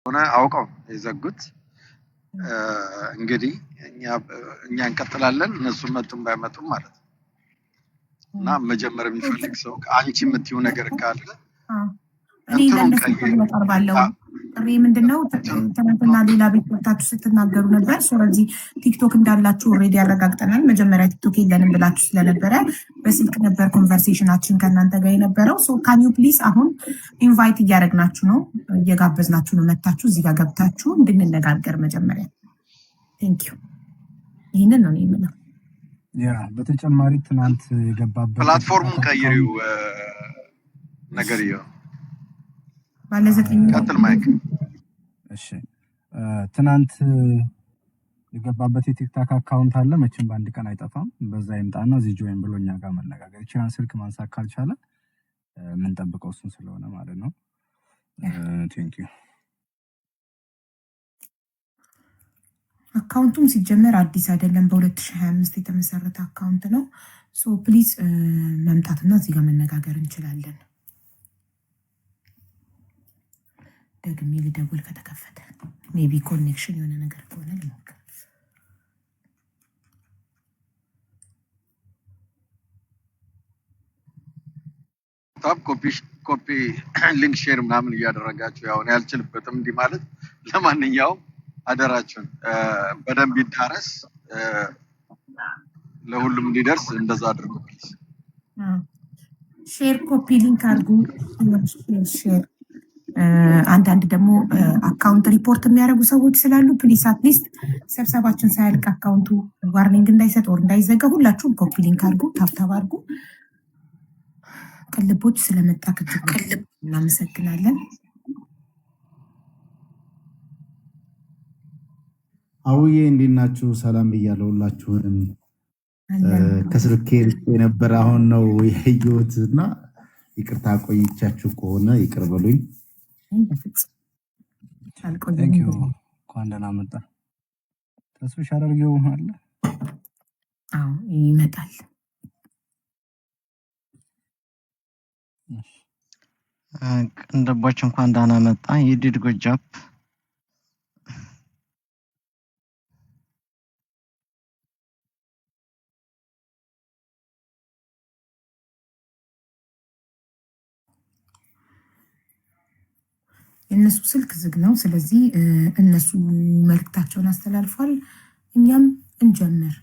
ሆነ አውቀው የዘጉት እንግዲህ እኛ እንቀጥላለን እነሱ መጡም ባይመጡም ማለት ነው። እና መጀመር የሚፈልግ ሰው አንቺ የምትይው ነገር ካለ እኔ ለነሱ ቀርባለሁ። ጥሪ ምንድነው? ትናንትና ሌላ ቤት ወጣችሁ ስትናገሩ ነበር። ስለዚህ ቲክቶክ እንዳላችሁ ኦልሬዲ ያረጋግጠናል። መጀመሪያ ቲክቶክ የለንም ብላችሁ ስለነበረ በስልክ ነበር ኮንቨርሴሽናችን ከእናንተ ጋር የነበረው። ሶ ካን ዩ ፕሊዝ አሁን ኢንቫይት እያደረግናችሁ ነው፣ እየጋበዝናችሁ ነው። መታችሁ እዚህ ጋር ገብታችሁ እንድንነጋገር መጀመሪያ። ቴንክ ዩ። ይህንን ነው የምለው። ያ በተጨማሪ ትናንት የገባበት ፕላትፎርሙን ቀይሪው ነገር ይኸው ባለ 9 ቀጥል ማይክ። እሺ ትናንት የገባበት የቲክታክ አካውንት አለ። መቼም በአንድ ቀን አይጠፋም። በዛ ይምጣና እዚህ ጆይን ብሎ እኛ ጋር መነጋገር ይችላል። ስልክ ማንሳት ካልቻለ የምንጠብቀው እሱን ስለሆነ ማለት ነው። ቴንክ ዩ። አካውንቱም ሲጀመር አዲስ አይደለም፣ በ2025 የተመሰረተ አካውንት ነው። ሶ ፕሊዝ መምጣትና እዚህ ጋር መነጋገር እንችላለን። ደግሜ ልደውል ከተከፈተ ሜቢ ኮኔክሽን የሆነ ነገር ከሆነ ልሞክር። ታፕ ኮፒ ሊንክ ሼር ምናምን እያደረጋችሁ ያው እኔ አልችልበትም እንዲህ ማለት። ለማንኛውም አደራችሁን በደንብ ይዳረስ፣ ለሁሉም እንዲደርስ እንደዛ አድርጉ ፕሊዝ። ሼር ኮፒ ሊንክ አድርጉ። ሼር አንዳንድ ደግሞ አካውንት ሪፖርት የሚያደርጉ ሰዎች ስላሉ ፕሊስ አትሊስት ስብሰባችን ሳያልቅ አካውንቱ ዋርኒንግ እንዳይሰጥ ወር እንዳይዘጋ ሁላችሁም ኮፒ ሊንክ አድርጉ፣ ታብታብ አድርጉ። ቅልቦች ስለመጣ ቅልብ እናመሰግናለን። አውዬ እንዴት ናችሁ? ሰላም ብያለሁ ሁላችሁንም። ከስልኬ የነበረ አሁን ነው ያየሁት እና ይቅርታ ቆይቻችሁ ከሆነ ይቅር በሉኝ። እንኳን ደህና መጣ። ተስፋሽ አደርገው አለ። አዎ ይመጣል። ቅንድቦች እንኳን ደህና መጣ። የዲድ ጎጃፕ የእነሱ ስልክ ዝግ ነው። ስለዚህ እነሱ መልክታቸውን አስተላልፏል። እኛም እንጀምር።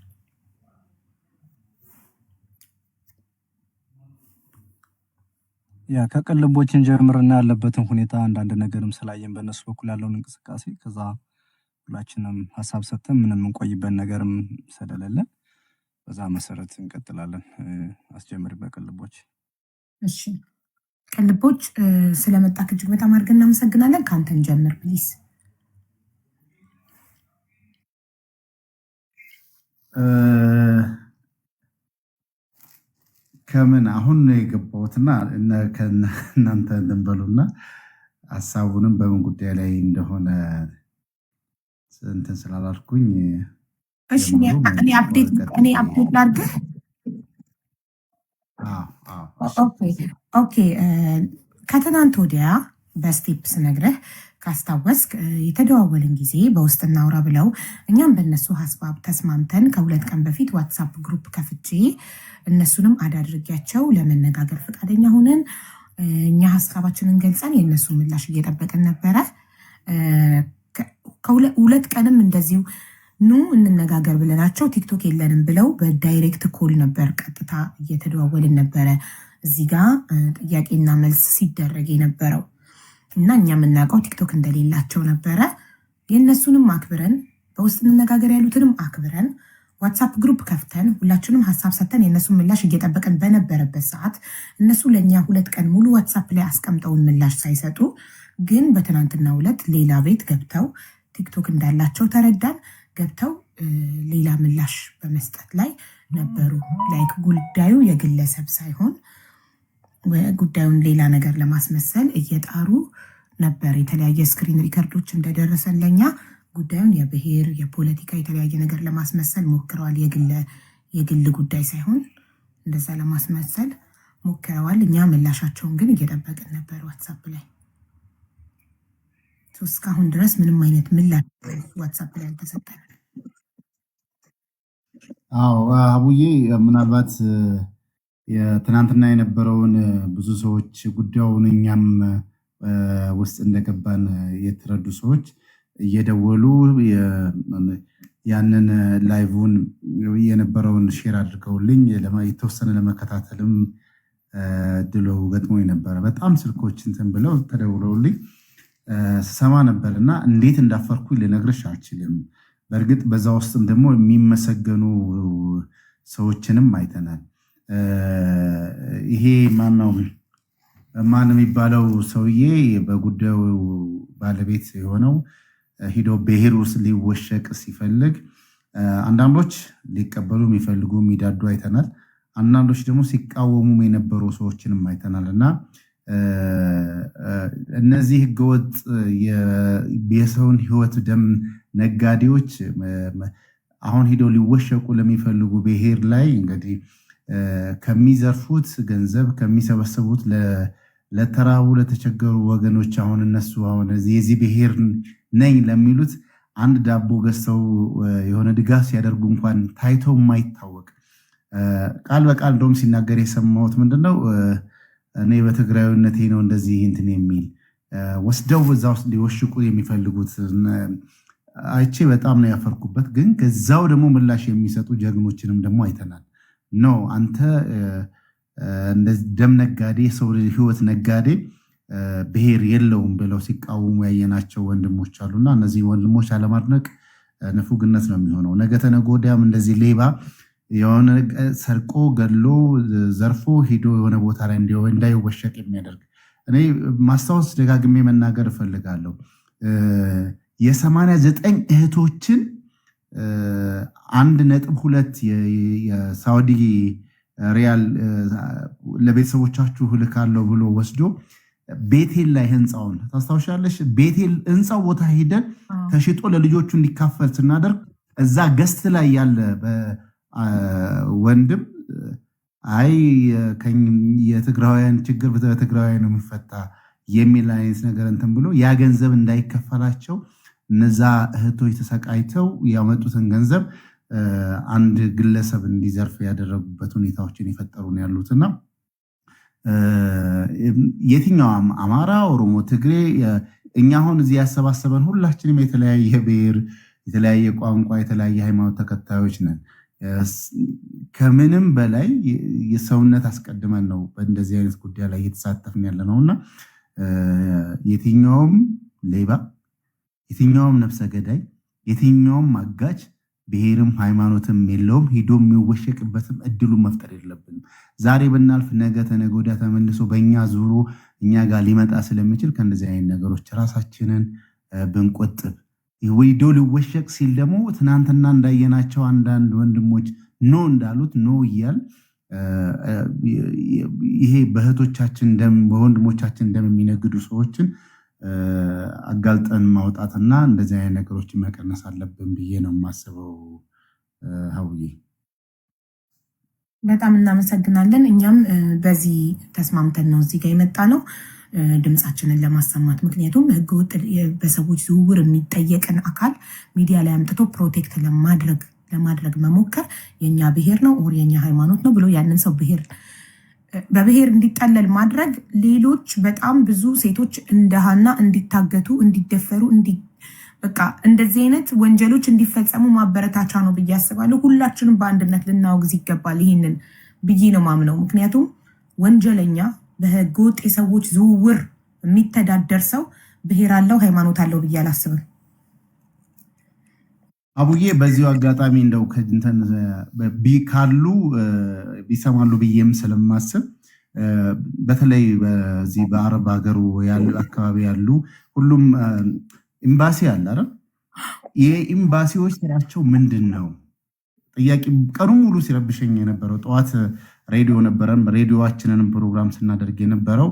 ያ ከቅልቦችን ጀምርና ያለበትን ሁኔታ አንዳንድ ነገርም ስላየን በእነሱ በኩል ያለውን እንቅስቃሴ ከዛ ሁላችንም ሀሳብ ሰጥተን ምንም እንቆይበት ነገርም ስለሌለ በዛ መሰረት እንቀጥላለን። አስጀምር በቅልቦች። እሺ ቅልቦች ስለመጣ እጅግ በጣም አድርገን እናመሰግናለን። ከአንተን ጀምር ፕሊዝ። ከምን አሁን ነው የገባሁትና ከእናንተ እንበሉና ሀሳቡንም በምን ጉዳይ ላይ እንደሆነ እንትን ስላላልኩኝ እሺ እኔ አፕዴት ላድርግህ። ኦኬ ከትናንት ወዲያ በስቴፕ ስነግረህ ካስታወስክ የተደዋወልን ጊዜ በውስጥ እናውራ ብለው እኛም በእነሱ ሀሳብ ተስማምተን ከ2 ቀን በፊት ዋትሳፕ ግሩፕ ከፍቼ እነሱንም አዳድርጊያቸው ለመነጋገር ፈቃደኛ ሆነን እኛ ሀሳባችንን ገልጸን የእነሱ ምላሽ እየጠበቅን ነበረ። ከ2 ቀንም እንደዚሁ ኑ እንነጋገር ብለናቸው ቲክቶክ የለንም ብለው በዳይሬክት ኮል ነበር ቀጥታ እየተደዋወልን ነበረ እዚህ ጋር ጥያቄና መልስ ሲደረግ የነበረው እና እኛ የምናውቀው ቲክቶክ እንደሌላቸው ነበረ። የእነሱንም አክብረን በውስጥ እንነጋገር ያሉትንም አክብረን ዋትሳፕ ግሩፕ ከፍተን ሁላችንም ሀሳብ ሰጥተን የእነሱን ምላሽ እየጠበቅን በነበረበት ሰዓት እነሱ ለእኛ 2 ቀን ሙሉ ዋትሳፕ ላይ አስቀምጠውን ምላሽ ሳይሰጡ ግን በትናንትናው ዕለት ሌላ ቤት ገብተው ቲክቶክ እንዳላቸው ተረዳን። ገብተው ሌላ ምላሽ በመስጠት ላይ ነበሩ። ላይክ ጉዳዩ የግለሰብ ሳይሆን ጉዳዩን ሌላ ነገር ለማስመሰል እየጣሩ ነበር። የተለያየ ስክሪን ሪከርዶች እንደደረሰን ለኛ ጉዳዩን የብሔር የፖለቲካ የተለያየ ነገር ለማስመሰል ሞክረዋል። የግል ጉዳይ ሳይሆን እንደዛ ለማስመሰል ሞክረዋል። እኛ ምላሻቸውን ግን እየጠበቅን ነበር ዋትሳፕ ላይ። እስካሁን ድረስ ምንም አይነት ምላሽ ዋትሳፕ ላይ አልተሰጠንም። አዎ አቡዬ ምናልባት የትናንትና የነበረውን ብዙ ሰዎች ጉዳዩን እኛም ውስጥ እንደገባን የተረዱ ሰዎች እየደወሉ ያንን ላይቭን የነበረውን ሼር አድርገውልኝ የተወሰነ ለመከታተልም ድሎ ገጥሞ ነበረ። በጣም ስልኮች እንትን ብለው ተደውለውልኝ ስሰማ ነበር እና እንዴት እንዳፈርኩኝ ልነግርሽ አልችልም። በእርግጥ በዛ ውስጥም ደግሞ የሚመሰገኑ ሰዎችንም አይተናል። ይሄ ማን የሚባለው ሰውዬ በጉዳዩ ባለቤት የሆነው ሂዶ ብሔር ውስጥ ሊወሸቅ ሲፈልግ አንዳንዶች ሊቀበሉ የሚፈልጉ የሚዳዱ አይተናል። አንዳንዶች ደግሞ ሲቃወሙ የነበሩ ሰዎችንም አይተናል እና እነዚህ ህገወጥ የሰውን ህይወት ደም ነጋዴዎች አሁን ሂደው ሊወሸቁ ለሚፈልጉ ብሔር ላይ እንግዲህ ከሚዘርፉት ገንዘብ ከሚሰበሰቡት ለተራቡ ለተቸገሩ ወገኖች አሁን እነሱ አሁን የዚህ ብሔር ነኝ ለሚሉት አንድ ዳቦ ገዝተው የሆነ ድጋፍ ሲያደርጉ እንኳን ታይቶ የማይታወቅ ቃል በቃል እንደውም ሲናገር የሰማሁት ምንድነው እኔ በትግራዊነቴ ነው እንደዚህ እንትን የሚል ወስደው በዛ ውስጥ ሊወሽቁ የሚፈልጉት አይቼ በጣም ነው ያፈርኩበት። ግን ከዛው ደግሞ ምላሽ የሚሰጡ ጀግኖችንም ደግሞ አይተናል። ነው አንተ ደም ነጋዴ ሰው ህይወት ነጋዴ ብሔር የለውም ብለው ሲቃወሙ ያየናቸው ወንድሞች አሉና እነዚህ ወንድሞች አለማድነቅ ንፉግነት ነው የሚሆነው። ነገ ተነገ ወዲያም እንደዚህ ሌባ የሆነ ሰርቆ ገሎ ዘርፎ ሄዶ የሆነ ቦታ ላይ እንዳይወሸቅ የሚያደርግ እኔ ማስታወስ ደጋግሜ መናገር እፈልጋለሁ። የ89 እህቶችን 1.2 የሳውዲ ሪያል ለቤተሰቦቻችሁ ልካለሁ ብሎ ወስዶ ቤቴል ላይ ህንፃውን ታስታውሻለሽ? ቤቴል ህንፃው ቦታ ሄደን ተሽጦ ለልጆቹ እንዲካፈል ስናደርግ እዛ ገስት ላይ ያለ ወንድም አይ የትግራውያን ችግር በትግራውያን ነው የሚፈታ የሚል አይነት ነገር እንትን ብሎ ያ ገንዘብ እንዳይከፈላቸው እነዛ እህቶች ተሰቃይተው ያመጡትን ገንዘብ አንድ ግለሰብ እንዲዘርፍ ያደረጉበት ሁኔታዎችን የፈጠሩ ነው ያሉትና የትኛውም አማራ፣ ኦሮሞ፣ ትግሬ እኛ አሁን እዚህ ያሰባሰበን ሁላችንም የተለያየ ብሔር፣ የተለያየ ቋንቋ፣ የተለያየ ሃይማኖት ተከታዮች ነን። ከምንም በላይ የሰውነት አስቀድመን ነው በእንደዚህ አይነት ጉዳይ ላይ እየተሳተፍን ያለ ነውና የትኛውም ሌባ፣ የትኛውም ነፍሰ ገዳይ፣ የትኛውም አጋች ብሔርም ሃይማኖትም የለውም። ሄዶ የሚወሸቅበትም እድሉን መፍጠር የለብንም። ዛሬ ብናልፍ ነገ ተነገ ወዲያ ተመልሶ በእኛ ዙሮ እኛ ጋር ሊመጣ ስለሚችል ከእንደዚህ አይነት ነገሮች ራሳችንን ብንቆጥብ። ሄዶ ሊወሸቅ ሲል ደግሞ ትናንትና እንዳየናቸው አንዳንድ ወንድሞች ኖ እንዳሉት ኖ እያል ይሄ በእህቶቻችን ደም በወንድሞቻችን ደም የሚነግዱ ሰዎችን አጋልጠን ማውጣትና እንደዚህ አይነት ነገሮችን መቀነስ አለብን ብዬ ነው የማስበው። ሀውዬ በጣም እናመሰግናለን። እኛም በዚህ ተስማምተን ነው እዚህ ጋር የመጣ ነው ድምፃችንን ለማሰማት። ምክንያቱም ህገወጥ በሰዎች ዝውውር የሚጠየቅን አካል ሚዲያ ላይ አምጥቶ ፕሮቴክት ለማድረግ መሞከር የኛ ብሔር ነው ኦር የኛ ሃይማኖት ነው ብሎ ያንን ሰው በብሔር እንዲጠለል ማድረግ ሌሎች በጣም ብዙ ሴቶች እንደ ሀና እንዲታገቱ፣ እንዲደፈሩ፣ በቃ እንደዚህ አይነት ወንጀሎች እንዲፈጸሙ ማበረታቻ ነው ብዬ አስባለሁ። ሁላችንም በአንድነት ልናወግዝ ይገባል ይህንን ብዬ ነው ማምነው። ምክንያቱም ወንጀለኛ በህገወጥ የሰዎች ዝውውር የሚተዳደር ሰው ብሔር አለው ሃይማኖት አለው ብዬ አላስብም። አቡዬ በዚሁ አጋጣሚ እንደው ከእንትን ካሉ ቢሰማሉ ብዬም ስለማስብ በተለይ በዚህ በአረብ ሀገሩ ያሉ አካባቢ ያሉ ሁሉም ኤምባሲ አለ አይደል? የኤምባሲዎች ስራቸው ምንድን ነው? ጥያቄ ቀኑ ሙሉ ሲረብሸኝ የነበረው ጠዋት ሬዲዮ ነበረን። ሬዲዮአችንንም ፕሮግራም ስናደርግ የነበረው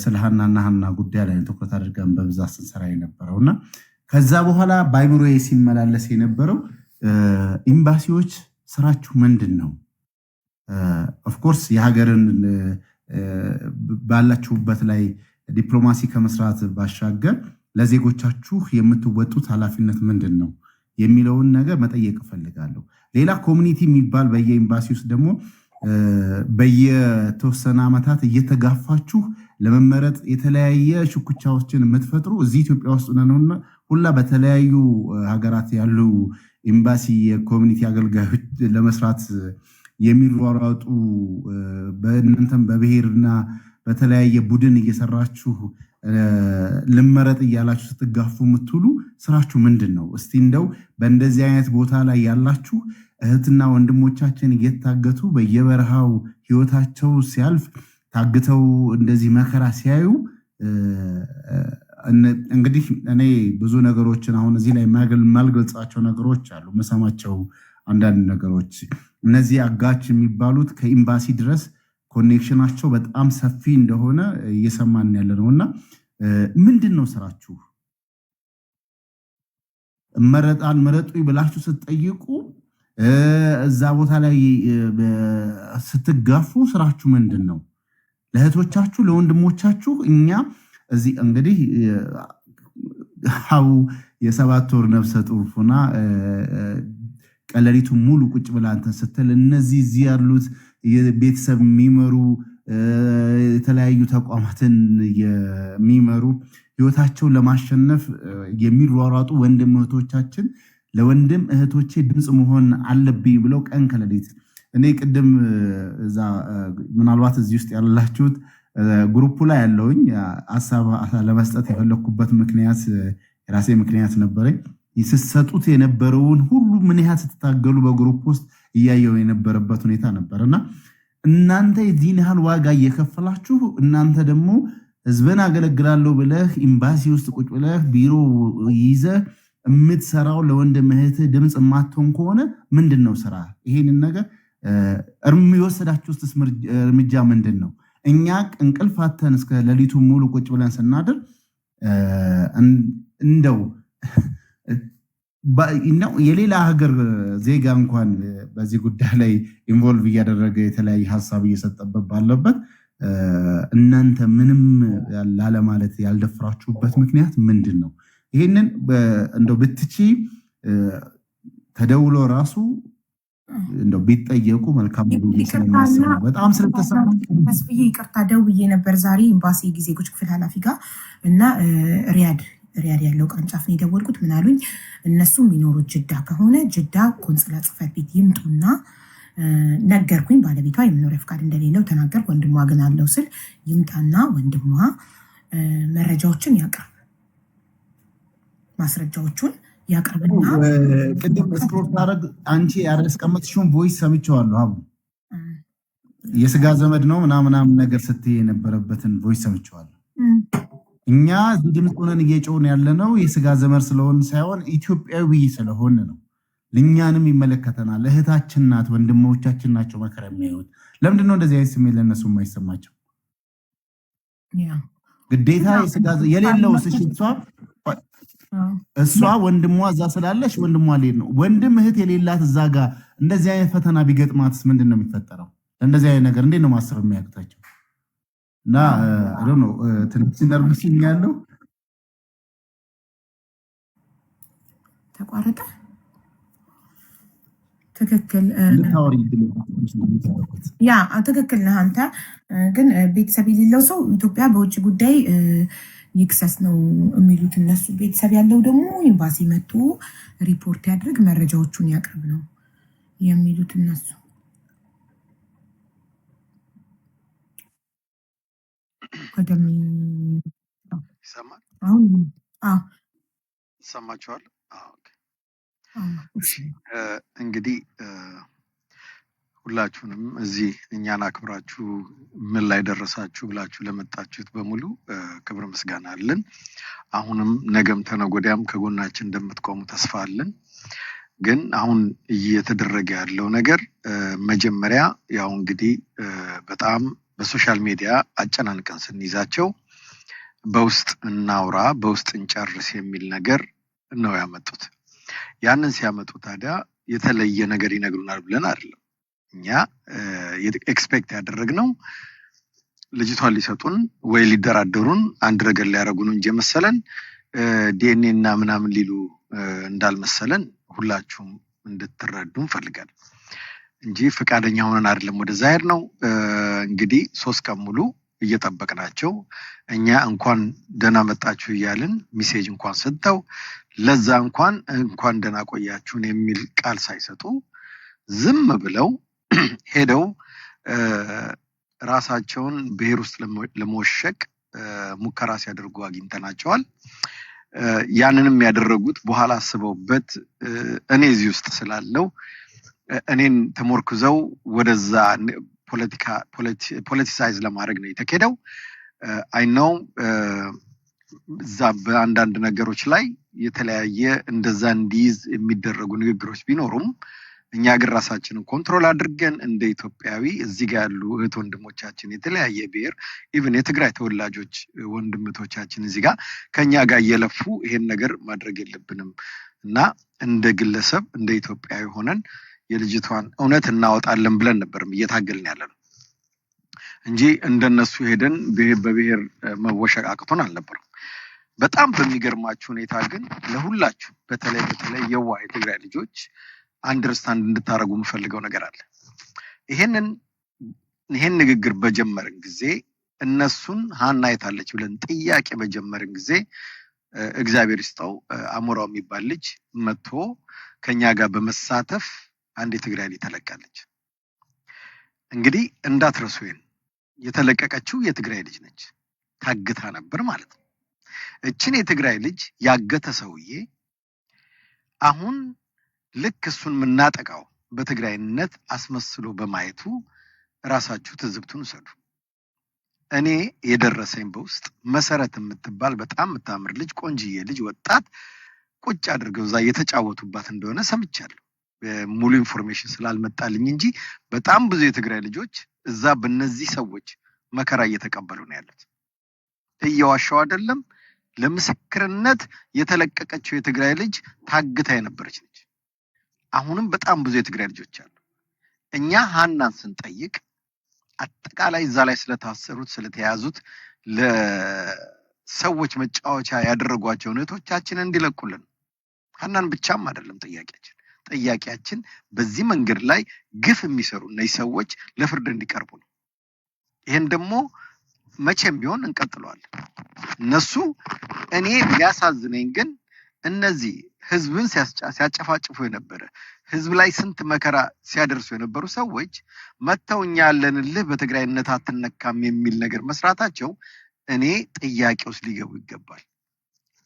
ስለ ሀናና ሀና ጉዳይ ላይ ትኩረት አድርገን በብዛት ስንሰራ የነበረውና ከዛ በኋላ በአይምሮዬ ሲመላለስ የነበረው ኤምባሲዎች ስራችሁ ምንድን ነው? ኦፍኮርስ የሀገርን ባላችሁበት ላይ ዲፕሎማሲ ከመስራት ባሻገር ለዜጎቻችሁ የምትወጡት ኃላፊነት ምንድን ነው የሚለውን ነገር መጠየቅ እፈልጋለሁ። ሌላ ኮሚኒቲ የሚባል በየኤምባሲ ውስጥ ደግሞ በየተወሰነ ዓመታት እየተጋፋችሁ ለመመረጥ የተለያየ ሽኩቻዎችን የምትፈጥሩ እዚህ ኢትዮጵያ ውስጥ ነውና ሁላ በተለያዩ ሀገራት ያሉ ኤምባሲ የኮሚኒቲ አገልጋዮች ለመስራት የሚሯሯጡ በእናንተም በብሔርና በተለያየ ቡድን እየሰራችሁ ልመረጥ እያላችሁ ስትጋፉ የምትውሉ ስራችሁ ምንድን ነው? እስቲ እንደው በእንደዚህ አይነት ቦታ ላይ ያላችሁ እህትና ወንድሞቻችን እየታገቱ በየበረሃው ህይወታቸው ሲያልፍ ታግተው እንደዚህ መከራ ሲያዩ እንግዲህ እኔ ብዙ ነገሮችን አሁን እዚህ ላይ ማልገልጻቸው ነገሮች አሉ፣ መሰማቸው አንዳንድ ነገሮች። እነዚህ አጋች የሚባሉት ከኤምባሲ ድረስ ኮኔክሽናቸው በጣም ሰፊ እንደሆነ እየሰማን ያለ ነውና ምንድን ነው ስራችሁ? መረጣን መረጡ ብላችሁ ስትጠይቁ እዛ ቦታ ላይ ስትጋፉ ስራችሁ ምንድን ነው? ለእህቶቻችሁ ለወንድሞቻችሁ እኛ እዚህ እንግዲህ ሀው የ7 ወር ነፍሰ ጡር ሆና ቀለሪቱን ሙሉ ቁጭ ብላ አንተን ስትል እነዚህ እዚህ ያሉት የቤተሰብ የሚመሩ የተለያዩ ተቋማትን የሚመሩ ህይወታቸውን ለማሸነፍ የሚሯሯጡ ወንድም እህቶቻችን ለወንድም እህቶቼ ድምጽ መሆን አለብኝ ብለው ቀን ከሌሊት እኔ ቅድም እዛ ምናልባት እዚህ ውስጥ ያላችሁት ግሩፑ ላይ ያለውኝ ሐሳብ ለመስጠት የፈለኩበት ምክንያት የራሴ ምክንያት ነበረኝ። ይስሰጡት የነበረውን ሁሉ ምን ያህል ስትታገሉ በግሩፕ ውስጥ እያየው የነበረበት ሁኔታ ነበርና እናንተ የዚህን ያህል ዋጋ እየከፈላችሁ እናንተ ደግሞ ህዝብን አገለግላለሁ ብለህ ኤምባሲ ውስጥ ቁጭ ብለህ ቢሮ ይዘህ የምትሰራው ለወንድም እህትህ ድምጽ ማትሆን ከሆነ ምንድነው ስራ? ይሄንን ነገር የሚወሰዳችሁት እርምጃ ምንድነው? እኛ እንቅልፋተን እስከ ሌሊቱ ሙሉ ቁጭ ብለን ስናድር እንደው የሌላ ሀገር ዜጋ እንኳን በዚህ ጉዳይ ላይ ኢንቮልቭ እያደረገ የተለያየ ሀሳብ እየሰጠበት ባለበት እናንተ ምንም ላለማለት ያልደፍራችሁበት ምክንያት ምንድን ነው? ይሄንን እንደው ብትቺ ተደውሎ ራሱ እንደው ቢጠየቁ መልካም ነው። በጣም ስለተሰማኝ ይቅርታ ደውዬ ነበር ዛሬ ኤምባሲ ዜጎች ክፍል ኃላፊ ጋር እና ሪያድ ያለው ቅርንጫፍ ነው የደወልኩት። ምን አሉኝ? እነሱ የሚኖሩት ጅዳ ከሆነ ጅዳ ቆንጽላ ጽሕፈት ቤት ይምጡና ነገርኩኝ። ባለቤቷ የመኖሪያ ፍቃድ እንደሌለው ተናገርኩ። ወንድሟ ግን አለው ስል ይምጣና ወንድሟ መረጃዎችን ያቅርብ፣ ማስረጃዎቹን ያቅርብና ቅድም ስክሮል ታረግ አንቺ ያስቀመጥሽውን ቮይስ ሰምቼዋለሁ። አቡ የስጋ ዘመድ ነው ምናምን ነገር ስትይ የነበረበትን ቮይስ ሰምቼዋለሁ። እኛ እዚህ ድምፅ ሆነን እየጮህን ያለነው የስጋ ዘመድ ስለሆን ሳይሆን ኢትዮጵያዊ ስለሆን ነው። ለኛንም ይመለከተናል። እህታችን ናት፣ ወንድሞቻችን ናቸው መከራ የሚያዩት። ለምንድን ነው እንደዚህ አይነት ስሜት ለእነሱ የማይሰማቸው? ግዴታ የስጋ የሌለው እሷ ወንድሟ እዛ ስላለሽ ወንድሟ ሌል ነው። ወንድም እህት የሌላት እዛ ጋር እንደዚህ አይነት ፈተና ቢገጥማትስ ምንድን ነው የሚፈጠረው? እንደዚህ አይነት ነገር እንዴት ነው ማሰብ የሚያቅታቸው? እና አይ ዶንት ኖ ትንሽ ነርቭሲኝ ያለው ተቋረጠ። ትክክል ያ ትክክል ነህ አንተ። ግን ቤተሰብ የሌለው ሰው ኢትዮጵያ በውጭ ጉዳይ ይክሰስ ነው የሚሉት እነሱ። ቤተሰብ ያለው ደግሞ ኤምባሲ መጥቶ ሪፖርት ያድርግ፣ መረጃዎቹን ያቅርብ ነው የሚሉት እነሱ። ይሰማል? አሁን ይሰማችኋል? እንግዲህ ሁላችሁንም እዚህ እኛን አክብራችሁ ምን ላይ ደረሳችሁ ብላችሁ ለመጣችሁት በሙሉ ክብር ምስጋና አለን። አሁንም ነገም ተነጎዳያም ከጎናችን እንደምትቆሙ ተስፋ አለን። ግን አሁን እየተደረገ ያለው ነገር መጀመሪያ ያው እንግዲህ በጣም በሶሻል ሚዲያ አጨናንቀን ስንይዛቸው በውስጥ እናውራ በውስጥ እንጨርስ የሚል ነገር ነው ያመጡት። ያንን ሲያመጡ ታዲያ የተለየ ነገር ይነግሩናል ብለን አይደለም እኛ ኤክስፔክት ያደረግነው ልጅቷን ሊሰጡን ወይ ሊደራደሩን አንድ ነገር ሊያደርጉን እንጂ መሰለን ዲኤንኤ እና ምናምን ሊሉ እንዳልመሰለን ሁላችሁም እንድትረዱ እንፈልጋለን እንጂ ፈቃደኛ ሆነን አይደለም ወደዛ ሄድ ነው። እንግዲህ 3 ቀን ሙሉ እየጠበቅናቸው እኛ እንኳን ደህና መጣችሁ እያልን ሜሴጅ እንኳን ሰጥተው ለዛ እንኳን ደህና ቆያችሁን የሚል ቃል ሳይሰጡ ዝም ብለው ሄደው ራሳቸውን ብሔር ውስጥ ለመወሸቅ ሙከራ ሲያደርጉ አግኝተናቸዋል። ያንንም ያደረጉት በኋላ አስበውበት እኔ እዚህ ውስጥ ስላለው እኔን ተሞርክዘው ወደዛ ፖለቲሳይዝ ለማድረግ ነው የተኬደው። አይ ነው እዛ በአንዳንድ ነገሮች ላይ የተለያየ እንደዛ እንዲይዝ የሚደረጉ ንግግሮች ቢኖሩም እኛ ግን ራሳችንን ኮንትሮል አድርገን እንደ ኢትዮጵያዊ እዚህ ጋር ያሉ እህት ወንድሞቻችን የተለያየ ብሔር ኢቭን የትግራይ ተወላጆች ወንድምቶቻችን እዚህ ጋር ከኛ ጋር እየለፉ ይሄን ነገር ማድረግ የለብንም እና እንደ ግለሰብ እንደ ኢትዮጵያዊ ሆነን የልጅቷን እውነት እናወጣለን ብለን ነበር እየታገልን ያለነው እንጂ እንደነሱ ሄደን በብሔር መወሸቅ አቅቶን አልነበረም። በጣም በሚገርማችሁ ሁኔታ ግን ለሁላችሁ በተለይ የዋ የትግራይ ልጆች አንደርስታንድ እንድታረጉ የምፈልገው ነገር አለ። ይሄን ንግግር በጀመርን ጊዜ እነሱን ሃና የታለች ብለን ጥያቄ በጀመርን ጊዜ እግዚአብሔር ይስጠው አሞራው የሚባል ልጅ መጥቶ ከኛ ጋር በመሳተፍ አንድ የትግራይ ልጅ ተለቃለች። እንግዲህ እንዳትረሱ የተለቀቀችው የትግራይ ልጅ ነች። ታግታ ነበር ማለት ነው። እችን የትግራይ ልጅ ያገተ ሰውዬ አሁን ልክ እሱን ምናጠቃው በትግራይነት አስመስሎ በማየቱ ራሳችሁ ትዝብቱን ሰዱ። እኔ የደረሰኝ በውስጥ መሰረት የምትባል በጣም የምታምር ልጅ ቆንጂዬ ልጅ ወጣት ቁጭ አድርገው እዛ የተጫወቱባት እንደሆነ ሰምቻለሁ። ሙሉ ኢንፎርሜሽን ስላልመጣልኝ እንጂ በጣም ብዙ የትግራይ ልጆች እዛ በእነዚህ ሰዎች መከራ እየተቀበሉ ነው ያሉት። እየዋሻው አይደለም። ለምስክርነት የተለቀቀችው የትግራይ ልጅ ታግታ የነበረች ነች። አሁንም በጣም ብዙ የትግራይ ልጆች አሉ። እኛ ሃናን ስንጠይቅ አጠቃላይ እዛ ላይ ስለታሰሩት ስለተያዙት ለሰዎች መጫወቻ ያደረጓቸው እህቶቻችን እንዲለቁልን ሃናን ብቻም አይደለም ጥያቄያችን በዚህ መንገድ ላይ ግፍ የሚሰሩ እነዚህ ሰዎች ለፍርድ እንዲቀርቡ ነው። ይሄን ደግሞ መቼም ቢሆን እንቀጥለዋለን። እነሱ እኔ ቢያሳዝነኝ ግን እነዚህ ህዝብን ሲያጨፋጭፉ የነበረ ህዝብ ላይ ስንት መከራ ሲያደርሱ የነበሩ ሰዎች መተው እኛ ያለንልህ በትግራይነት አትነካም የሚል ነገር መስራታቸው እኔ ጥያቄ ውስጥ ሊገቡ ይገባል።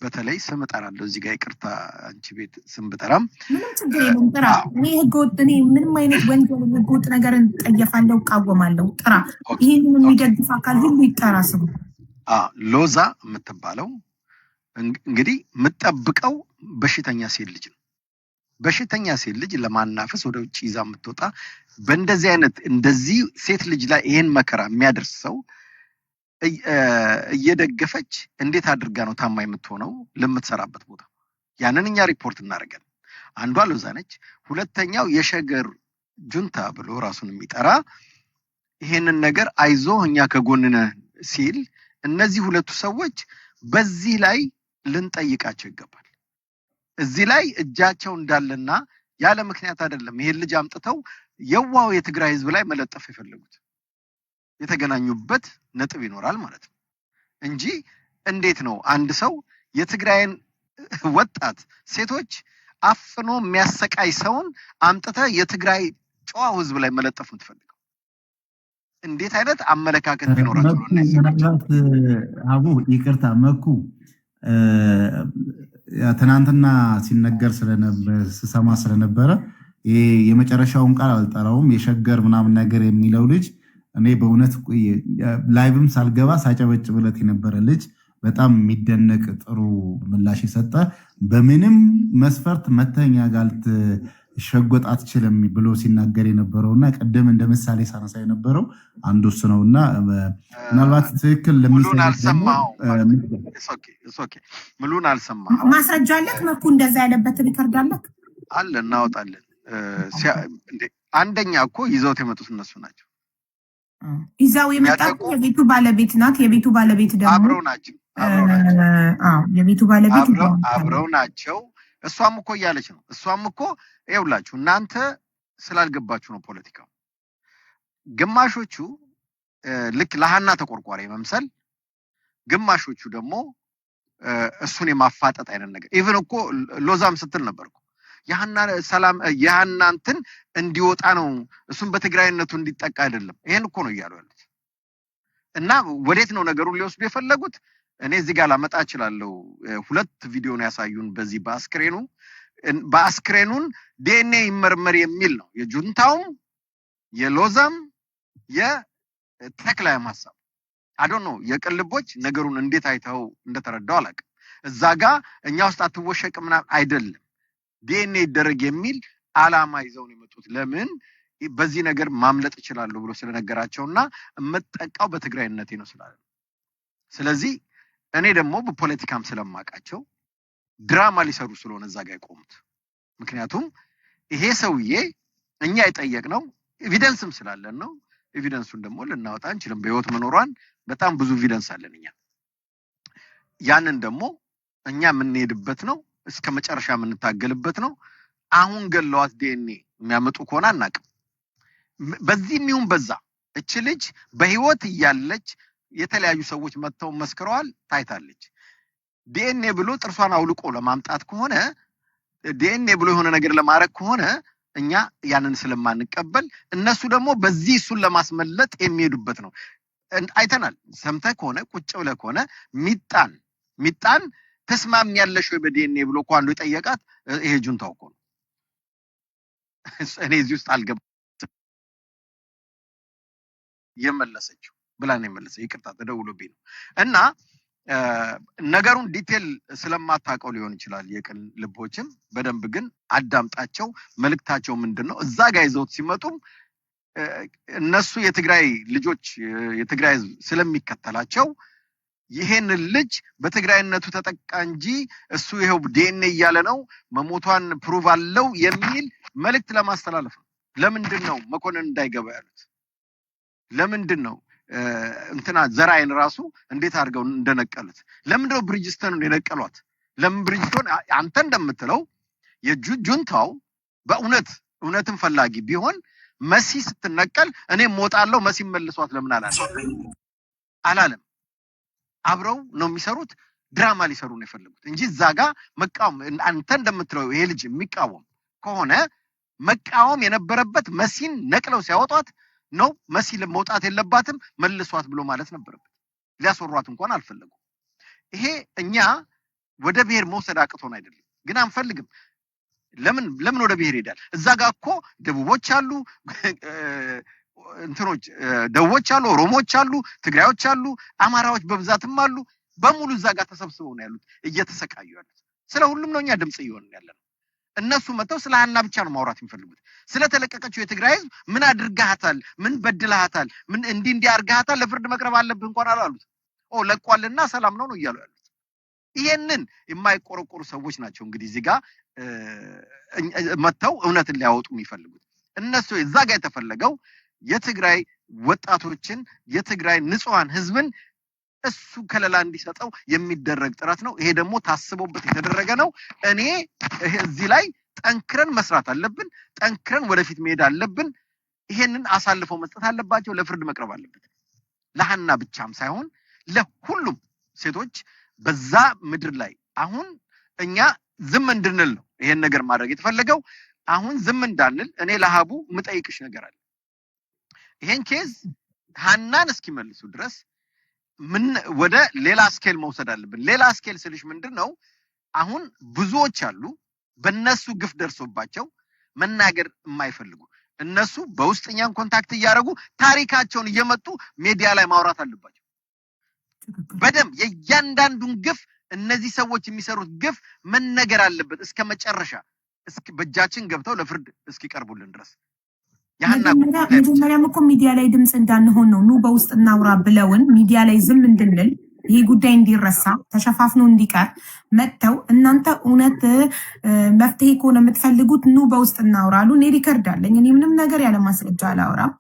በተለይ ስም እጠራለሁ እዚህ ጋር ይቅርታ አንቺ ቤት ስም ብጠራም ምንም ችግር የለም። ጥራ። እኔ ምንም አይነት ወንጀል ህገወጥ ነገርን ጠየፋለሁ፣ እቃወማለሁ። ጥራ። ይሄንን የሚደግፍ አካል ሁሉ ይጠራ ስሙ። ሎዛ የምትባለው እንግዲህ የምጠብቀው በሽተኛ ሴት ልጅ ነው። በሽተኛ ሴት ልጅ ለማናፈስ ወደ ውጭ ይዛ የምትወጣ በእንደዚህ አይነት እንደዚህ ሴት ልጅ ላይ ይሄን መከራ የሚያደርስ ሰው እየደገፈች እንዴት አድርጋ ነው ታማኝ የምትሆነው ለምትሰራበት ቦታ? ያንን እኛ ሪፖርት እናደርጋለን። አንዷ ሎዛ ነች። ሁለተኛው የሸገር ጁንታ ብሎ ራሱን የሚጠራ ይሄንን ነገር አይዞ እኛ ከጎንነ ሲል እነዚህ ሁለቱ ሰዎች በዚህ ላይ ልንጠይቃቸው ይገባል። እዚህ ላይ እጃቸው እንዳለና ያለ ምክንያት አይደለም ይሄን ልጅ አምጥተው የዋው የትግራይ ህዝብ ላይ መለጠፍ የፈለጉት የተገናኙበት ነጥብ ይኖራል ማለት ነው እንጂ እንዴት ነው አንድ ሰው የትግራይን ወጣት ሴቶች አፍኖ የሚያሰቃይ ሰውን አምጥተ የትግራይ ጨዋ ህዝብ ላይ መለጠፍ የምትፈልገው? እንዴት አይነት አመለካከት ቢኖራቸው ነው? ምናልባት አቡ ይቅርታ መኩ ትናንትና ሲነገር ስሰማ ስለነበረ ይሄ የመጨረሻውን ቃል አልጠራውም የሸገር ምናምን ነገር የሚለው ልጅ እኔ በእውነት ላይቭም ሳልገባ ሳጨበጭብለት የነበረ ልጅ በጣም የሚደነቅ ጥሩ ምላሽ የሰጠ በምንም መስፈርት መተኛ ጋር ልትሸጎጥ አትችልም ብሎ ሲናገር የነበረውና ቀደም እንደ ምሳሌ ሳነሳ የነበረው አንዱ እሱ ነውና ምናልባት ትክክል ሙሉን አልሰማው ማስረጃ አለክ? መኩ እንደዛ ያለበት ሪከርድ አለክ? አለ፣ እናወጣለን። አንደኛ እኮ ይዘውት የመጡት እነሱ ናቸው። ይዛው የመጣው የቤቱ ባለቤት ናት። የቤቱ ባለቤት ደግሞ አብረው ናቸው። የቤቱ ባለቤት አብረው ናቸው። እሷም እኮ እያለች ነው። እሷም እኮ ይኸውላችሁ እናንተ ስላልገባችሁ ነው ፖለቲካው። ግማሾቹ ልክ ለሃና ተቆርቋሪ መምሰል፣ ግማሾቹ ደግሞ እሱን የማፋጠጥ አይነት ነገር። ኢቭን እኮ ሎዛም ስትል ነበርኩ የሃና ሰላም የሃና እንትን እንዲወጣ ነው እሱን በትግራይነቱ እንዲጠቃ አይደለም። ይሄን እኮ ነው እያሉ ያሉት። እና ወዴት ነው ነገሩን ሊወስዱ የፈለጉት? እኔ እዚህ ጋር ላመጣ እችላለሁ። ሁለት ቪዲዮ ነው ያሳዩን። በዚህ በአስክሬኑን ዲኤንኤ ይመርመር የሚል ነው የጁንታውም የሎዛም የተክላይም ሐሳብ። አዶን ነው የቅልቦች ነገሩን እንዴት አይተው እንደተረዳው አላውቅም። እዛ ጋር እኛ ውስጥ አትወሸቅ ምናምን አይደለም፣ ዲኤንኤ ይደረግ የሚል አላማ ይዘው ነው የመጡት። ለምን በዚህ ነገር ማምለጥ ይችላሉ ብሎ ስለነገራቸውና የምጠቃው በትግራይነቴ ነው ስላለ። ስለዚህ እኔ ደግሞ በፖለቲካም ስለማውቃቸው ድራማ ሊሰሩ ስለሆነ እዛ ጋር የቆሙት። ምክንያቱም ይሄ ሰውዬ እኛ የጠየቅነው ኤቪደንስም ስላለን ነው። ኤቪደንሱን ደግሞ ልናወጣ እንችልም። በህይወት መኖሯን በጣም ብዙ ኤቪደንስ አለን እኛ። ያንን ደግሞ እኛ የምንሄድበት ነው፣ እስከ መጨረሻ የምንታገልበት ነው። አሁን ገለዋት ዲኤንኤ የሚያመጡ ከሆነ አናውቅም። በዚህ የሚሆን በዛ እች ልጅ በህይወት እያለች የተለያዩ ሰዎች መጥተው መስክረዋል፣ ታይታለች። ዲኤንኤ ብሎ ጥርሷን አውልቆ ለማምጣት ከሆነ ዲኤንኤ ብሎ የሆነ ነገር ለማድረግ ከሆነ እኛ ያንን ስለማንቀበል እነሱ ደግሞ በዚህ እሱን ለማስመለጥ የሚሄዱበት ነው። አይተናል። ሰምተህ ከሆነ ቁጭ ብለህ ከሆነ ሚጣን ተስማሚያለሽ ወይ በዲኤንኤ ብሎ እኮ አንዱ የጠየቃት ይሄ ጁንታው እኮ ነው። እኔ እዚህ ውስጥ አልገባም የመለሰችው ብላ ነው የመለሰው። ይቅርታ ተደውሎብኝ ነው። እና ነገሩን ዲቴል ስለማታውቀው ሊሆን ይችላል። የቅን ልቦችም በደንብ ግን አዳምጣቸው። መልእክታቸው ምንድነው? እዛ ጋር ይዘውት ሲመጡም እነሱ የትግራይ ልጆች የትግራይ ህዝብ ስለሚከተላቸው ይሄን ልጅ በትግራይነቱ ተጠቃ እንጂ እሱ ይሄው ዲኤንኤ እያለ ነው መሞቷን ፕሩቭ አለው የሚል መልእክት ለማስተላለፍ ነው። ለምንድን ነው መኮንን እንዳይገባ ያሉት? ለምንድን ነው እንትና ዘራይን ራሱ እንዴት አድርገው እንደነቀሉት? ለምንድን ነው ብሪጅስተንን የነቀሏት? ለምን ብሪጅስቶን አንተ እንደምትለው የጁንታው በእውነትን ፈላጊ ቢሆን መሲ ስትነቀል እኔ ሞታለሁ መሲ መልሷት ለምን አላለም? አብረው ነው የሚሰሩት። ድራማ ሊሰሩ ነው የፈለጉት እንጂ እዛ ጋር መቃወም አንተ እንደምትለው ይሄ ልጅ የሚቃወም ከሆነ መቃወም የነበረበት መሲን ነቅለው ሲያወጧት ነው። መሲ ለመውጣት የለባትም መልሷት ብሎ ማለት ነበረበት። ሊያስወሯት እንኳን አልፈለጉም። ይሄ እኛ ወደ ብሔር መውሰድ አቅቶን አይደለም፣ ግን አንፈልግም። ለምን ወደ ብሔር ይሄዳል? እዛ ጋር እኮ ደቡቦች አሉ፣ እንትኖች ደቡቦች አሉ፣ ኦሮሞዎች አሉ፣ ትግራዮች አሉ፣ አማራዎች በብዛትም አሉ። በሙሉ እዛ ጋር ተሰብስበው ነው ያሉት፣ እየተሰቃዩ ያሉት። ስለ ሁሉም ነው እኛ ድምጽ እየሆንን ያለነው። እነሱ መተው ስለ ሀና ብቻ ነው ማውራት የሚፈልጉት። ስለተለቀቀችው የትግራይ ህዝብ ምን አድርጋታል፣ ምን በድላታል፣ ምን እንዲህ አድርጋታል፣ ለፍርድ መቅረብ አለብህ እንኳን አላሉት። ለቋልና ሰላም ነው እያሉ ያሉት። ይሄንን የማይቆረቆሩ ሰዎች ናቸው እንግዲህ እዚህ ጋር መተው እውነትን ሊያወጡ የሚፈልጉት። እነሱ እዛ ጋር የተፈለገው የትግራይ ወጣቶችን የትግራይ ንጹሃን ህዝብን እሱ ከለላ እንዲሰጠው የሚደረግ ጥረት ነው። ይሄ ደግሞ ታስቦበት የተደረገ ነው። እኔ እዚህ ላይ ጠንክረን መስራት አለብን። ጠንክረን ወደፊት መሄድ አለብን። ይሄንን አሳልፈው መስጠት አለባቸው። ለፍርድ መቅረብ አለበት። ለሀና ብቻም ሳይሆን ለሁሉም ሴቶች በዛ ምድር ላይ አሁን እኛ ዝም እንድንል ነው ይሄን ነገር ማድረግ የተፈለገው። አሁን ዝም እንዳንል እኔ ለሀቡ የምጠይቅሽ ነገር አለ። ይሄን ኬዝ ሀናን እስኪመልሱ ድረስ ምን ወደ ሌላ ስኬል መውሰድ አለብን። ሌላ ስኬል ስልሽ ምንድነው? አሁን ብዙዎች አሉ በእነሱ ግፍ ደርሶባቸው መናገር የማይፈልጉ እነሱ በውስጥኛን ኮንታክት እያደረጉ ታሪካቸውን እየመጡ ሚዲያ ላይ ማውራት አለባቸው። በደም የእያንዳንዱን ግፍ እነዚህ ሰዎች የሚሰሩት ግፍ መነገር አለበት እስከ መጨረሻ፣ እስኪ በእጃችን ገብተው ለፍርድ እስኪቀርቡልን ድረስ። መጀመሪያም እኮ ሚዲያ ላይ ድምፅ እንዳንሆን ነው ኑ በውስጥ እናውራ ብለውን ሚዲያ ላይ ዝም እንድንል ይሄ ጉዳይ እንዲረሳ ተሸፋፍኖ እንዲቀር መጥተው እናንተ እውነት መፍትሄ ከሆነ የምትፈልጉት ኑ በውስጥ እናውራሉ። እኔ ሪከርድ አለኝ። እኔ ምንም ነገር ያለ ማስረጃ አላወራም።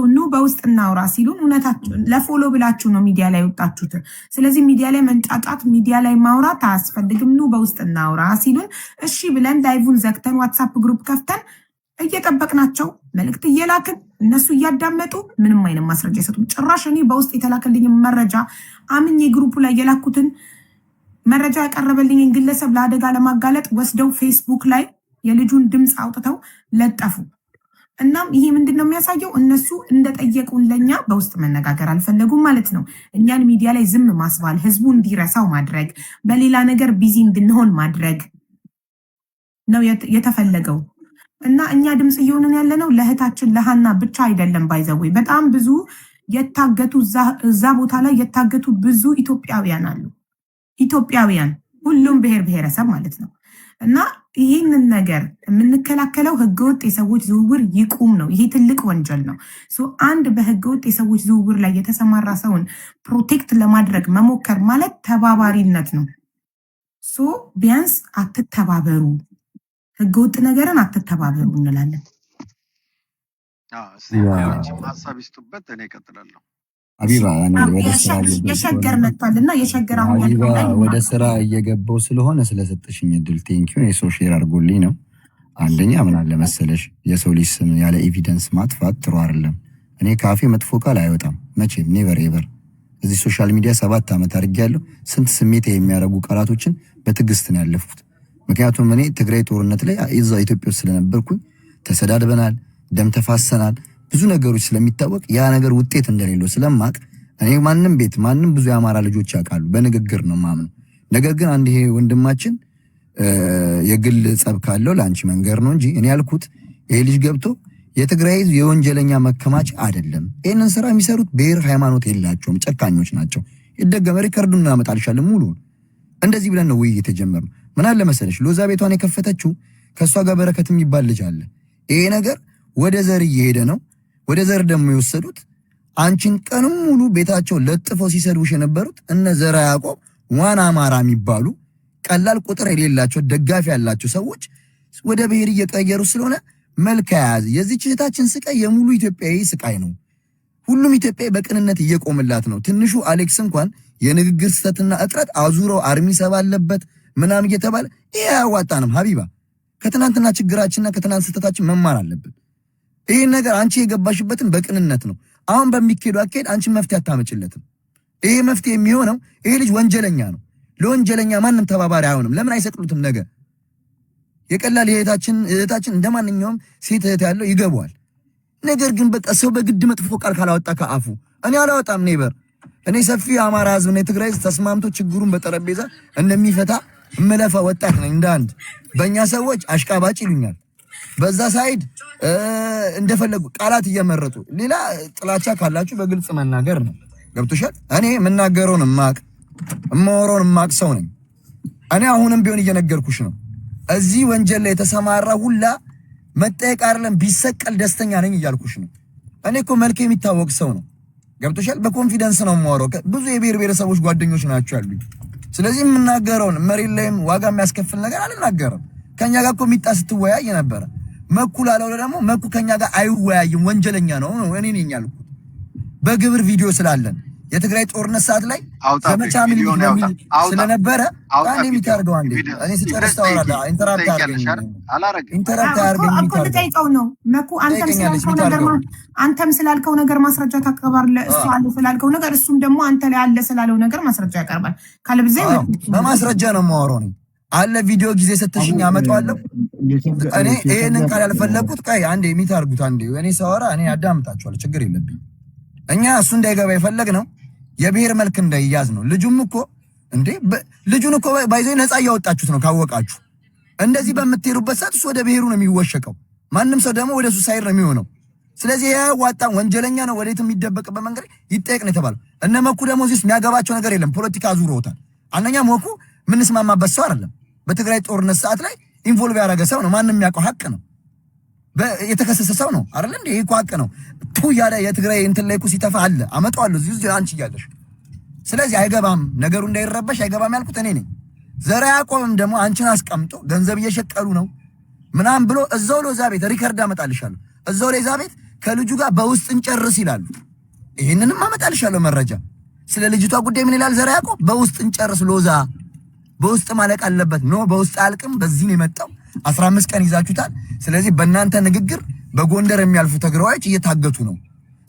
ኑ በውስጥ እናውራ ሲሉን እውነታችሁ ለፎሎ ብላችሁ ነው ሚዲያ ላይ ወጣችሁት። ስለዚህ ሚዲያ ላይ መንጫጫት፣ ሚዲያ ላይ ማውራት አያስፈልግም። ኑ በውስጥ እናውራ ሲሉን እሺ ብለን ላይቭን ዘግተን ዋትሳፕ ግሩፕ ከፍተን እየጠበቅናቸው መልእክት እየላክን እነሱ እያዳመጡ ምንም አይነት ማስረጃ አይሰጡም። ጭራሽ እኔ በውስጥ የተላከልኝ መረጃ አምኜ ግሩፑ ላይ የላኩትን መረጃ ያቀረበልኝን ግለሰብ ለአደጋ ለማጋለጥ ወስደው ፌስቡክ ላይ የልጁን ድምፅ አውጥተው ለጠፉ። እናም ይሄ ምንድን ነው የሚያሳየው? እነሱ እንደጠየቁን ለኛ በውስጥ መነጋገር አልፈለጉም ማለት ነው። እኛን ሚዲያ ላይ ዝም ማስባል፣ ህዝቡ እንዲረሳው ማድረግ፣ በሌላ ነገር ቢዚ እንድንሆን ማድረግ ነው የተፈለገው። እና እኛ ድምፅ እየሆንን ያለነው ለእህታችን ለሃና ብቻ አይደለም። ባይዘወይ በጣም ብዙ የታገቱ እዛ ቦታ ላይ የታገቱ ብዙ ኢትዮጵያውያን አሉ። ኢትዮጵያውያን ሁሉም ብሔር ብሔረሰብ ማለት ነው። እና ይህንን ነገር የምንከላከለው ህገወጥ የሰዎች ዝውውር ይቁም ነው። ይሄ ትልቅ ወንጀል ነው። አንድ በህገወጥ የሰዎች ዝውውር ላይ የተሰማራ ሰውን ፕሮቴክት ለማድረግ መሞከር ማለት ተባባሪነት ነው። ቢያንስ አትተባበሩ፣ ህገወጥ ነገርን አትተባበሩ እንላለን። ሀሳብ ይስጡበት። እኔ እቀጥላለሁ። ሀቢባ የሸገር መጥቷልና የሸገር አሁን ወደ ስራ እየገባው ስለሆነ ስለሰጠሽኝ እድል ቴንኪው። የሰው ሼር አድርጎልኝ ነው። አንደኛ ምን አለ መሰለሽ የሰው ልጅ ስም ያለ ኤቪደንስ ማጥፋት ጥሩ አይደለም። እኔ ካፌ መጥፎ ቃል አይወጣም መቼም ኔቨር ኤቨር። እዚህ ሶሻል ሚዲያ 7 ዓመት አድርጌያለሁ። ስንት ስሜት የሚያረጉ ቃላቶችን በትዕግስት ነው ያለፉት። ምክንያቱም እኔ ትግራይ ጦርነት ላይ እዛ ኢትዮጵያ ውስጥ ስለነበርኩኝ ተሰዳድበናል፣ ደም ተፋሰናል። ብዙ ነገሮች ስለሚታወቅ ያ ነገር ውጤት እንደሌለው ስለማቅ እኔ ማንም ቤት ማንም ብዙ የአማራ ልጆች ያውቃሉ፣ በንግግር ነው ማምነው። ነገር ግን አንድ ይሄ ወንድማችን የግል ጸብ ካለው ለአንቺ መንገር ነው እንጂ እኔ ያልኩት ይሄ ልጅ ገብቶ የትግራይ የወንጀለኛ መከማች አይደለም። ይሄንን ስራ የሚሰሩት ብሔር ሃይማኖት የላቸውም፣ ጨካኞች ናቸው። ይደገመ ሪከርዱን እናመጣልሻለን ሙሉ። እንደዚህ ብለን ነው ውይይት የጀመርነው። ምን አለ መሰለሽ ሎዛ ቤቷን የከፈተችው ከሷ ጋር በረከት የሚባል ልጅ አለ። ይሄ ነገር ወደ ዘር እየሄደ ነው። ወደ ዘር ደግሞ የወሰዱት አንቺን ቀንም ሙሉ ቤታቸው ለጥፈው ሲሰድቡሽ የነበሩት እነ ዘራ ያዕቆብ ዋና አማራ የሚባሉ ቀላል ቁጥር የሌላቸው ደጋፊ ያላቸው ሰዎች ወደ ብሔር እየቀየሩ ስለሆነ መልክ ያያዝ የዚህ እህታችን ስቃይ የሙሉ ኢትዮጵያዊ ስቃይ ነው። ሁሉም ኢትዮጵያዊ በቅንነት እየቆመላት ነው። ትንሹ አሌክስ እንኳን የንግግር ስተትና እጥረት አዙረው አርሚ ሰባለበት ምናምን እየተባለ ይሄ አያዋጣንም። ሀቢባ ከትናንትና ችግራችንና ከትናንት ስተታችን መማር አለብን። ይሄ ነገር አንቺ የገባሽበትን በቅንነት ነው። አሁን በሚኬዱ አካሄድ አንቺ መፍትሄ አታመጭለትም። ይሄ መፍትሄ የሚሆነው ይሄ ልጅ ወንጀለኛ ነው። ለወንጀለኛ ማንም ተባባሪ አይሆንም። ለምን አይሰቅሉትም? ነገ የቀላል እህታችን እንደማንኛውም ሴት እህት ያለው ይገባዋል። ነገር ግን በቃ ሰው በግድ መጥፎ ቃል ካላወጣ ከአፉ እኔ አላወጣም። ኔበር እኔ ሰፊ አማራ ህዝብ ነው ትግራይ ተስማምቶ ችግሩን በጠረጴዛ እንደሚፈታ እመለፋ ወጣት ነኝ። እንዳንድ በእኛ ሰዎች አሽቃባጭ ይሉኛል። በዛ ሳይድ እንደፈለጉ ቃላት እየመረጡ ሌላ ጥላቻ ካላችሁ በግልጽ መናገር ነው። ገብቶሻል? እኔ የምናገረውን እማወራውን ማቅ ሰው ነኝ። እኔ አሁንም ቢሆን እየነገርኩሽ ነው። እዚህ ወንጀል ላይ የተሰማራ ሁላ መጠየቅ አይደለም ቢሰቀል ደስተኛ ነኝ እያልኩሽ ነው። እኔ እኮ መልክ የሚታወቅ ሰው ነው። ገብቶሻል? በኮንፊደንስ ነው የማወራው። ብዙ የብሔር ብሔረሰቦች ጓደኞች ናቸው ያሉኝ። ስለዚህ የምናገረውን መሬት ላይም ዋጋ የሚያስከፍል ነገር አልናገርም። ከኛ ጋር እኮ ሚጣ ስትወያይ ነበረ። መኩ ላለው ደግሞ መኩ ከኛ ጋር አይወያይም፣ ወንጀለኛ ነው። እኔ ነኝ ያልኩት በግብር ቪዲዮ ስላለን የትግራይ ጦርነት ሰዓት ላይ ዘመቻ ምን ስለነበረ አንዴ የሚታርገው አንዴ እኔ ስጨርስ ታወራለህ። ኢንተራፕት አድርገኝ የሚታርገው ነው መኩ። አንተም ስላልከው ነገር ማስረጃ ታቀርባለህ። እሱ አለ ስላልከው ነገር እሱም ደግሞ አንተ ላይ አለ ስላለው ነገር ማስረጃ ያቀርባል። ካለብዘ በማስረጃ ነው የማወራው ነኝ አለ ቪዲዮ ጊዜ ሰተሽኝ አመጣዋለሁ። እኔ ይሄንን ቃል ያልፈለኩት ቆይ አንዴ የሚታርጉት አንዴ እኔ ሳወራ እኔ አዳምጣቸዋለሁ፣ ችግር የለብኝ። እኛ እሱ እንዳይገባ የፈለግነው የብሔር መልክ እንዳይያዝ ነው። ልጁም እኮ እንዴ ልጁን እኮ ባይዘይ ነፃ እያወጣችሁት ነው ካወቃችሁ። እንደዚህ በምትሄዱበት ሰዓት እሱ ወደ ብሔሩ ነው የሚወሸቀው። ማንም ሰው ደግሞ ወደ እሱ ሳይር ነው የሚሆነው። ስለዚህ ያ ዋጣን ወንጀለኛ ነው፣ ወዴት የሚደበቅበት መንገድ ይጠየቅ ነው የተባለው። እነ መኩ ደግሞ እዚህ የሚያገባቸው ነገር የለም፣ ፖለቲካ አዙሮታል። አንደኛ መኩ ምንስማማበት ሰው አይደለም። በትግራይ ጦርነት ሰዓት ላይ ኢንቮልቭ ያደረገ ሰው ነው። ማንም የሚያውቀው ሀቅ ነው። የተከሰሰ ሰው ነው አይደል እንዴ? ይሄ ሀቅ ነው። ቱ ያለ የትግራይ እንትን ላይ እኮ ሲተፋ አለ አመጣዋለሁ እዚህ አንቺ እያለሽ። ስለዚህ አይገባም፣ ነገሩ እንዳይረበሽ አይገባም ያልኩት እኔ ነኝ። ዘርዓ ያዕቆብም ደግሞ አንቺን አስቀምጦ ገንዘብ እየሸቀሉ ነው ምናምን ብሎ እዛው ሎዛ ቤት ሪከርድ አመጣልሻለሁ፣ እዛው ሎዛ ቤት ከልጁ ጋር በውስጥ እንጨርስ ይላሉ። ይሄንንም አመጣልሻለሁ መረጃ። ስለ ልጅቷ ጉዳይ ምን ይላል ዘርዓ ያዕቆብ? በውስጥ እንጨርስ፣ ሎዛ በውስጥ ማለቅ አለበት። ኖ በውስጥ አልቅም፣ በዚህ ነው የመጣው። 15 ቀን ይዛችሁታል። ስለዚህ በእናንተ ንግግር በጎንደር የሚያልፉ ትግራዋዮች እየታገቱ ነው።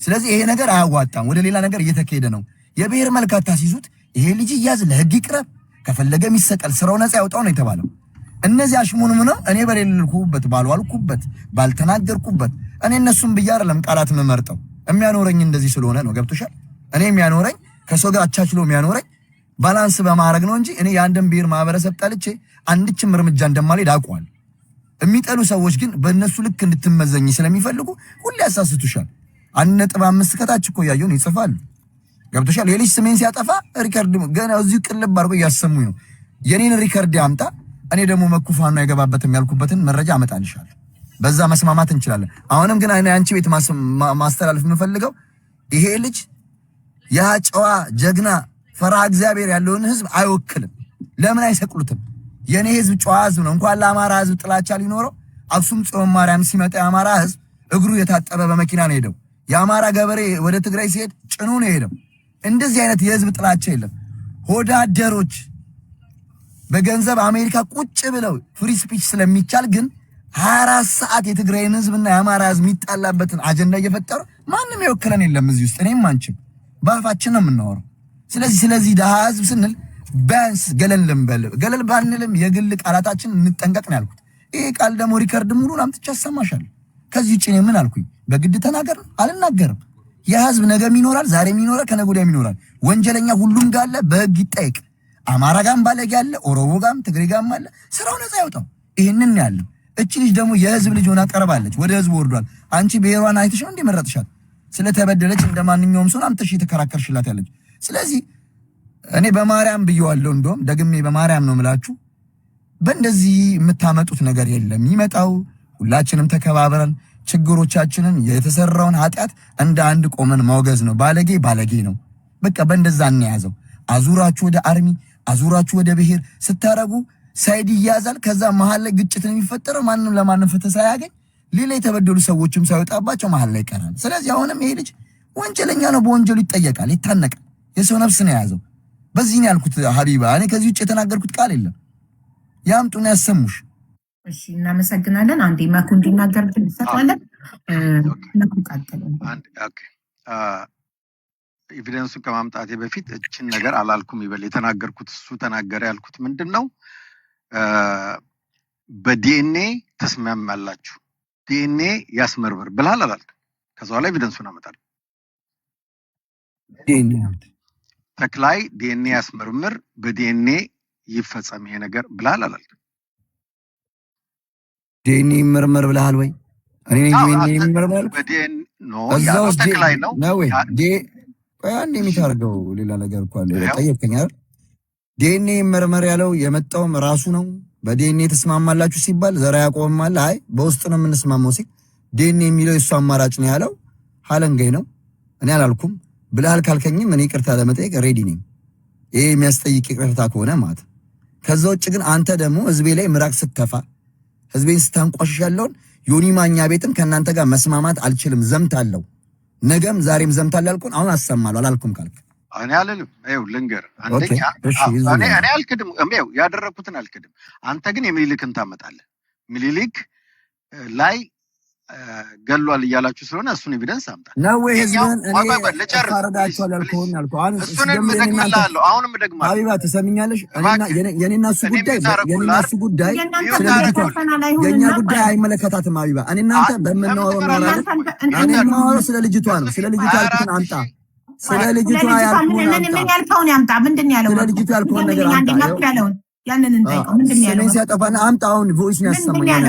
ስለዚህ ይሄ ነገር አያዋጣም፣ ወደ ሌላ ነገር እየተካሄደ ነው። የብሔር መልክ አታስይዙት። ይሄ ልጅ ይያዝ፣ ለህግ ይቅረብ፣ ከፈለገ የሚሰቀል፣ ስራው ነፃ ያውጣው ነው የተባለው። እነዚህ አሽሙኑም ነው እኔ በሌልኩበት ባልዋልኩበት ባልተናገርኩበት እኔ እነሱም ብዬ አይደለም ቃላት መመርጠው የሚያኖረኝ እንደዚህ ስለሆነ ነው። ገብቶሻል? እኔ የሚያኖረኝ ከሰው ጋር አቻችሎ የሚያኖረኝ ባላንስ በማድረግ ነው እንጂ እኔ የአንድን ብሔር ማህበረሰብ ጠልቼ አንድችም እርምጃ እንደማልሄድ አውቀዋል። የሚጠሉ ሰዎች ግን በእነሱ ልክ እንድትመዘኝ ስለሚፈልጉ ሁሌ ያሳስቱሻል። 1.5 ከታች እኮ ያየውን ይጽፋሉ። ገብቶሻል? የልጅ ስሜን ሲያጠፋ ሪከርድ ገና እዚሁ ቅልብ አድርጎ እያሰሙኝ ነው። የኔን ሪከርድ አምጣ፣ እኔ ደግሞ መኩፋኑ አይገባበትም ያልኩበትን መረጃ አመጣልሻለሁ። በዛ መስማማት እንችላለን። አሁንም ግን አንቺ ቤት ማስተላለፍ የምፈልገው ይሄ ልጅ ያ ጨዋ ጀግና ፈራ እግዚአብሔር ያለውን ህዝብ አይወክልም። ለምን አይሰቅሉትም? የኔ ህዝብ ጨዋ ህዝብ ነው። እንኳን ለአማራ ህዝብ ጥላቻ ሊኖረው አክሱም ጽዮን ማርያም ሲመጣ የአማራ ህዝብ እግሩ የታጠበ በመኪና ነው ሄደው። የአማራ ገበሬ ወደ ትግራይ ሲሄድ ጭኑ ነው ሄደው። እንደዚህ አይነት የህዝብ ጥላቻ የለም። ሆዳደሮች በገንዘብ አሜሪካ ቁጭ ብለው ፍሪ ስፒች ስለሚቻል ግን 24 ሰዓት የትግራይን ህዝብና የአማራ ህዝብ የሚጣላበትን አጀንዳ እየፈጠሩ ማንም ይወክለን የለም እዚህ ውስጥ። እኔም አንቺም በአፋችን ነው የምናወራው። ስለዚህ ደሃ ህዝብ ስንል ቢያንስ ገለል ልንበል፣ ገለል ባንልም የግል ቃላታችን እንጠንቀቅ ነው ያልኩት። ይሄ ቃል ደግሞ ሪከርድ ሙሉን አምጥቼ አሰማሻለሁ። ከዚህ ውጭ እኔ ምን አልኩኝ? በግድ ተናገር አልናገርም። የህዝብ ነገም ይኖራል፣ ዛሬም ይኖራል፣ ከነገ ወዲያም ይኖራል። ወንጀለኛ ሁሉም ጋር አለ፣ በህግ ይጠይቅ። አማራ ጋም ባለጌ አለ፣ ኦሮሞ ጋም ትግሬ ጋም አለ። ስራው ነፃ ያውጣው። ይሄንን ያለው እቺ ልጅ ደግሞ የህዝብ ልጅ ሆና ቀርባለች፣ ወደ ህዝብ ወርዷል። አንቺ ብሔሯን አይተሽ ነው እንደመረጥሻት። ስለተበደለች እንደማንኛውም ሰው አምጥተሽ የተከራከርሽላት ያለች። ስለዚህ እኔ በማርያም ብየዋለሁ፣ እንደውም ደግሜ በማርያም ነው የምላችሁ። በእንደዚህ የምታመጡት ነገር የለም። ይመጣው ሁላችንም ተከባብረን ችግሮቻችንን የተሰራውን ኃጢአት እንደ አንድ ቆመን ማውገዝ ነው። ባለጌ ባለጌ ነው። በቃ በእንደዛ እንያዘው። አዙራችሁ ወደ አርሚ አዙራችሁ ወደ ብሔር ስታረጉ ሳይድ ይያዛል። ከዛ መሀል ላይ ግጭት ነው የሚፈጠረው። ማንም ለማንም ፍትህ ሳያገኝ ሌላ የተበደሉ ሰዎችም ሳይወጣባቸው መሀል ላይ ይቀራል። ስለዚህ አሁንም ይሄ ልጅ ወንጀለኛ ነው፣ በወንጀሉ ይጠየቃል፣ ይታነቃል። የሰው ነፍስ ነው የያዘው። በዚህ ነው ያልኩት ሀቢባ። እኔ ከዚህ ውጭ የተናገርኩት ቃል የለም። ያምጡና ያሰሙሽ። እሺ፣ እናመሰግናለን። አንዴ መኩ እንዲናገር እንሰጣለን። መኩ ቀጥል። ኤቪደንሱን ከማምጣቴ በፊት እችን ነገር አላልኩም ይበል። የተናገርኩት እሱ ተናገረ ያልኩት ምንድን ነው? በዲኤንኤ ተስማማላችሁ፣ ዲኤንኤ ያስመርምር ብልሃል አላልኩም። ከዛ ላይ ኤቪደንሱን አመጣለሁ። ተክላይ ዲኤንኤ ያስመርምር፣ በዲኤንኤ ይፈጸም ይሄ ነገር ብልሃል አላልኩም። ዲኤንኤ ይመርመር ብልሃል ወይ? እኔ ዲኤንኤ ይመርመር ያው ተክላይ ነው ወይ? አንድ የሚታርገው ሌላ ነገር እኮ አለ። ጠየቀኝ አይደል? ዲኤንኤ ይመርመር ያለው የመጣውም ራሱ ነው። በዲኤንኤ ተስማማላችሁ ሲባል ዘርዓ ያዕቆብም አለ አይ በውስጥ ነው የምንስማማው ሲል ዲኤንኤ የሚለው የሱ አማራጭ ነው ያለው። ሀለንገይ ነው። እኔ አላልኩም ብለሃል ካልከኝም እኔ ይቅርታ ለመጠየቅ ሬዲ ነኝ። ይሄ የሚያስጠይቅ ይቅርታ ከሆነ ማለት። ከዛ ውጭ ግን አንተ ደግሞ ህዝቤ ላይ ምራቅ ስተፋ ህዝቤን ስታንቋሽሽ ያለውን ዮኒ ማኛ ቤትም ከእናንተ ጋር መስማማት አልችልም፣ ዘምታለሁ፣ ነገም ዛሬም ዘምታለሁ ያልኩን አሁን አሰማለሁ አላልኩም ካልክ እኔ አልልም። ይኸው ልንገር፣ አንደኛ እኔ አልክድም፣ ይኸው ያደረኩትን አልክድም። አንተ ግን የሚኒሊክን ታመጣለህ። ሚኒሊክ ላይ ገሏል እያላችሁ ስለሆነ እሱን ኤቪደንስ አምጣ ነው ወይ? ህዝብን እኔ ልጨርስ ታረዳቸዋል ያልከውን አሁን እሱንም ደግመላለሁ። አሁንም ደግመላለሁ። ሀቢባ ትሰሚኛለሽ? የኔና እሱ ጉዳይ ስለ ልጅቷ የኛ ጉዳይ አይመለከታትም። ሀቢባ እኔ እናንተ በምናወራው እናወራለን። እኔ የማወራው ስለ ልጅቷ ነው። ስለ ልጅቷ ያልኩትን አምጣ። ስለ ልጅቷ ያልከውን ያምጣ። ምንድን ያለው? ስለ ልጅቷ ያልከውን ነገር አምጣ። ያንን እንጠይቀው። ምንድን ያለው? ስሜን ሲያጠፋና አምጣ። አሁን ቮይስ ነው ያሰማኛል።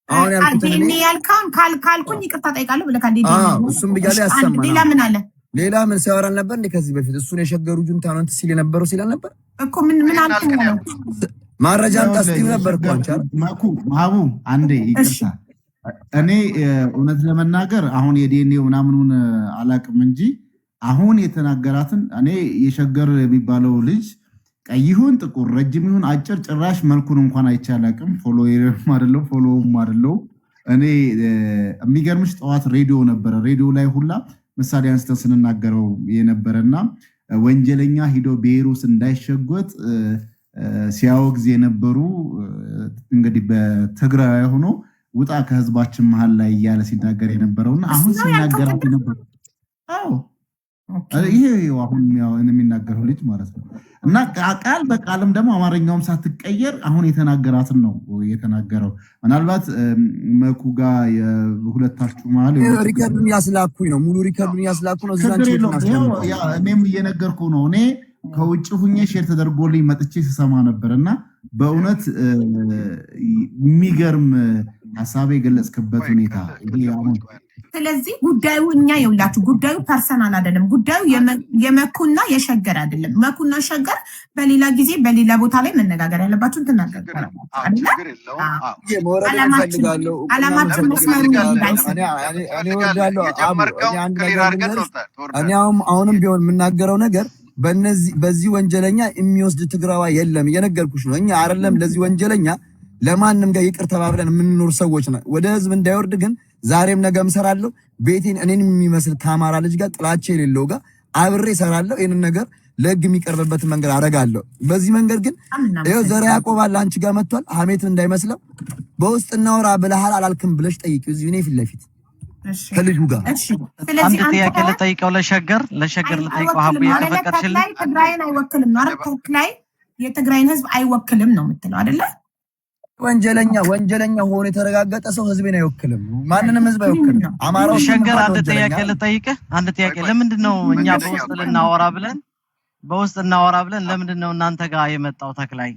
አሁን ያልኩትን እኔ ያልከውን ካልኩኝ ይቅርታ ጠይቃለሁ ብለህ ካንዴ እሱም ብያለሁ ያሰማና ሌላ ምን አለ? ሌላ ምን ሲያወራል ነበር እንዴ? ከዚህ በፊት እሱን የሸገሩ ጁንታ ነው እንትን ሲል የነበረው ሲል ነበር እኮ ምን አልኩኝ ነው ማረጃ አምጣ ስትይው ነበር እኮ አንቺ ማቡ አንዴ ይቅርታ። እኔ እውነት ለመናገር አሁን የዲኤንኤ ምናምኑን አላቅም እንጂ አሁን የተናገራትን እኔ የሸገር የሚባለው ልጅ ቀይ ይሁን ጥቁር ረጅም ይሁን አጭር ጭራሽ መልኩን እንኳን አይቻላቅም። ፎሎዌርም አይደለው ፎሎውም አይደለው። እኔ የሚገርምሽ ጠዋት ሬዲዮ ነበረ። ሬዲዮ ላይ ሁላ ምሳሌ አንስተን ስንናገረው የነበረና ወንጀለኛ ሂዶ ብሔሩስ እንዳይሸጎጥ ሲያወግዝ የነበሩ እንግዲህ በትግራይ ሆኖ ውጣ ከህዝባችን መሃል ላይ እያለ ሲናገር የነበረውና አሁን ሲናገራት የነበረው ይሄ አሁን የሚናገረው ልጅ ማለት ነው። እና ቃል በቃልም ደግሞ አማርኛውም ሳትቀየር አሁን የተናገራትን ነው የተናገረው። ምናልባት መኩ ጋር የሁለታችሁ መሀል ሪከርዱን ያስላኩኝ ነው፣ ሙሉ ሪከርዱን ያስላኩ ነው። እኔም እየነገርኩ ነው። እኔ ከውጭ ሁኜ ሼር ተደርጎልኝ መጥቼ ስሰማ ነበር እና በእውነት የሚገርም ሀሳብ የገለጽክበት ሁኔታ። ስለዚህ ጉዳዩ እኛ የውላችሁ ጉዳዩ ፐርሰናል አይደለም። ጉዳዩ የመኩና የሸገር አይደለም። መኩና ሸገር በሌላ ጊዜ በሌላ ቦታ ላይ መነጋገር ያለባችሁን ትናገራላችሁ። አላማችን መስመሩ አሁንም ቢሆን የምናገረው ነገር በዚህ ወንጀለኛ የሚወስድ ትግራዋይ የለም። እየነገርኩሽ ነው። እኛ አይደለም ለዚህ ወንጀለኛ ለማንም ጋር ይቅር ተባብለን የምንኖር ሰዎች ነው። ወደ ህዝብ እንዳይወርድ ግን ዛሬም ነገም እሰራለሁ። ቤቴን እኔን የሚመስል ከአማራ ልጅ ጋር ጥላቻ የሌለው ጋር አብሬ እሰራለሁ። ይህንን ነገር ለህግ የሚቀርብበትን መንገድ አደርጋለሁ። በዚህ መንገድ ግን ይኸው ዘርዓ ያዕቆብ አለ አንቺ ጋር መጥቷል። ሀሜትን እንዳይመስለው በውስጥ እናወራ ብለሃል አላልክም ብለሽ ጠይቂው። እዚህ እኔ ፊት ለፊት ከልጁ ጋር አንድ ጥያቄ ልጠይቀው። ለሸገር ልጠይቀው። ሀቡ የተፈቀድሽልኝ ትግራይን አይወክልም ነው አይደል? ተክላይ የትግራይን ህዝብ አይወክልም ነው የምትለው አይደለ? ወንጀለኛ ሆኖ የተረጋገጠ ሰው ህዝብን አይወክልም፣ ማንንም ህዝብ አይወክልም። አማራው ሸገር አንድ ጥያቄ ልጠይቅህ። አንድ ጥያቄ ለምንድን ነው እኛ በውስጥ እናወራ ብለን ለምንድን ነው እናንተ ጋር የመጣው ተክላይ?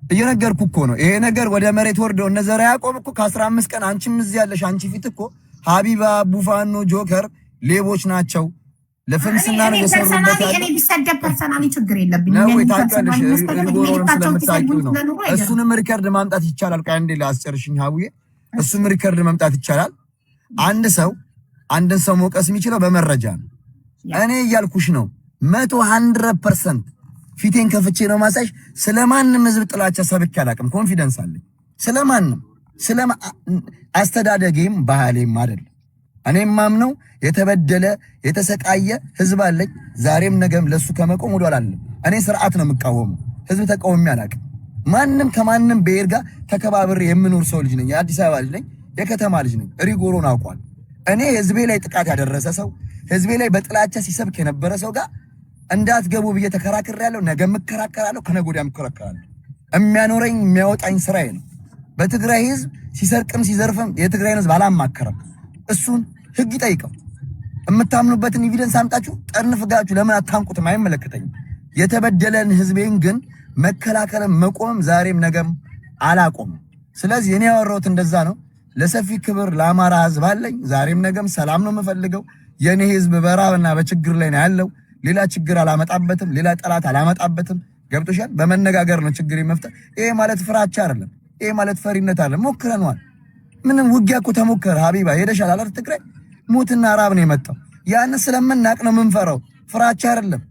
እየነገርኩ እኮ ነው። ይሄ ነገር ወደ መሬት ወርደው እነ ዘርዓ ያዕቆብ እኮ ከ15 ቀን አንቺም እዚህ ያለሽ አንቺ ፊት እኮ ሀቢባ ቡፋኖ ጆከር ሌቦች ናቸው ለፍንስና ነው የሰሩበት። እኔ ቢሰደብ ፐርሰናሊ ችግር የለብኝም። ነው ታውቂያለሽ፣ ስለምታውቂው ነው። እሱንም ሪከርድ ማምጣት ይቻላል። ቆይ አንዴ ላስጨርሽኝ ሀቡዬ። እሱም ሪከርድ ማምጣት ይቻላል። አንድን ሰው መውቀስ የሚችለው በመረጃ ነው። እኔ እያልኩሽ ነው 100% ፊቴን ከፍቼ ነው ማሳይሽ። ስለማንም ህዝብ ጥላቻ ሰብኬ አላውቅም። ኮንፊደንስ አለኝ ስለማንም። አስተዳደጌም ባህሌም አይደለም። እኔም ማምነው የተበደለ የተሰቃየ ህዝብ አለኝ። ዛሬም ነገም ለሱ ከመቆም ወደ ኋላ አልልም። እኔ ስርዓት ነው የምቃወመው። ህዝብ ተቃውሞ አላውቅም። ማንም ከማንም ብሔር ጋር ተከባብሬ የምኖር ሰው ልጅ ነኝ። የአዲስ አበባ ልጅ ነኝ። የከተማ ልጅ ነኝ። ሪጎሮን አውቋል። እኔ ህዝቤ ላይ ጥቃት ያደረሰ ሰው፣ ህዝቤ ላይ በጥላቻ ሲሰብክ የነበረ ሰው ጋር እንዳትገቡ ብዬ ተከራክሬያለሁ። ነገም እከራከራለሁ፣ ከነገ ወዲያም እከራከራለሁ። የሚያኖረኝ የሚያወጣኝ ስራዬ ነው። በትግራይ ህዝብ ሲሰርቅም ሲዘርፍም የትግራይን ህዝብ አላማከረም። እሱን ህግ ይጠይቀው። የምታምኑበትን ኤቪደንስ አምጣችሁ ጠርንፍጋችሁ ለምን አታንቁትም? አይመለከተኝም። የተበደለን ህዝቤን ግን መከላከልም መቆምም ዛሬም ነገም አላቆምም። ስለዚህ እኔ ያወራሁት እንደዛ ነው። ለሰፊ ክብር ለአማራ ህዝብ አለኝ። ዛሬም ነገም ሰላም ነው የምፈልገው። የኔ ህዝብ በራብና በችግር ላይ ነው ያለው። ሌላ ችግር አላመጣበትም። ሌላ ጠላት አላመጣበትም። ገብቶሻል? በመነጋገር ነው ችግር መፍታት። ይሄ ማለት ፍራቻ አይደለም። ይሄ ማለት ፈሪነት አይደለም። ሞክረናል። ምንም ውጊያ እኮ ተሞከረ። ሀቢባ ሄደሻል አይደል? ትግራይ ሞትና ራብ ነው የመጣው። ያን ስለምናቅ ነው የምንፈራው። ፍራቻ አይደለም።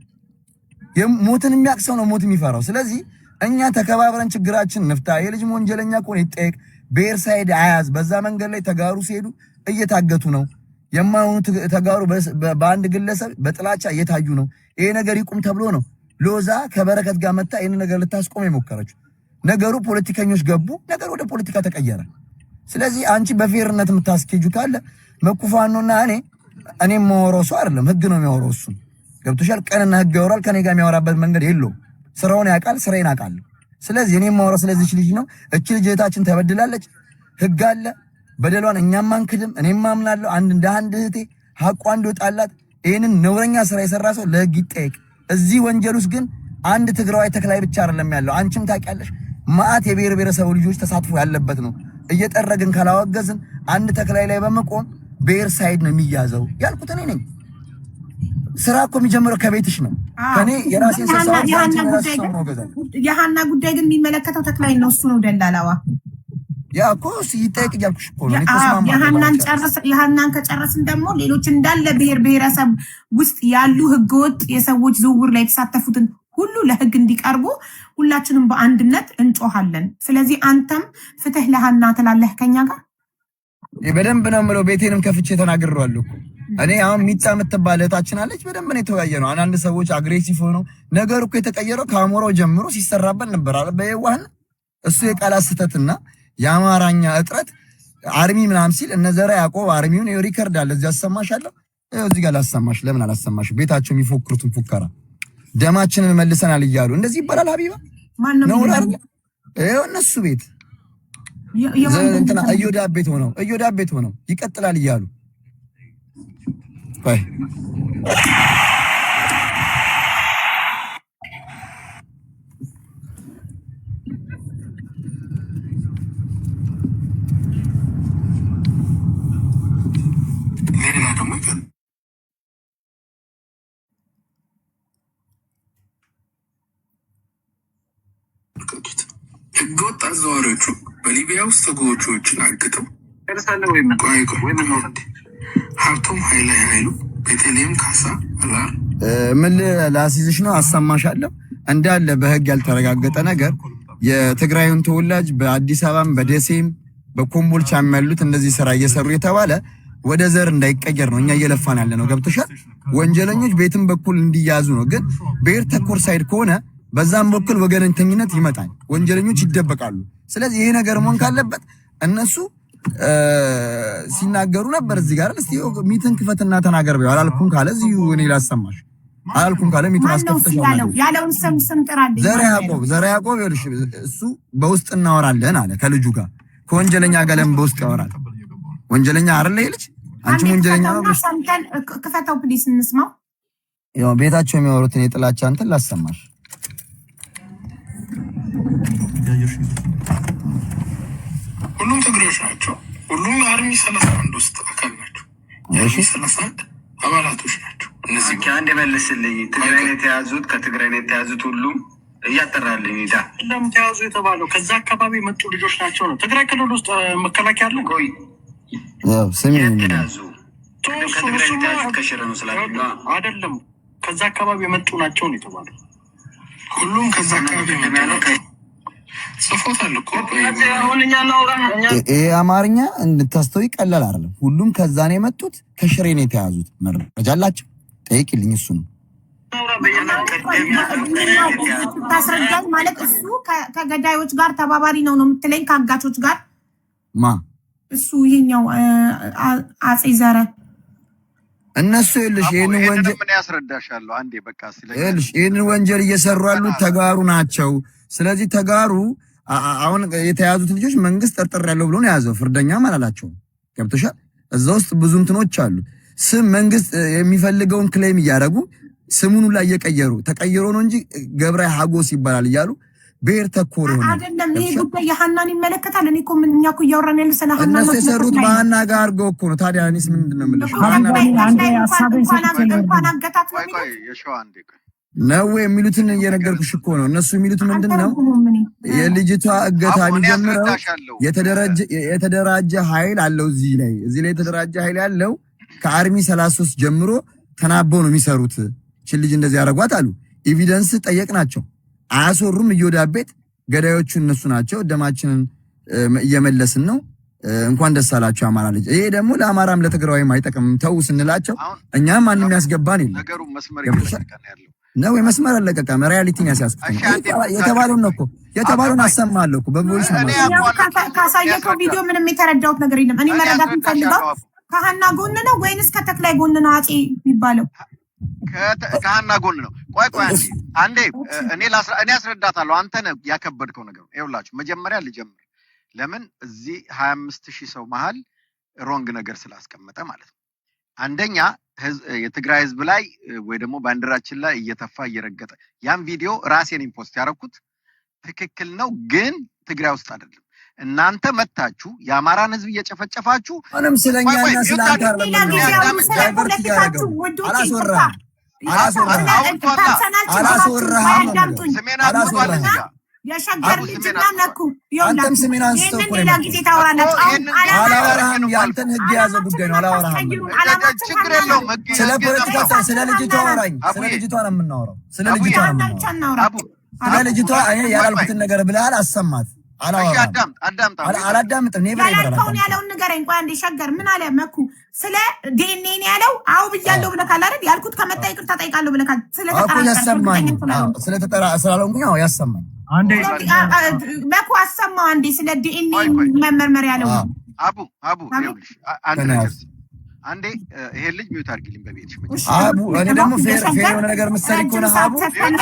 ሞትን የሚያቅሰው ነው ሞት የሚፈራው። ስለዚህ እኛ ተከባብረን ችግራችን ንፍታ። የልጅ ወንጀለኛ ከሆነ ይጠየቅ። ብሔር ሳይድ አያዝ። በዛ መንገድ ላይ ተጋሩ ሲሄዱ እየታገቱ ነው። የማይሆኑ ተጋሩ በአንድ ግለሰብ በጥላቻ እየታዩ ነው። ይሄ ነገር ይቁም ተብሎ ነው ሎዛ ከበረከት ጋር መጣ ይሄን ነገር ልታስቆም የሞከረችው። ነገሩ ፖለቲከኞች ገቡ። ነገር ወደ ፖለቲካ ተቀየረ። ስለዚህ አንቺ በፌርነት የምታስኬጁ ካለ መኩፋኖና እኔም ማወራው ሰው አይደለም። ህግ ነው የሚያወራው እሱ። ገብቶሻል? ቀንና ህግ ያወራል። ከኔ ጋር የሚያወራበት መንገድ የለውም። ስራውን ያውቃል፣ ስራዬን አውቃለሁ። ስለዚህ እኔም ማወራው ስለዚህ ልጅ ነው። እቺ ልጅ እህታችን ተበድላለች። ህግ አለ። በደሏን እኛም አንክድም። እኔም ማምናለሁ። እንደ አንድ እህቴ ሐቋ እንዲወጣላት ይሄንን ነውረኛ ስራ የሰራ ሰው ለህግ ይጠየቅ። እዚህ ወንጀል ውስጥ ግን አንድ ትግራዋይ ተክላይ ብቻ አይደለም ያለው። አንቺም ታውቂያለሽ። ማአት የብሔር ብሔረሰብ ልጆች ተሳትፎ ያለበት ነው። እየጠረግን ካላወገዝን አንድ ተክላይ ላይ በመቆም ብሔር ሳይድ ነው የሚያዘው ያልኩት እኔ ነኝ። ስራ እኮ የሚጀምረው ከቤትሽ ነው። ከኔ የራሴን ሰሳው የሃና ጉዳይ ግን የሚመለከተው ተክላይ ነው። እሱ ነው ደላላዋ። ያ እኮ ሲጠይቅ እያልኩሽ እኮ ነው። የሀናን ከጨረስን ደግሞ ሌሎች እንዳለ ብሔር ብሔረሰብ ውስጥ ያሉ ህገወጥ የሰዎች ዝውውር ላይ የተሳተፉትን ሁሉ ለህግ እንዲቀርቡ ሁላችንም በአንድነት እንጮሃለን። ስለዚህ አንተም ፍትህ ለሀና ትላለህ ከኛ ጋር በደንብ ነው የምለው። ቤቴንም ከፍቼ ተናግሬዋለሁ እኮ እኔ አሁን ሚጣ የምትባል እህታችን አለች። በደንብ ነው የተወያየ ነው። አንዳንድ ሰዎች አግሬሲቭ ሆነው ነገሩ እኮ የተቀየረው ከአሞራው ጀምሮ ሲሰራበት ነበር አለ በየዋህን እሱ የቃላት ስህተትና የአማርኛ እጥረት አርሚ ምናምን ሲል እነዘራ ያዕቆብ አርሚውን ሪከርድ አለ እዚህ አሰማሻለሁ። እዚህ ጋር ላሰማሽ። ለምን አላሰማሽ? ቤታቸው የሚፎክሩትን ፉከራ ደማችንን መልሰናል እያሉ እንደዚህ ይባላል። ሀቢባ ነው አይደል? ይኸው እነሱ ቤት እንትና እዮዳብ ቤት ሆነው ይቀጥላል እያሉ ባይ ህገወጥ አዘዋዋሪዎቹ በሊቢያ ውስጥ ተጓዦችን አግተው ሀብቶም ኃይሉ ቤተልሔም ካሳ ምን ላሲዝሽ ነው አሰማሻለሁ። እንዳለ በህግ ያልተረጋገጠ ነገር የትግራዩን ተወላጅ በአዲስ አበባም በደሴም በኮምቦልቻም ያሉት እንደዚህ ስራ እየሰሩ የተባለ ወደ ዘር እንዳይቀየር ነው እኛ እየለፋን ያለ ነው። ገብተሻል? ወንጀለኞች ቤትም በኩል እንዲያዙ ነው። ግን ብሔር ተኮር ሳይድ ከሆነ በዛም በኩል ወገንተኝነት ይመጣል፣ ወንጀለኞች ይደበቃሉ። ስለዚህ ይሄ ነገር መሆን ካለበት እነሱ ሲናገሩ ነበር እዚህ ጋር እስቲ ሚትን ክፈትና ተናገር ቢው አላልኩም ካለ እዚሁ እኔ ላሰማሽ አላልኩም ካለ ሚትን አስከፍተሽ ያለውን ስም ጥራልኝ። ዘራ ያዕቆብ ይልሽ እሱ በውስጥ እናወራለን አለ ከልጁ ጋር ከወንጀለኛ ጋርም በውስጥ ያወራል። ወንጀለኛ አይደለ ይልሽ አንቺ ወንጀለኛ ነው። ሰምተን ክፈተው ፕሊስ እንስማው። ያው ቤታቸው የሚያወሩትን የጥላቻ እንትን ላሰማሽ። ሁሉም ትግሬዎች ናቸው። ሁሉም አርሚ 31 ውስጥ አካል ናቸው። አርሚ 31 አባላቶች ናቸው። እነዚህ አንድ መልስልኝ። ትግራይ ነው የተያዙት፣ ከትግራይ ነው የተያዙት። ሁሉም እያጠራልኝ ዳ ለምን ተያዙ የተባለው ከዛ አካባቢ የመጡ ልጆች ናቸው ነው። ትግራይ ክልል ውስጥ መከላከያ አለ ቆይ ያው ስሚ ተያዙ። ከትግራይ የተያዙት ከሽረ ነው ስላለ አይደለም። ከዛ አካባቢ የመጡ ናቸው ነው የተባለው። ሁሉም ከዛ አካባቢ የመጡ ጽፎታል እኮ ይሄ አማርኛ እንድታስተውይ ቀላል አይደለም። ሁሉም ከዛ ነው የመጡት፣ ከሽሬ ነው የተያዙት። መረጃ አላቸው፣ ጠይቂልኝ። እሱ ነው ታስረዳኝ ማለት እሱ ከገዳዮች ጋር ተባባሪ ነው የምትለኝ? ከአጋቾች ጋር ማ እሱ ይሄኛው አጼ ዘረ እነሱ ይልሽ ይሄን ወንጀል ምን ያስረዳሻለሁ? አንዴ በቃ ይልሽ ይሄን ወንጀል እየሰሩ ያሉት ተጋሩ ናቸው። ስለዚህ ተጋሩ አሁን የተያዙት ልጆች መንግስት ጠርጥር ያለው ብሎ ነው ያዘው። ፍርደኛም አላላቸው። ገብቶሻል? እዛ ውስጥ ብዙ እንትኖች አሉ። ስም መንግስት የሚፈልገውን ክሌም እያደረጉ ስሙን ላይ እየቀየሩ ተቀይሮ ነው እንጂ ገብረ ሀጎስ ይባላል እያሉ ብሔር ተኮር ሆነ አይደለም። ይሄ ጉዳይ የሀናን ይመለከታል። እኔ እኮ እኛ እኮ እያወራን ያለ ስለ ሀና ነው። እነሱ የሰሩት በሀና ጋር አድርገው እኮ ነው። ታዲያ እኔስ ምንድን ነው የምልሽ? ነው የሚሉትን እየነገርኩሽ እኮ ነው። እነሱ የሚሉት ምንድን ነው? የልጅቷ እገታ የሚጀምረው የተደራጀ ኃይል አለው እዚህ ላይ የተደራጀ ኃይል ያለው ከአርሚ 33 ጀምሮ ተናበው ነው የሚሰሩት። እቺ ልጅ እንደዚህ ያደርጓት አሉ። ኤቪደንስ ጠየቅናቸው፣ አያስወሩም። እዮዳብ ቤት ገዳዮቹ እነሱ ናቸው። ደማችንን እየመለስን ነው። እንኳን ደስ አላችሁ አማራ ልጅ። ይሄ ደግሞ ለአማራም ለትግራይም አይጠቅምም ተው ስንላቸው እኛም ማንም ያስገባን የለም። ነገሩ መስመር ይለቀቀን ያለው ነው። መስመር አለቀቀም። ሪያሊቲን ያሳስከኝ የተባለውን ነው እኮ የተባለውን አሰማለሁ እኮ በቮይስ ነው። ካሳየከው ቪዲዮ ምንም የተረዳሁት ነገር የለም። እኔ መረዳት የምፈልገው ከሀና ጎን ነው ወይንስ ከተክላይ ጎን ነው? አጼ የሚባለው ከሀና ጎን ነው። ቆይ አንዴ እኔ አስረዳታለሁ። አንተ ነህ ያከበድከው ነገር። ይኸውላችሁ መጀመሪያ ልጀምር። ለምን እዚህ 25,000 ሰው መሃል ሮንግ ነገር ስላስቀመጠ ማለት ነው። አንደኛ የትግራይ ህዝብ ላይ ወይ ደግሞ ባንዲራችን ላይ እየተፋ እየረገጠ ያን ቪዲዮ ራሴን ኢምፖስት ያደረኩት ትክክል ነው፣ ግን ትግራይ ውስጥ አይደለም። እናንተ መታችሁ የአማራን ህዝብ እየጨፈጨፋችሁ ምንም ስለኛና ስለአንተ የሸገር ልጅና ነኩ አንተም ስሜን አንስተው እኮ ሌላ ጊዜ ታወራላችሁ። አላወራህም። ያንተን ህግ የያዘ ጉዳይ ነው። አላወራህም። ስለ ፖለቲካ ስለ ልጅቷ አወራኝ። ስለ ልጅቷ ነው የምናወራው። ስለ ልጅቷ ነው የምናወራው። ስለ ልጅቷ እኔ ያላልኩትን ነገር ብለሃል። አሰማት። አላዳምጥም። ያላልከውን ያለውን ንገረኝ። ቆይ አንዴ ሸገር ምን አለ መኩ? ስለ ዲኤንኤ ያለው አው ብያለሁ ብለካል አይደል? ያልኩት ከመጣ ይቅርታ ጠይቃለሁ ብለካል። ስለ ያሰማኝ ስላልሆንኩኝ ያሰማኝ አንዴ መኩ አሰማው። አንዴ ስለ ዲኤንኤ መመርመር ያለው አቡ አንዴ ይሄ ልጅ ሚውት አድርጊልኝ በቤትሽ። አቡ እኔ ደግሞ ፌር የሆነ ነገር ምሳሌ ከሆነ አቡ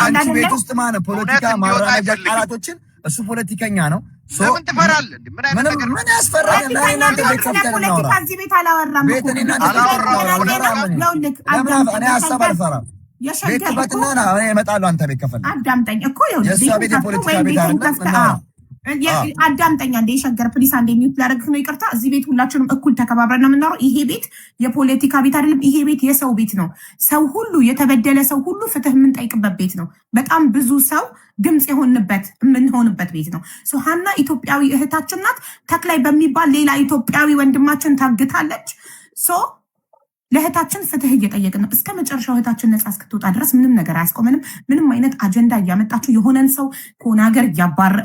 አንቺ ቤት ውስጥ ማለት ፖለቲካ ማራናጃ ቃላቶችን እሱ ፖለቲከኛ ነው። ለምን ትፈራለህ? ምን አይነት ነገር ምን ያስፈራል? ለምን አንተ ቤት ከፍተህ ነው? ከዚህ ቤት አላወራም። ቤት እኔ እና እኔ ሀሳብ አልፈራም። ቤት በትና እኔ እመጣለሁ አንተ ቤት ከፈለህ። አዳምጠኝ እኮ ይኸውልህ፣ የእሷ ቤት የፖለቲካ ቤት አይደለም። አዳምጠኝ አንዴ ሸገር ፕሊስ፣ አንዴ ሚውት ላደርግህ ነው። ይቅርታ። እዚህ ቤት ሁላችንም እኩል ተከባብረን ነው የምናወራው። ይሄ ቤት የፖለቲካ ቤት አይደለም። ይሄ ቤት የሰው ቤት ነው። ሰው ሁሉ የተበደለ ሰው ሁሉ ፍትህ የምንጠይቅበት ቤት ነው። በጣም ብዙ ሰው ድምፅ የምንሆንበት ቤት ነው። ሀና ኢትዮጵያዊ እህታችን ናት። ተክላይ በሚባል ሌላ ኢትዮጵያዊ ወንድማችን ታግታለች። ለእህታችን ፍትህ እየጠየቅን ነው እስከ መጨረሻው። እህታችን ነፃ እስክትወጣ ድረስ ምንም ነገር አያስቆመንም። ምንም አይነት አጀንዳ እያመጣችሁ የሆነን ሰው ከሆነ ሀገር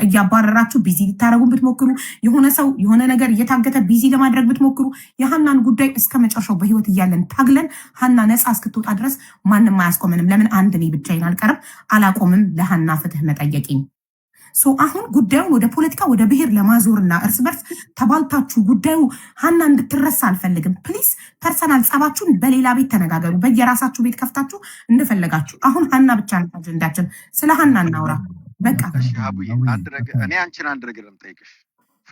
እያባረራችሁ ቢዚ ልታደረጉ ብትሞክሩ፣ የሆነ ሰው የሆነ ነገር እየታገተ ቢዚ ለማድረግ ብትሞክሩ፣ የሀናን ጉዳይ እስከ መጨረሻው በህይወት እያለን ታግለን ሀና ነፃ እስክትወጣ ድረስ ማንም አያስቆመንም። ለምን አንድ እኔ ብቻዬን አልቀርም፣ አላቆምም ለሀና ፍትህ መጠየቅኝ። አሁን ጉዳዩን ወደ ፖለቲካ ወደ ብሔር ለማዞርና እርስ በርስ ተባልታችሁ ጉዳዩ ሀና እንድትረሳ አልፈልግም። ፕሊስ ፐርሰናል ጸባችሁን በሌላ ቤት ተነጋገሩ። በየራሳችሁ ቤት ከፍታችሁ እንደፈለጋችሁ። አሁን ሀና ብቻ ነው አጀንዳችን። ስለ ሀና እናውራ በቃ። እኔ አንቺን አንድ ነገር ልጠይቅሽ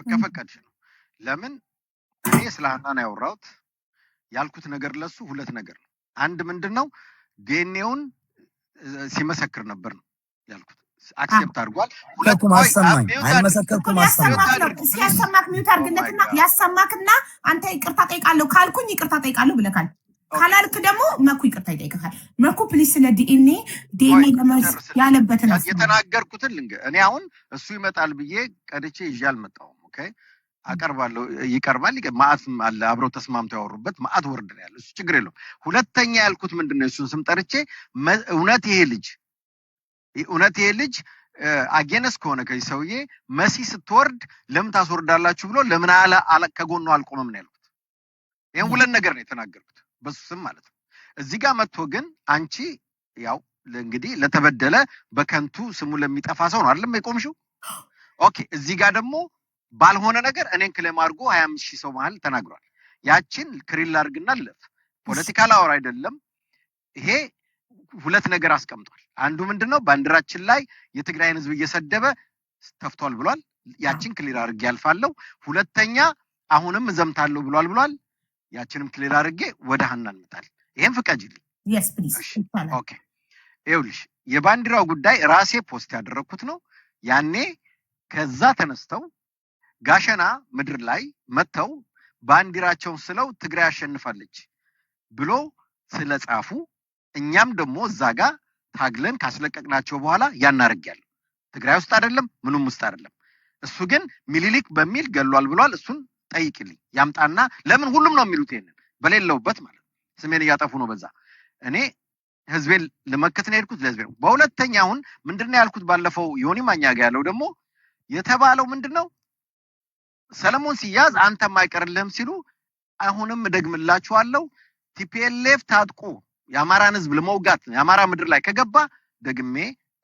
ከፈቀድሽ ነው። ለምን እኔ ስለ ሀና ነው ያወራሁት። ያልኩት ነገር ለሱ ሁለት ነገር ነው። አንድ ምንድነው ዲኤንኤውን ሲመሰክር ነበር ነው ያልኩት። አክሴፕት አድርጓል። ሁለቱም አሰማኝ አልመሰከርኩም። ሲያሰማክ ሚውት አድርግለትና ያሰማክና አንተ ይቅርታ ጠይቃለሁ ካልኩኝ ይቅርታ ጠይቃለሁ ብለካል። ካላልክ ደግሞ መኩ ይቅርታ ይጠይቅካል። መኩ ፕሊስ ስለ ዲኤንኤ ለመርስ ያለበትን የተናገርኩትን እኔ አሁን እሱ ይመጣል ብዬ ቀድቼ ይዤ አልመጣሁም። ኦኬ አቀርባለሁ፣ ይቀርባል። ማአትም አለ አብረው ተስማምተው ያወሩበት ማአት ወርድ ነው ያለው። እሱ ችግር የለውም። ሁለተኛ ያልኩት ምንድነው እሱን ስም ጠርቼ እውነት ይሄ ልጅ አጌነስ ከሆነ ከዚህ ሰውዬ መሲ ስትወርድ ለምን ታስወርዳላችሁ ብሎ ለምን ከጎኑ አልቆመም ነው ያልኩት። ይሄን ሁለት ነገር ነው የተናገርኩት በሱ ስም ማለት ነው። እዚህ ጋር መጥቶ ግን አንቺ ያው እንግዲህ ለተበደለ በከንቱ ስሙ ለሚጠፋ ሰው ነው አይደለም የቆምሽው። ኦኬ እዚህ ጋር ደግሞ ባልሆነ ነገር እኔን ክሌም አድርጎ 25,000 ሰው መሀል ተናግሯል። ያችን ክሪል አድርግና ለፍ ፖለቲካል አወር አይደለም ይሄ። ሁለት ነገር አስቀምጧል። አንዱ ምንድነው ባንዲራችን ላይ የትግራይን ህዝብ እየሰደበ ተፍቷል ብሏል። ያችን ክሊር አድርጌ ያልፋለሁ። ሁለተኛ አሁንም እዘምታለሁ ብሏል። ያችንም ክሊር አድርጌ ወደ ሀና እንመጣለን። ይሄን ፍቀጅልኝ። yes please ኦኬ ይኸውልሽ የባንዲራው ጉዳይ ራሴ ፖስት ያደረኩት ነው። ያኔ ከዛ ተነስተው ጋሸና ምድር ላይ መተው ባንዲራቸውን ስለው ትግራይ አሸንፋለች ብሎ ስለጻፉ እኛም ደግሞ እዛ ጋር ታግለን ካስለቀቅናቸው በኋላ ያናርጋለን። ትግራይ ውስጥ አይደለም ምንም ውስጥ አይደለም። እሱ ግን ሚሊሊክ በሚል ገሏል ብሏል። እሱን ጠይቅልኝ ያምጣና ለምን ሁሉም ነው የሚሉት ይሄንን በሌለውበት ማለት ስሜን እያጠፉ ነው። በዛ እኔ ህዝቤን ለመከት ነው የሄድኩት ለህዝቤ ነው። በሁለተኛ አሁን ምንድነው ያልኩት ባለፈው ዮኒ ማኛ ጋር ያለው ደግሞ የተባለው ምንድነው ሰለሞን ሲያዝ አንተም አይቀርልህም ሲሉ አሁንም ደግምላችኋለሁ ቲፒኤልኤፍ ታጥቁ የአማራን ህዝብ ለመውጋት የአማራ ምድር ላይ ከገባ ደግሜ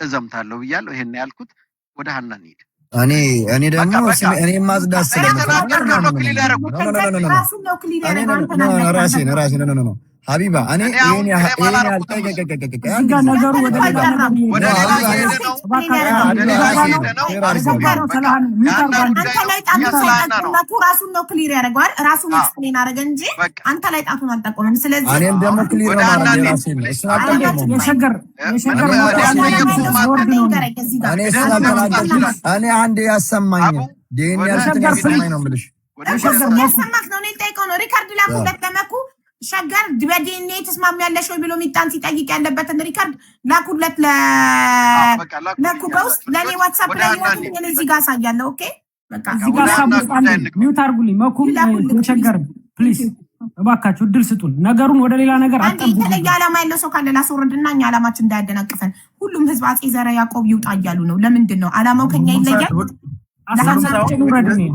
እዘምታለሁ ብያለሁ። ይሄን ያልኩት ወደ ሀና እንሂድ። እኔ ደግሞ እኔ ማዝዳት ስለተናገር ነው ክሊል ያደረጉት ራሴ ነው ሀቢባ እኔ ይሄን ነገሩ ወደ ራሱን ነው ክሊር ያደርገዋል። ራሱን ኤክስፕሌን አደረገ እንጂ አንተ ላይ ጣቱን አልጠቆመም። ስለዚህ እኔም ደግሞ ክሊር እኔ አንዴ ያሰማኝ ዲኤንኤ ያሰማኝ ነው የምልሽ። ያሰማክ ነው እኔ ጠይቀው ነው ሪካርድ ላኩለት ለመኩ ሸገር በዲኤንኤ ተስማሚያለሽ ወይ ብሎ ሚጣን ሲጠይቅ ያለበትን ሪከርድ ላኩለት ለኩ በውስጥ ለኔ ዋትስአፕ ላይ ወጥቶ እዚህ ጋር አሳያለሁ። ኦኬ በቃ እዚህ ጋር ሳብስታንድ ሚውት አርጉልኝ። መኩም ሸገር ፕሊዝ እባካችሁ እድል ስጡን። ነገሩን ወደ ሌላ ነገር አጣምጡ። አንዴ ዓላማ ያለው ሰው ካለ ላስወርድና እኛ ዓላማችን እንዳያደናቅፈን ሁሉም ህዝብ አጼ ዘርዓ ያዕቆብ ይውጣ እያሉ ነው። ለምንድን ነው ዓላማው ከኛ ይለያል?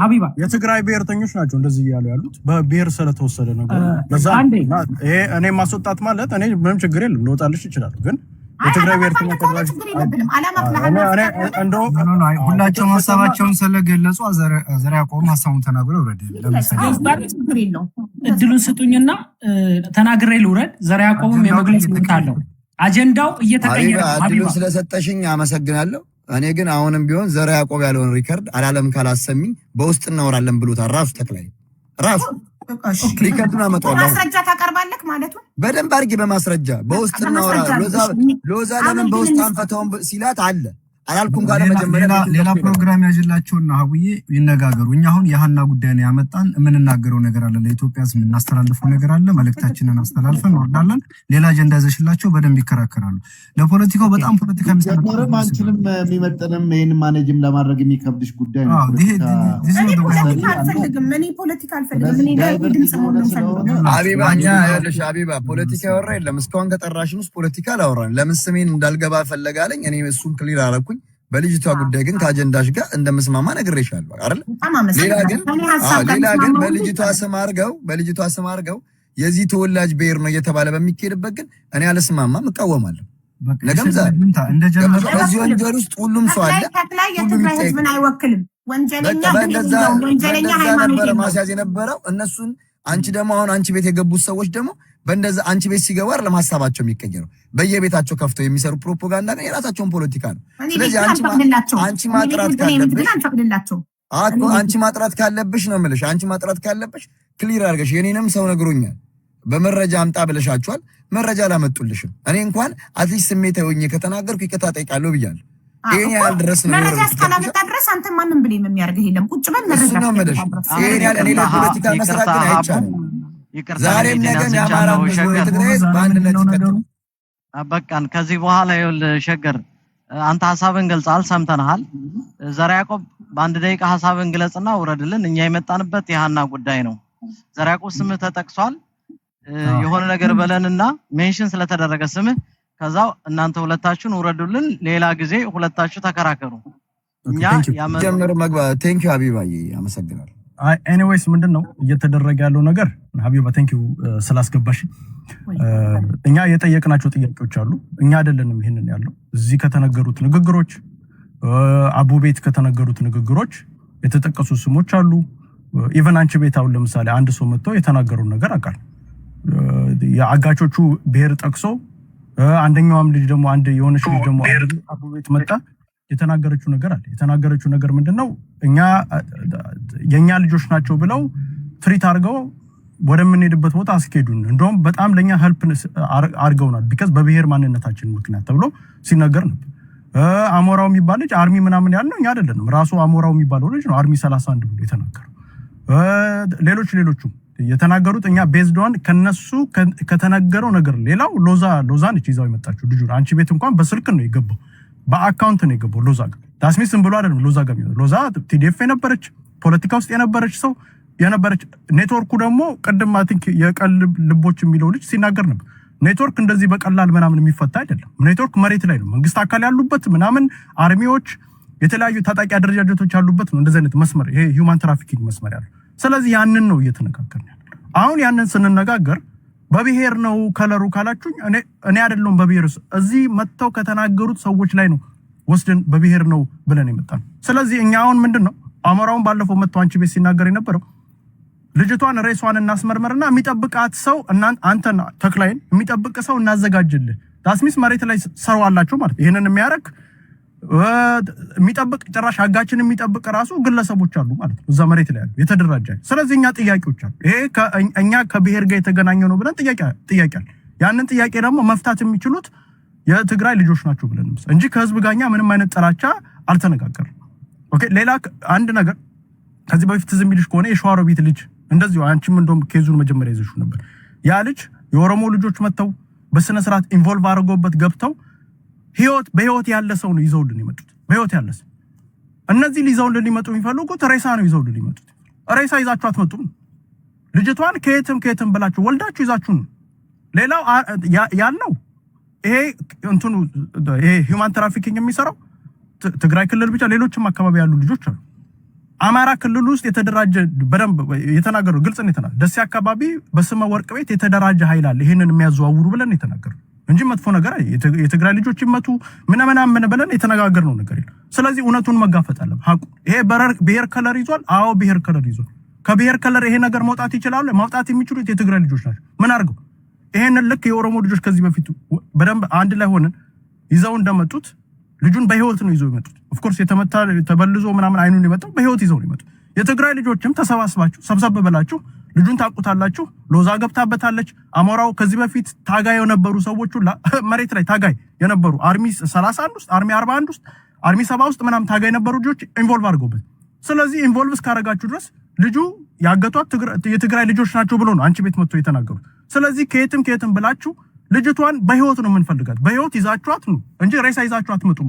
ሀቢባ የትግራይ ብሔርተኞች ናቸው እንደዚህ እያሉ ያሉት በብሔር ስለተወሰደ ነገር። ለዛ ይሄ እኔ ማስወጣት ማለት እኔ ምንም ችግር የለም ልወጣልሽ ይችላል። ግን የትግራይ ብሔርተኞች ሁላቸውም ሀሳባቸውን ስለገለጹ ዘርዓ ያዕቆብ ሀሳቡን ተናግሮ ይውረድ። እድሉን ስጡኝና ተናግሬ ልውረድ። ዘርዓ ያዕቆብም የመግለጽ መብት አለው። አጀንዳው እየተቀየረ እድሉን ስለሰጠሽኝ አመሰግናለሁ። እኔ ግን አሁንም ቢሆን ዘርዓ ያዕቆብ ያለውን ሪከርድ አላለም ካላሰሚኝ በውስጥ እናወራለን ብሎታል። ራሱ ተክላይ ራሱ ሪከርዱን አመጣዋለሁ። ማስረጃ ታቀርባለህ ማለቱ በደንብ አድርጌ በማስረጃ በውስጥ እናወራ። ሎዛ ለምን በውስጥ አንፈታውም ሲላት አለ አላልኩም ካለ መጀመሪያ ሌላ ፕሮግራም ያጅላቸውና ሀቡዬ ይነጋገሩ። እኛ አሁን የሀና ጉዳይ ነው ያመጣን። የምንናገረው ነገር አለ፣ ለኢትዮጵያ ሕዝብ የምናስተላልፈው ነገር አለ። መልእክታችንን አስተላልፈን ወርዳለን። ሌላ አጀንዳ ይዘሽላቸው በደንብ ይከራከራሉ። ለፖለቲካው በጣም ፖለቲካ የሚሰራም አንችልም የሚመጥንም ይሄን ማኔጅም ለማድረግ የሚከብድሽ ጉዳይ ነው። ሀቢባ ፖለቲካ ያወራ የለም። እስካሁን ከጠራሽን ውስጥ ፖለቲካ አላወራን። ለምን ስሜን እንዳልገባ ፈለጋለኝ። እኔ እሱን ክሊር አደረኩኝ። በልጅቷ ጉዳይ ግን ከአጀንዳሽ ጋር እንደምስማማ ነግሬሻለሁ አይደል? ሌላ ግን በልጅቷ ስም አድርገው የዚህ ተወላጅ ብሔር ነው እየተባለ በሚካሄድበት ግን እኔ አልስማማም፣ እቃወማለሁ። ነገም በዚህ ወንጀል ውስጥ ሁሉም ሰው አለ። ሁሉም ህዝብን አይወክልም። ወንጀለኛ ነበረ ማስያዝ የነበረው እነሱን። አንቺ ደግሞ አሁን አንቺ ቤት የገቡት ሰዎች ደግሞ በእንደዛ አንቺ ቤት ሲገቡ አይደለም ሀሳባቸው የሚቀየረው። በየቤታቸው ከፍተው የሚሰሩ ፕሮፓጋንዳ ግን የራሳቸውን ፖለቲካ ነው። ስለዚህ አንቺ ማጥራት ካለብሽ ነው የምልሽ። አንቺ ማጥራት ካለብሽ ክሊር አድርገሽ የኔንም ሰው ነግሮኛል በመረጃ አምጣ ብለሻቸዋል። መረጃ አላመጡልሽም። እኔ እንኳን አትሊስት ስሜታዊ ሆኜ ከተናገርኩ ይቅርታ ጠይቃለሁ ብያለሁ። ይሄን ያህል ድረስ ነው መረጃ እስካላመጣ ድረስ አንተ ማንም ብለህ የሚያደርግህ የለም። ቁጭ በል መረጃ ነው የምልሽ። ይሄን ያህል እኔ ለፖለቲካ መስራት ግን አይቻልም። ዛሬም ነገም የአማራ ትግራይ በአንድነት ይቀጥሉ። በቃን። ከዚህ በኋላ ይኸውልህ ሸገር አንተ ሐሳብን ገልጸሃል፣ ሰምተናል። ዘርዓ ያዕቆብ በአንድ ደቂቃ ሐሳብን ግለጽና ውረድልን። እኛ የመጣንበት የሀና ጉዳይ ነው። ዘርዓ ያዕቆብ ስምህ ተጠቅሷል። የሆነ ነገር በለንና ሜንሽን ስለተደረገ ስምህ ከዛው እናንተ ሁለታችሁን ውረዱልን። ሌላ ጊዜ ሁለታችሁ ተከራከሩ። እኛ ጀምር መግባት። ቴንኪው ሀቢባዬ፣ አመሰግናለሁ። ኤኒዌይስ ምንድነው እየተደረገ ያለው ነገር? ሀቢባ ቴንኪው ስላስገባሽ። እኛ የጠየቅናቸው ጥያቄዎች አሉ። እኛ አይደለንም ይሄንን ያለው እዚህ ከተነገሩት ንግግሮች፣ አቡ ቤት ከተነገሩት ንግግሮች የተጠቀሱ ስሞች አሉ። ኢቨን አንቺ ቤት አሁን ለምሳሌ አንድ ሰው መጥቶ የተናገረው ነገር አቃል የአጋቾቹ ብሔር ጠቅሶ አንደኛውም ልጅ ደግሞ አንድ የሆነች ልጅ ደግሞ አቡ ቤት መጣ የተናገረችው ነገር አለ። የተናገረችው ነገር ምንድነው? እኛ የኛ ልጆች ናቸው ብለው ትሪት አድርገው ወደምንሄድበት ቦታ አስኬዱን። እንደውም በጣም ለኛ ሄልፕ አድርገውናል ቢካዝ በብሔር ማንነታችን ምክንያት ተብሎ ሲነገር ነበር። አሞራው የሚባል ልጅ አርሚ ምናምን ያልነው እኛ አይደለንም። ራሱ አሞራው የሚባለው ልጅ ነው አርሚ 31 ብሎ የተናገረው። ሌሎቹም የተናገሩት እኛ ቤዝድ ኦን ከነሱ ከተነገረው ነገር። ሌላው ሎዛ ነች ይዛው የመጣችው ልጁ። አንቺ ቤት እንኳን በስልክ ነው የገባው፣ በአካውንት ነው የገባው ሎዛ ጋር። ዳስሚስም ብሎ አይደለም ሎዛ ጋር የሚለው። ሎዛ ቲዲኤፍ የነበረች ፖለቲካ ውስጥ የነበረች ሰው የነበረች። ኔትወርኩ ደግሞ ቅድም አይ ቲንክ የቀልብ ልቦች የሚለው ልጅ ሲናገር ነበር። ኔትወርክ እንደዚህ በቀላል ምናምን የሚፈታ አይደለም። ኔትወርክ መሬት ላይ ነው፣ መንግስት አካል ያሉበት ምናምን፣ አርሚዎች፣ የተለያዩ ታጣቂ አደረጃጀቶች ያሉበት ነው እንደዚህ አይነት መስመር፣ ይሄ ሂውማን ትራፊኪንግ መስመር ያለው። ስለዚህ ያንን ነው እየተነጋገርን ያለው። አሁን ያንን ስንነጋገር በብሔር ነው ከለሩ ካላችሁኝ እኔ አይደለም በብሔር እዚህ መጥተው ከተናገሩት ሰዎች ላይ ነው ወስደን በብሔር ነው ብለን የመጣን። ስለዚህ እኛ አሁን ምንድነው አሞራውን ባለፈው መጥተው አንቺ ቤት ሲናገር የነበረው ልጅቷን ሬሷን እናስመርመርና የሚጠብቃት ሰው አንተና ተክላይን የሚጠብቅ ሰው እናዘጋጅልህ። ዳስሚስ መሬት ላይ ሰው አላችሁ ማለት ይሄንን የሚያረክ የሚጠብቅ ጭራሽ አጋችን የሚጠብቅ ራሱ ግለሰቦች አሉ ማለት ነው እዛ መሬት ላይ ያሉ የተደራጀ። ስለዚህ እኛ ጥያቄዎች አሉ። ይሄ እኛ ከብሔር ጋር የተገናኘው ነው ብለን ጥያቄ አለ። ያንን ጥያቄ ደግሞ መፍታት የሚችሉት የትግራይ ልጆች ናቸው ብለን እንጂ ከህዝብ ጋር ምንም አይነት ጥላቻ አልተነጋገርንም። ኦኬ። ሌላ አንድ ነገር ከዚህ በፊት ዝም ይልሽ ከሆነ የሸዋሮቢት ልጅ እንደዚሁ አንቺም እንደውም ኬዙን መጀመሪያ ይዘሽው ነበር። ያ ልጅ የኦሮሞ ልጆች መተው በስነ ስርዓት ኢንቮልቭ አድርገውበት ገብተው በህይወት ያለ ሰው ነው ይዘውልን የመጡት። በህይወት ያለ ሰው እነዚህ ሊዘውልን ሊመጡ የሚፈልጉት ሬሳ ነው ይዘውልን ሊመጡት። ሬሳ ይዛችሁ አትመጡም። ልጅቷን ከየትም ብላችሁ ወልዳችሁ ይዛችሁ ነው። ሌላው ያለው ይሄ እንትኑ ይሄ ሂውማን ትራፊኪንግ የሚሰራው ትግራይ ክልል ብቻ ሌሎችም አካባቢ ያሉ ልጆች አሉ። አማራ ክልል ውስጥ የተደራጀ በደንብ የተናገሩ ግልጽ ነው የተናገሩ ደሴ አካባቢ በስመ ወርቅ ቤት የተደራጀ ኃይል አለ ይሄንን የሚያዘዋውሩ ብለን የተናገሩ እንጂ መጥፎ ነገር የትግራይ ልጆች ይመቱ ምን ብለን የተነጋገርነው ነገር የለም። ስለዚህ እውነቱን መጋፈጥ አለ። ሀቁ ይሄ ብሔር ከለር ይዟል። አዎ ብሔር ከለር ይዟል። ከብሔር ከለር ይሄ ነገር መውጣት ይችላል። ማውጣት የሚችሉት የትግራይ ልጆች ናቸው። ምን አድርገው ይሄንን ልክ የኦሮሞ ልጆች ከዚህ በፊት በደንብ አንድ ላይ ሆነን ይዘው እንደመጡት ልጁን በህይወት ነው ይዘው የመጡት። ኦፍ ኮርስ የተመታ ተበልዞ ምናምን አይኑን የመጣው በህይወት ይዘው ነው የመጡት። የትግራይ ልጆችም ተሰባስባችሁ ሰብሰብ ብላችሁ ልጁን ታቁታላችሁ። ሎዛ ገብታበታለች። አሞራው ከዚህ በፊት ታጋይ የነበሩ ሰዎች ሁላ መሬት ላይ ታጋይ የነበሩ አርሚ 31 ውስጥ አርሚ 41 ውስጥ አርሚ 70 ውስጥ ምናምን ታጋይ የነበሩ ልጆች ኢንቮልቭ አድርገውበት። ስለዚህ ኢንቮልቭ እስካረጋችሁ ድረስ ልጁ ያገቷት የትግራይ ልጆች ናቸው ብሎ ነው አንቺ ቤት መጥቶ የተናገሩት። ስለዚህ ከየትም ብላችሁ ልጅቷን በህይወት ነው የምንፈልጋት። በህይወት ይዛችኋት ነው እንጂ ሬሳ ይዛችኋት አትመጡም።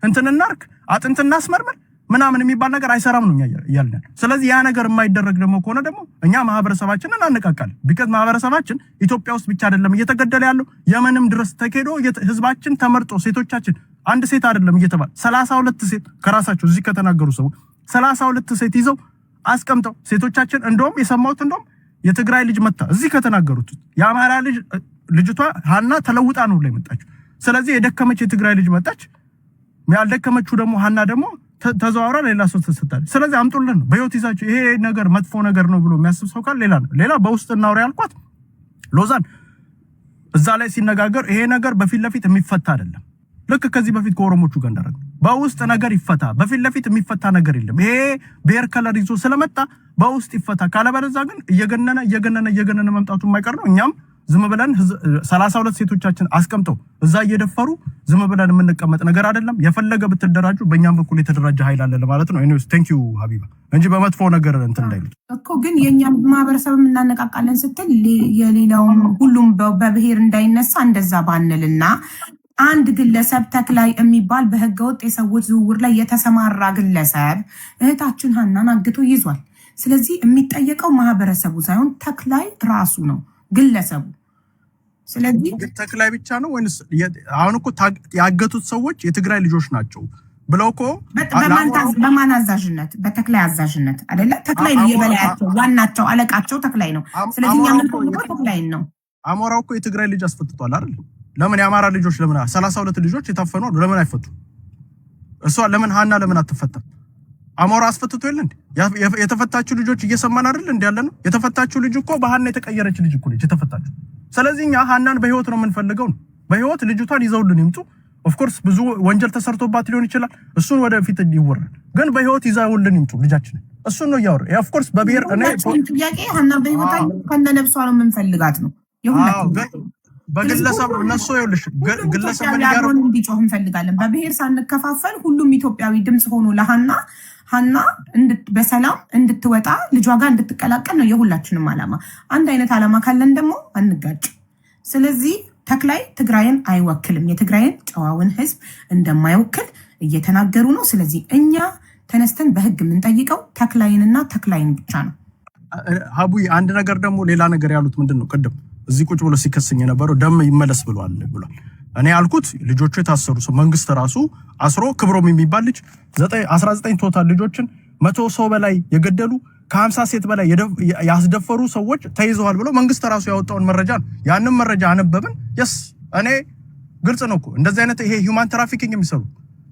እንትን እናርክ አጥንት እናስመርምር ምናምን የሚባል ነገር አይሰራም ነው ያያልን። ስለዚህ ያ ነገር የማይደረግ ደግሞ ከሆነ ደግሞ እኛ ማህበረሰባችንን አነቃቃለን። ቢከዝ ማህበረሰባችን ኢትዮጵያ ውስጥ ብቻ አይደለም እየተገደለ ያለው የመንም ድረስ ተኬዶ ህዝባችን ተመርጦ ሴቶቻችን አንድ ሴት አይደለም እየተባለ 32 ሴት ከራሳቸው እዚህ ከተናገሩ ሰው 32 ሴት ይዘው አስቀምጠው ሴቶቻችን እንደውም የሰማሁት እንደውም የትግራይ ልጅ መጣ እዚህ ከተናገሩት የአማራ ልጅቷ ሀና ተለውጣ ነው ላይ መጣችው። ስለዚህ የደከመች የትግራይ ልጅ መጣች። ያልደከመችው ደግሞ ሀና ደግሞ ተዘዋውራ ሌላ ሰው ተሰጣለች። ስለዚህ አምጡልን በህይወት ይዛችሁ ይሄ ነገር መጥፎ ነገር ነው ብሎ የሚያስብ ሰው ካለ ሌላ በውስጥ እናውራ ያልኳት ሎዛን እዛ ላይ ሲነጋገር ይሄ ነገር በፊት ለፊት የሚፈታ አይደለም። ልክ ከዚህ በፊት ከኦሮሞቹ ጋር እንዳደረገ በውስጥ ነገር ይፈታ። በፊት ለፊት የሚፈታ ነገር የለም። ይሄ ብሔር ከለር ይዞ ስለመጣ በውስጥ ይፈታ። ካለበለዚያ ግን እየገነነ መምጣቱ የማይቀር ነው። እኛም ዝም ብለን 32 ሴቶቻችን አስቀምጠው እዛ እየደፈሩ ዝም ብለን የምንቀመጥ ነገር አይደለም። የፈለገ ብትደራጁ በእኛም በኩል የተደራጀ ኃይል አለ ማለት ነው። ኤኒዌይስ ቴንክ ዩ ሀቢባ እንጂ በመጥፎ ነገር እንትን እንዳይሉት እኮ። ግን የኛም ማህበረሰብ እናነቃቃለን ስትል የሌላውም ሁሉም በብሔር እንዳይነሳ እንደዛ ባንልና አንድ ግለሰብ ተክላይ የሚባል በህገወጥ የሰዎች ዝውውር ላይ የተሰማራ ግለሰብ እህታችን ሀናን አግቶ ይዟል። ስለዚህ የሚጠየቀው ማህበረሰቡ ሳይሆን ተክላይ ራሱ ነው ግለሰቡ። ስለዚህ ተክላይ ብቻ ነው ወይስ አሁን እኮ ያገቱት ሰዎች የትግራይ ልጆች ናቸው ብለው እኮ በማን አዛዥነት? በተክላይ አዛዥነት አይደለ? ተክላይ ነው የበላያቸው፣ ዋናቸው፣ አለቃቸው ተክላይ ነው። ስለዚህ እኛ የምንፈልገው ተክላይ ነው። አሞራው እኮ የትግራይ ልጅ አስፈትቷል አይደል? ለምን የአማራ ልጆች ለምን 32 ልጆች የታፈኑ አሉ ለምን አይፈቱ? እሷ ለምን ሀና ለምን አትፈታም? አሞራ አስፈትቶ የለ እንዴ? የተፈታችሁ ልጆች እየሰማን አይደል እንዴ ያለ ነው? የተፈታችሁ ልጅ እኮ በሀና የተቀየረች ልጅ እኮ ነች የተፈታችሁ። ስለዚህ እኛ ሀናን በህይወት ነው የምንፈልገው ነው። በህይወት ልጅቷን ይዘውልን ይምጡ። ኦፍ ኮርስ ብዙ ወንጀል ተሰርቶባት ሊሆን ይችላል። እሱን ወደፊት ይወራል። ግን በህይወት ይዘውልን ይምጡ ልጃችንን። እሱን ነው ያወራ። ኦፍ ኮርስ በብሔር ጥያቄ ሀና በህይወት ከነነብሷ ነው የምንፈልጋት ነው የሁላችን በግለሰብ እነሱ ይኸውልሽ ግለሰብ ያለውን እንዲጮህ እንፈልጋለን። በብሔር ሳንከፋፈል ሁሉም ኢትዮጵያዊ ድምጽ ሆኖ ለሀና በሰላም እንድትወጣ ልጇ ጋር እንድትቀላቀል ነው የሁላችንም ዓላማ። አንድ አይነት ዓላማ ካለን ደግሞ አንጋጭ። ስለዚህ ተክላይ ትግራይን አይወክልም። የትግራይን ጨዋውን ህዝብ እንደማይወክል እየተናገሩ ነው። ስለዚህ እኛ ተነስተን በህግ የምንጠይቀው ተክላይንና ተክላይን ብቻ ነው። ሀቡይ አንድ ነገር ደግሞ ሌላ ነገር ያሉት ምንድን ነው? ቅድም እዚህ ቁጭ ብሎ ሲከሰኝ የነበረው ደም ይመለስ ብሏል። እኔ ያልኩት ልጆቹ የታሰሩ ሰው መንግስት ራሱ አስሮ ክብሮም የሚባል ልጅ 19 ቶታል ልጆችን 100 ሰው በላይ የገደሉ ከ50 ሴት በላይ ያስደፈሩ ሰዎች ተይዘዋል ብሎ መንግስት ራሱ ያወጣውን መረጃ ነው። ያንን መረጃ አነበብን። የስ እኔ ግልጽ ነው እኮ እንደዚህ አይነት ይሄ ሂውማን ትራፊኪንግ የሚሰሩ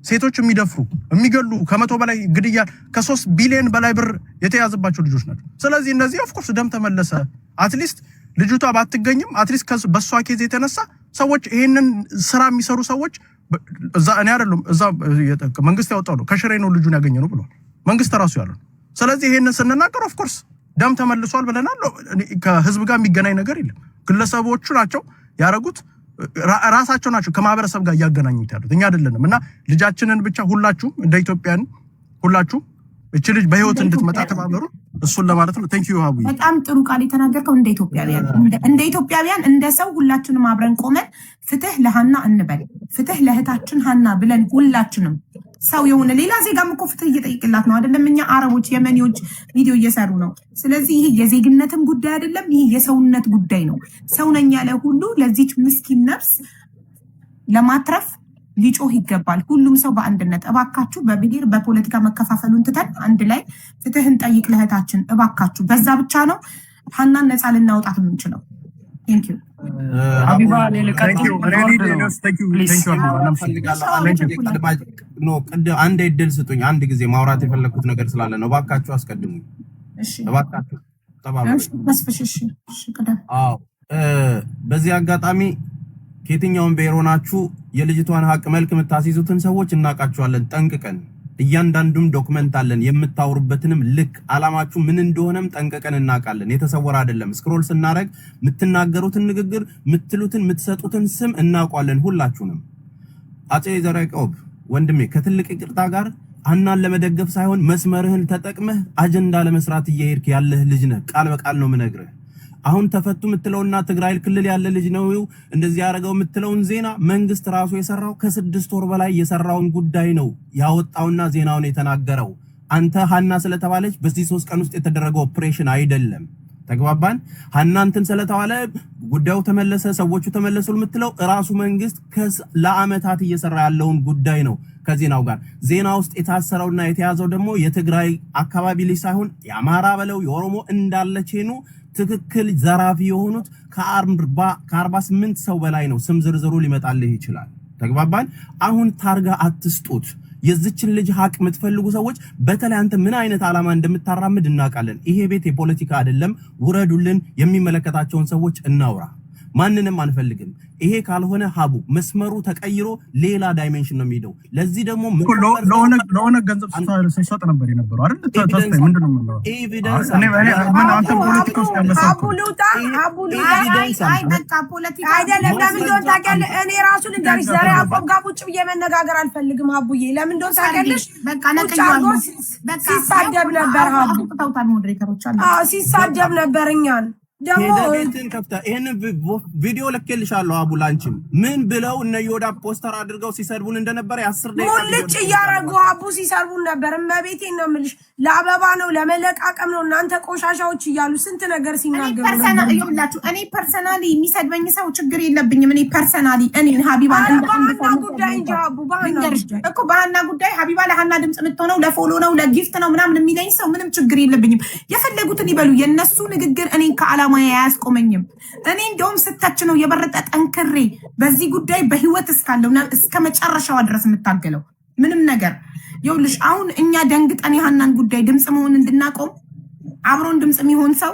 ሴቶች የሚደፍሩ የሚገሉ ከ100 በላይ ግድያ ከ3 ቢሊዮን በላይ ብር የተያዘባቸው ልጆች ናቸው። ስለዚህ እነዚህ ኦፍ ኮርስ ደም ተመለሰ። አትሊስት ልጅቷ ባትገኝም አትሊስት በሷ ኬዝ የተነሳ ሰዎች ይሄንን ስራ የሚሰሩ ሰዎች እዛ እኔ አይደለም እዛ መንግስት ያወጣው ነው ከሽሬ ነው ልጁን ያገኘ ነው ብሏል መንግስት ራሱ ያለው። ስለዚህ ይሄንን ስንናገር ኦፍ ኮርስ ደም ተመልሷል ብለናል። ከህዝብ ጋር የሚገናኝ ነገር የለም። ግለሰቦቹ ናቸው ያረጉት፣ ራሳቸው ናቸው ከማህበረሰብ ጋር እያገናኙት ያሉት፣ እኛ አይደለንም። እና ልጃችንን ብቻ ሁላችሁም እንደ ኢትዮጵያን ሁላችሁም እቺ ልጅ በህይወት እንድትመጣ ተባበሩ። እሱን ለማለት ነው። ቴንክ ዩ ሀቡ። በጣም ጥሩ ቃል የተናገርከው። እንደ ኢትዮጵያውያን እንደ ሰው ሁላችንም አብረን ቆመን ፍትህ ለሃና እንበል፣ ፍትህ ለእህታችን ሃና ብለን ሁላችንም ሰው የሆነ ሌላ ዜጋም እኮ ፍትህ እየጠይቅላት ነው አይደለም? እኛ አረቦች የመኒዎች ቪዲዮ እየሰሩ ነው። ስለዚህ ይሄ የዜግነትም ጉዳይ አይደለም፣ ይሄ የሰውነት ጉዳይ ነው። ሰው ነኝ ያለ ሁሉ ለዚች ምስኪን ነፍስ ለማትረፍ ሊጮህ ይገባል። ሁሉም ሰው በአንድነት እባካችሁ በብሔር በፖለቲካ መከፋፈሉን ትተን አንድ ላይ ፍትህን ጠይቅ ለእህታችን እባካችሁ። በዛ ብቻ ነው ሃናን ነፃ ልናውጣት የምንችለው። ቴንክ ዩ ሀቢባ አንድ እድል ስጡኝ። አንድ ጊዜ ማውራት የፈለኩት ነገር ስላለ ነው። እባካችሁ አስቀድሙኝ። እባካችሁ በዚህ አጋጣሚ ከየትኛውም ብሔር ሆናችሁ የልጅቷን ሀቅ መልክ የምታስይዙትን ሰዎች እናውቃችኋለን ጠንቅቀን። እያንዳንዱም ዶክመንት አለን፣ የምታወሩበትንም ልክ አላማችሁ ምን እንደሆነም ጠንቅቀን እናውቃለን። የተሰወረ አይደለም። ስክሮል ስናደርግ የምትናገሩትን ንግግር፣ የምትሉትን፣ የምትሰጡትን ስም እናውቃለን ሁላችሁንም። አፄ ዘርዓ ያዕቆብ ወንድሜ ከትልቅ ይቅርታ ጋር ሃናን ለመደገፍ ሳይሆን መስመርህን ተጠቅመህ አጀንዳ ለመስራት እየሄድክ ያለህ ልጅ ነህ። ቃል በቃል ነው የምነግርህ። አሁን ተፈቱ የምትለውና ትግራይ ክልል ያለ ልጅ ነው እንደዚህ ያደረገው የምትለውን ዜና መንግስት ራሱ የሰራው ከ6 ወር በላይ የሰራውን ጉዳይ ነው ያወጣውና ዜናውን የተናገረው። አንተ ሃና ስለተባለች በዚህ 3 ቀን ውስጥ የተደረገው ኦፕሬሽን አይደለም። ተግባባን? ሃና እንትን ስለተባለ ጉዳዩ ተመለሰ፣ ሰዎቹ ተመለሱ የምትለው ራሱ መንግስት ለአመታት እየሰራ ያለውን ጉዳይ ነው። ከዜናው ጋር ዜና ውስጥ የታሰረውና የተያዘው ደግሞ የትግራይ አካባቢ ልጅ ሳይሆን የአማራ በለው የኦሮሞ እንዳለ ቼኑ ትክክል ዘራፊ የሆኑት ከ48 ሰው በላይ ነው። ስም ዝርዝሩ ሊመጣልህ ይችላል። ተግባባን? አሁን ታርጋ አትስጡት። የዚችን ልጅ ሀቅ የምትፈልጉ ሰዎች በተለይ አንተ ምን አይነት ዓላማ እንደምታራምድ እናውቃለን። ይሄ ቤት የፖለቲካ አይደለም። ውረዱልን፣ የሚመለከታቸውን ሰዎች እናውራ። ማንንም አንፈልግም። ይሄ ካልሆነ ሀቡ መስመሩ ተቀይሮ ሌላ ዳይሜንሽን ነው የሚሄደው። ለዚህ ደግሞ ለሆነ ገንዘብ ሲሰጥ ነበር የነበረው አይደል? ተስፋዬ ምንድነው ማለት ኤቪደንስ ምን አንተ ፖለቲካ ውስጥ ያለሰው አይደለም። ለምን እንደሆነ ታውቂያለሽ? እኔ ራሱ ልንገርሽ ዘርዓ ያዕቆብ ጋር ቁጭ ብዬ መነጋገር አልፈልግም ሀቡዬ። ለምን እንደሆነ ታውቂያለሽ? ሲሳደብ ነበር ሀቡ። ሲሳደብ ነበር እኛን ደግሞ ቤትን ከፍታ ይሄን ቪዲዮ ልኬልሻለሁ አቡ ላንቺም ምን ብለው እነ ዮዳ ፖስተር አድርገው ሲሰድቡን እንደነበር 10 ደቂቃ ልጭ እያረጉ አቡ ሲሰርቡን ነበር። እመቤቴን ነው የምልሽ፣ ለአበባ ነው ለመለቃቀም ነው እናንተ ቆሻሻዎች እያሉ ስንት ነገር ሲናገሩ ይኸውላችሁ። እኔ ፐርሰናሊ የሚሰድበኝ ሰው ችግር የለብኝም። እኔ ፐርሰናሊ እኔ ሀቢባን በሃና ጉዳይ እንጂ አቡ በሃና ጉዳይ ሀቢባ ለሃና ድምጽ የምትሆነው ለፎሎ ነው ለጊፍት ነው ምናምን የሚለኝ ሰው ምንም ችግር የለብኝም። የፈለጉትን ይበሉ። የነሱ ንግግር እኔ ከዓላማ አያስቆመኝም። እኔ እንደውም ስተች ነው የበረጠ ጠንክሬ በዚህ ጉዳይ በህይወት እስካለው እስከ መጨረሻው ድረስ የምታገለው ምንም ነገር ይኸውልሽ። አሁን እኛ ደንግጠን የሃናን ጉዳይ ድምጽ መሆን እንድናቆም አብሮን ድምጽ የሚሆን ሰው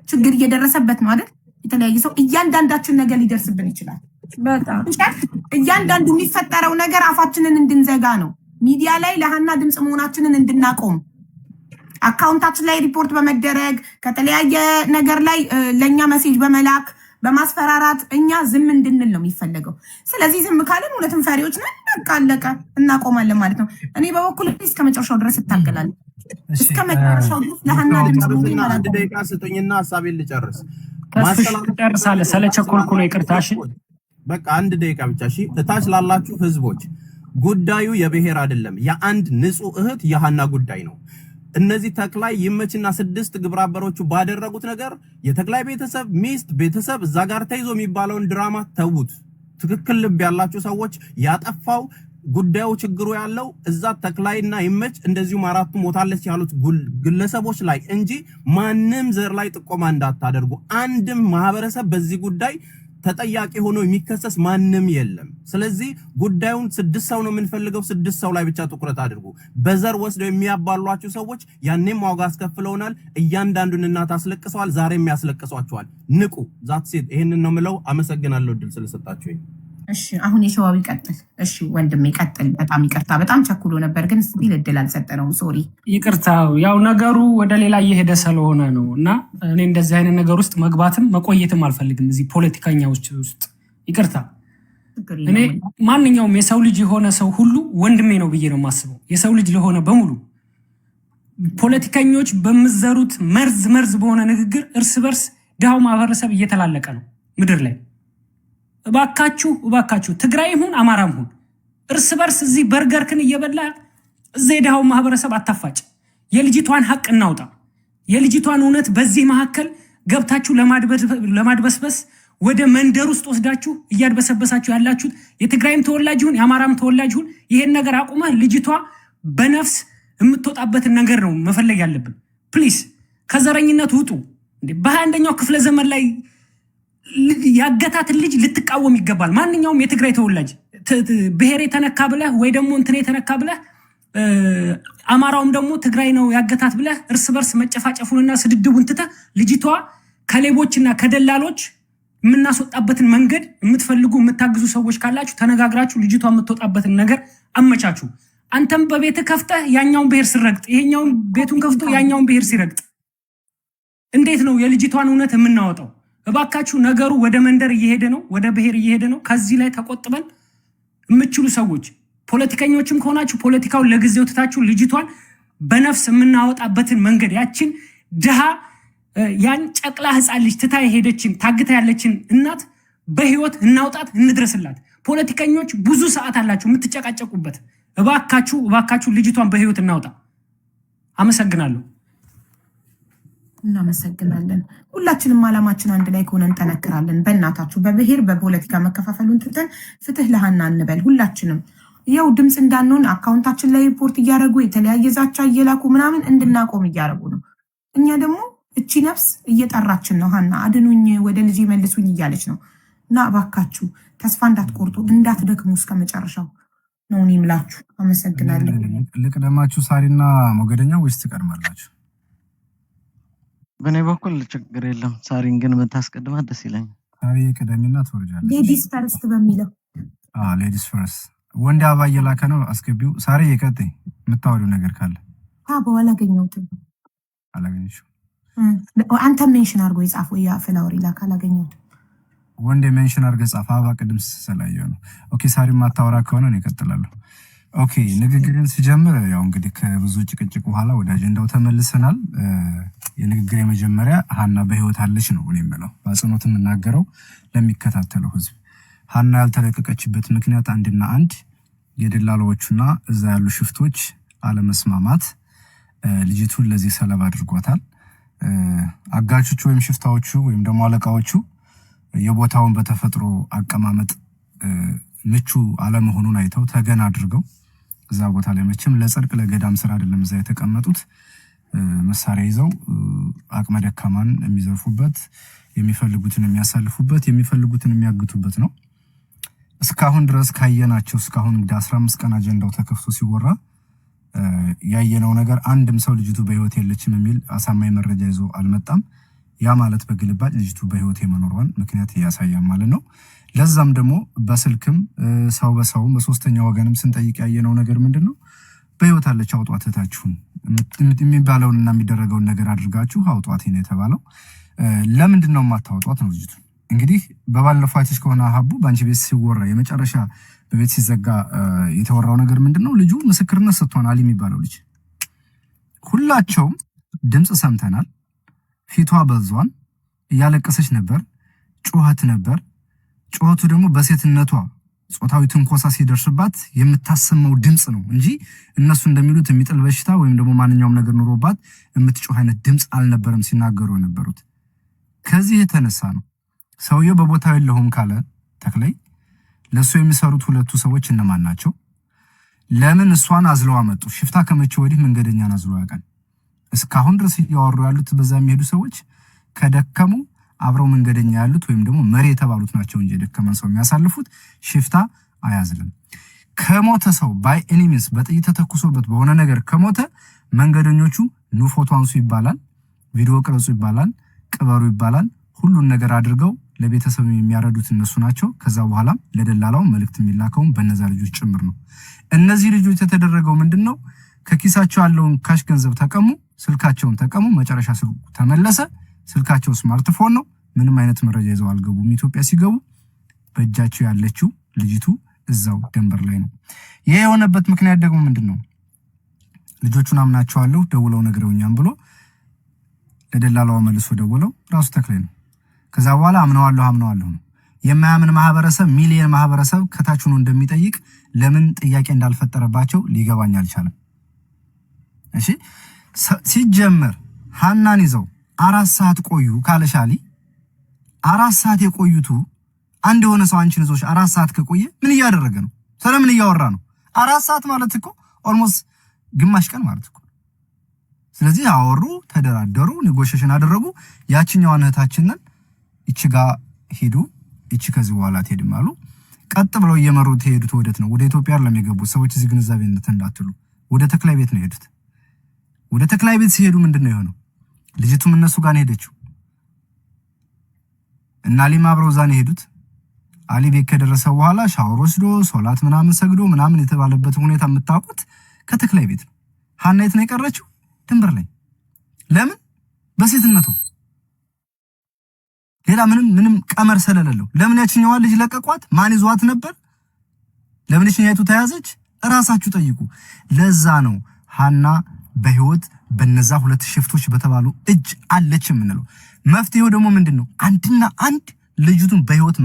ችግር እየደረሰበት ነው አይደል? የተለያየ ሰው እያንዳንዳችን ነገር ሊደርስብን ይችላል። በጣም እያንዳንዱ የሚፈጠረው ነገር አፋችንን እንድንዘጋ ነው። ሚዲያ ላይ ለሃና ድምጽ መሆናችንን እንድናቆም አካውንታችን ላይ ሪፖርት በመደረግ ከተለያየ ነገር ላይ ለኛ ሜሴጅ በመላክ በማስፈራራት እኛ ዝም እንድንል ነው የሚፈለገው። ስለዚህ ዝም ካለን እውነትም ፈሪዎች ነን። በቃ አለቀ፣ እናቆማለን ማለት ነው። እኔ በበኩል እስከ መጨረሻው ድረስ እታገላለሁ። እስከ መጨረሻው ድረስ ለሃና ድምጽ ነው። አንድ ደቂቃ ስጡኝና ሐሳቤን ልጨርስ። ማስተላለፍ ስለቸኮልኩ ነው። ይቅርታሽ። በቃ አንድ ደቂቃ ብቻ እሺ። እታች ላላችሁ ህዝቦች ጉዳዩ የብሔር አይደለም፣ የአንድ ንጹህ እህት የሃና ጉዳይ ነው። እነዚህ ተክላይ ይመችና 6 ግብረአበሮቹ ባደረጉት ነገር የተክላይ ቤተሰብ ሚስት ቤተሰብ እዛ ጋር ተይዞ የሚባለውን ድራማ ተውት። ትክክል ልብ ያላችሁ ሰዎች ያጠፋው ጉዳዩ ችግሩ ያለው እዛ ተክላይና ይመች እንደዚሁም 4ቱ ሞታለች ያሉት ግለሰቦች ላይ እንጂ ማንም ዘር ላይ ጥቆማ እንዳታደርጉ። አንድም ማህበረሰብ በዚህ ጉዳይ ተጠያቂ ሆኖ የሚከሰስ ማንም የለም። ስለዚህ ጉዳዩን 6 ሰው ነው የምንፈልገው። 6 ሰው ላይ ብቻ ትኩረት አድርጉ። በዘር ወስደው የሚያባሏችሁ ሰዎች ያኔም ዋጋ አስከፍለውናል። እያንዳንዱን እናት አስለቅሰዋል። ዛሬም ያስለቅሷቸዋል። ንቁ። ዛት ሴት ይሄንን ነው የምለው። አመሰግናለሁ እድል ስለሰጣችሁ። እሺ አሁን የሸዋው ይቀጥል። እሺ ወንድሜ ይቀጥል። በጣም ይቅርታ፣ በጣም ቸኩሎ ነበር ግን ስቲል እድል አልሰጠነውም። ሶሪ ይቅርታ። ያው ነገሩ ወደ ሌላ እየሄደ ስለሆነ ነው እና እኔ እንደዚህ አይነት ነገር ውስጥ መግባትም መቆየትም አልፈልግም እዚህ ፖለቲከኛዎች ውስጥ። ይቅርታ። እኔ ማንኛውም የሰው ልጅ የሆነ ሰው ሁሉ ወንድሜ ነው ብዬ ነው የማስበው። የሰው ልጅ ለሆነ በሙሉ ፖለቲከኞች በመዘሩት መርዝ በሆነ ንግግር እርስ በርስ ድሃው ማህበረሰብ እየተላለቀ ነው ምድር ላይ። እባካችሁ ትግራይ ይሁን አማራም ይሁን እርስ በርስ እዚህ በርገርክን እየበላ እዚህ ድሃው ማህበረሰብ አታፋጭ። የልጅቷን ሀቅ እናውጣ። የልጅቷን እውነት በዚህ መካከል ገብታችሁ ለማድበስበስ ወደ መንደር ውስጥ ወስዳችሁ እያድበሰበሳችሁ ያላችሁት የትግራይም ተወላጅ ይሁን የአማራም ተወላጅ ይሁን ይሄን ነገር አቁማ ልጅቷ በነፍስ የምትወጣበትን ነገር ነው መፈለግ ያለብን። ፕሊዝ ከዘረኝነት ውጡ። በ21ኛው ክፍለ ዘመን ላይ ያገታትን ልጅ ልትቃወም ይገባል። ማንኛውም የትግራይ ተወላጅ ብሔር የተነካ ብለህ ወይ ደግሞ እንትን የተነካ ብለህ አማራውም ደግሞ ትግራይ ነው ያገታት ብለህ እርስ በርስ መጨፋጨፉንና ስድድቡን ትተህ ልጅቷ ከሌቦችና ከደላሎች የምናስወጣበትን መንገድ የምትፈልጉ የምታግዙ ሰዎች ካላችሁ ተነጋግራችሁ ልጅቷ የምትወጣበትን ነገር አመቻቹ። አንተም በቤት ከፍተህ ያኛውን ብሔር ሲረግጥ ይሄኛውን ቤቱን ከፍቶ ያኛውን ብሔር ሲረግጥ እንዴት ነው የልጅቷን እውነት የምናወጣው? እባካችሁ ነገሩ ወደ መንደር እየሄደ ነው፣ ወደ ብሔር እየሄደ ነው። ከዚህ ላይ ተቆጥበን የምትችሉ ሰዎች ፖለቲከኞችም ከሆናችሁ ፖለቲካውን ለጊዜው ትታችሁ ልጅቷን በነፍስ የምናወጣበትን መንገድ ያችን ድሃ ያን ጨቅላ ህፃን ልጅ ትታ ሄደችን ታግታ ያለችን እናት በህይወት እናውጣት፣ እንድረስላት። ፖለቲከኞች ብዙ ሰዓት አላችሁ የምትጨቃጨቁበት። እባካችሁ ልጅቷን በህይወት እናውጣ። አመሰግናለሁ። እናመሰግናለን። ሁላችንም አላማችን አንድ ላይ ከሆነ እንጠነክራለን። በእናታችሁ በብሔር በፖለቲካ መከፋፈሉን ትተን ፍትህ ለሃና እንበል። ሁላችንም ያው ድምፅ እንዳንሆን አካውንታችን ላይ ሪፖርት እያደረጉ የተለያየ ዛቻ እየላኩ ምናምን እንድናቆም እያደረጉ ነው። እኛ ደግሞ እቺ ነፍስ እየጠራችን ነው። ሃና አድኑኝ፣ ወደ ልጅ መልሱኝ እያለች ነው። እና እባካችሁ ተስፋ እንዳትቆርጡ፣ እንዳትደክሙ እስከ መጨረሻው ነው እኔ የምላችሁ። አመሰግናለሁ። ልቅደማችሁ ሳሪና ሞገደኛ ወይስ ትቀድማላችሁ? በእኔ በኩል ችግር የለም። ሳሪን ግን የምታስቀድማት ደስ ይለኛል። ሳሪ ቅደሚና ትወርጃለች። ሌዲስ ፈርስት በሚለው ሌዲስ ፈርስት። ወንድ አበባ እየላከ ነው፣ አስገቢው። ሳሪ የቀጥይ የምታወሪው ነገር ካለ በኋላ አላገኘሁትም። አላገኘሽው? አንተ ሜንሽን አድርጎ የጻፈው ያ ፍላወር ይላክ። አላገኘሁትም። ወንድ ሜንሽን አድርገህ ጻፍ። አበባ ቅድም ስላየው ነው። ኦኬ ሳሪ ማታወራ ከሆነ እኔ እቀጥላለሁ። ኦኬ ንግግርን ሲጀምር ያው እንግዲህ ከብዙ ጭቅጭቅ በኋላ ወደ አጀንዳው ተመልሰናል። የንግግር የመጀመሪያ ሃና በህይወት አለች ነው እኔ የምለው፣ በአጽንኦት የምናገረው ለሚከታተለው ህዝብ። ሃና ያልተለቀቀችበት ምክንያት አንድና አንድ የደላላዎቹና እዛ ያሉ ሽፍቶች አለመስማማት ልጅቱን ለዚህ ሰለባ አድርጓታል። አጋቾቹ ወይም ሽፍታዎቹ ወይም ደግሞ አለቃዎቹ የቦታውን በተፈጥሮ አቀማመጥ ምቹ አለመሆኑን አይተው ተገን አድርገው እዛ ቦታ ላይ መቼም ለጽድቅ ለገዳም ስራ አይደለም እዛ የተቀመጡት፣ መሳሪያ ይዘው አቅመ ደካማን የሚዘርፉበት፣ የሚፈልጉትን የሚያሳልፉበት፣ የሚፈልጉትን የሚያግቱበት ነው። እስካሁን ድረስ ካየናቸው እስካሁን እንግዲህ 15 ቀን አጀንዳው ተከፍቶ ሲወራ ያየነው ነገር አንድም ሰው ልጅቱ በህይወት የለችም የሚል አሳማኝ መረጃ ይዞ አልመጣም። ያ ማለት በግልባጭ ልጅቱ በህይወት የመኖሯን ምክንያት ያሳያል ማለት ነው። ለዛም ደግሞ በስልክም ሰው በሰውም በሶስተኛ ወገንም ስንጠይቅ ያየነው ነገር ምንድነው? በህይወት አለች አውጧት እህታችሁን የሚባለውንና የሚደረገውን ነገር አድርጋችሁ አውጧት ነው የተባለው። ለምንድን ነው የማታወጧት ነው ልጅቱ? እንግዲህ በባለፈው አይተሽ ከሆነ ሀቡ በአንቺ ቤት ሲወራ የመጨረሻ በቤት ሲዘጋ የተወራው ነገር ምንድነው? ልጁ ምስክርነት ሰጥቷል። አሊ የሚባለው ልጅ ሁላቸውም ድምጽ ሰምተናል። ፊቷ በዟን እያለቀሰች ነበር፣ ጩኸት ነበር። ጩኸቱ ደግሞ በሴትነቷ ጾታዊ ትንኮሳ ሲደርስባት የምታሰማው ድምጽ ነው እንጂ እነሱ እንደሚሉት የሚጥል በሽታ ወይም ደግሞ ማንኛውም ነገር ኑሮባት የምትጮህ አይነት ድምጽ አልነበረም ሲናገሩ የነበሩት። ከዚህ የተነሳ ነው ሰውየው በቦታው የለሁም ካለ ተክላይ ለሱ የሚሰሩት ሁለቱ ሰዎች እነማን ናቸው? ለምን እሷን አዝለው አመጡ? ሽፍታ ከመቼ ወዲህ መንገደኛን አዝለው ያውቃል? እስካሁን ድረስ እያወሩ ያሉት በዛ የሚሄዱ ሰዎች ከደከሙ አብረው መንገደኛ ያሉት ወይም ደግሞ መሪ የተባሉት ናቸው እንጂ የደከመን ሰው የሚያሳልፉት ሽፍታ አያዝልም። ከሞተ ሰው ባይ ኤኒሚንስ በጥይት ተተኩሶበት በሆነ ነገር ከሞተ መንገደኞቹ ኑ ፎቶ አንሱ ይባላል፣ ቪዲዮ ቅረጹ ይባላል፣ ቅበሩ ይባላል። ሁሉን ነገር አድርገው ለቤተሰብ የሚያረዱት እነሱ ናቸው። ከዛ በኋላ ለደላላው መልእክት የሚላከው በእነዛ ልጆች ጭምር ነው። እነዚህ ልጆች የተደረገው ምንድነው? ከኪሳቸው ያለውን ካሽ ገንዘብ ተቀሙ፣ ስልካቸውን ተቀሙ። መጨረሻ ስልኩ ተመለሰ። ስልካቸው ስማርትፎን ነው። ምንም አይነት መረጃ ይዘው አልገቡም። ኢትዮጵያ ሲገቡ በእጃቸው ያለችው ልጅቱ እዛው ደንበር ላይ ነው። ይሄ የሆነበት ምክንያት ደግሞ ምንድነው? ልጆቹን አምናቸዋለሁ ደውለው ነግረውኛል ብሎ ለደላላው መልሶ ደውለው ራሱ ተክላይ ነው። ከዛ በኋላ አምነዋለሁ ነው። የማያምን ማህበረሰብ ሚሊየን ማህበረሰብ ከታች ሆኖ እንደሚጠይቅ ለምን ጥያቄ እንዳልፈጠረባቸው ሊገባኝ አልቻለም። እሺ ሲጀመር ሐናን ይዘው 4 ሰዓት ቆዩ ካለሻሊ 4 ሰዓት የቆዩቱ አንድ የሆነ ሰው አንቺን ይዞሽ 4 ሰዓት ከቆየ ምን እያደረገ ነው? ስለምን እያወራ ነው? 4 ሰዓት ማለት እኮ ኦልሞስት ግማሽ ቀን ማለት እኮ። ስለዚህ አወሩ፣ ተደራደሩ፣ ኔጎሽዬሽን አደረጉ። ያቺኛዋን እህታችንን እቺ ጋር ሄዱ፣ እቺ ከዚህ በኋላ ትሄድም አሉ። ቀጥ ብለው እየመሩት ሄዱት። ወዴት ነው? ወደ ኢትዮጵያ አይደለም የገቡት ሰዎች። እዚህ ግንዛቤ እንዳትሉ ወደ ተክላይ ቤት ነው ሄዱት። ወደ ተክላይ ቤት ሲሄዱ ምንድነው የሆነው? ልጅቱም እነሱ ጋር ነው ሄደችው እና አሊም አብረው ዛን ሄዱት። አሊ ቤት ከደረሰ በኋላ ሻወር ወስዶ ሶላት ምናምን ሰግዶ ምናምን የተባለበት ሁኔታ የምታውቁት ከተክላይ ቤት ነው። ሐና የት ነው የቀረችው? ድንበር ላይ። ለምን? በሴትነቷ ሌላ ምንም ቀመር ስለሌለው። ለምን ያችኛዋ ልጅ ለቀቋት? ማን ይዟት ነበር? ለምን እኛይቱ ተያዘች? እራሳችሁ ጠይቁ። ለዛ ነው ሐና በህይወት በነዛ 2 ሽፍቶች በተባሉ እጅ አለች የምንለው። መፍትሄው ደግሞ ምንድነው? አንድና አንድ ልጅቱን በህይወት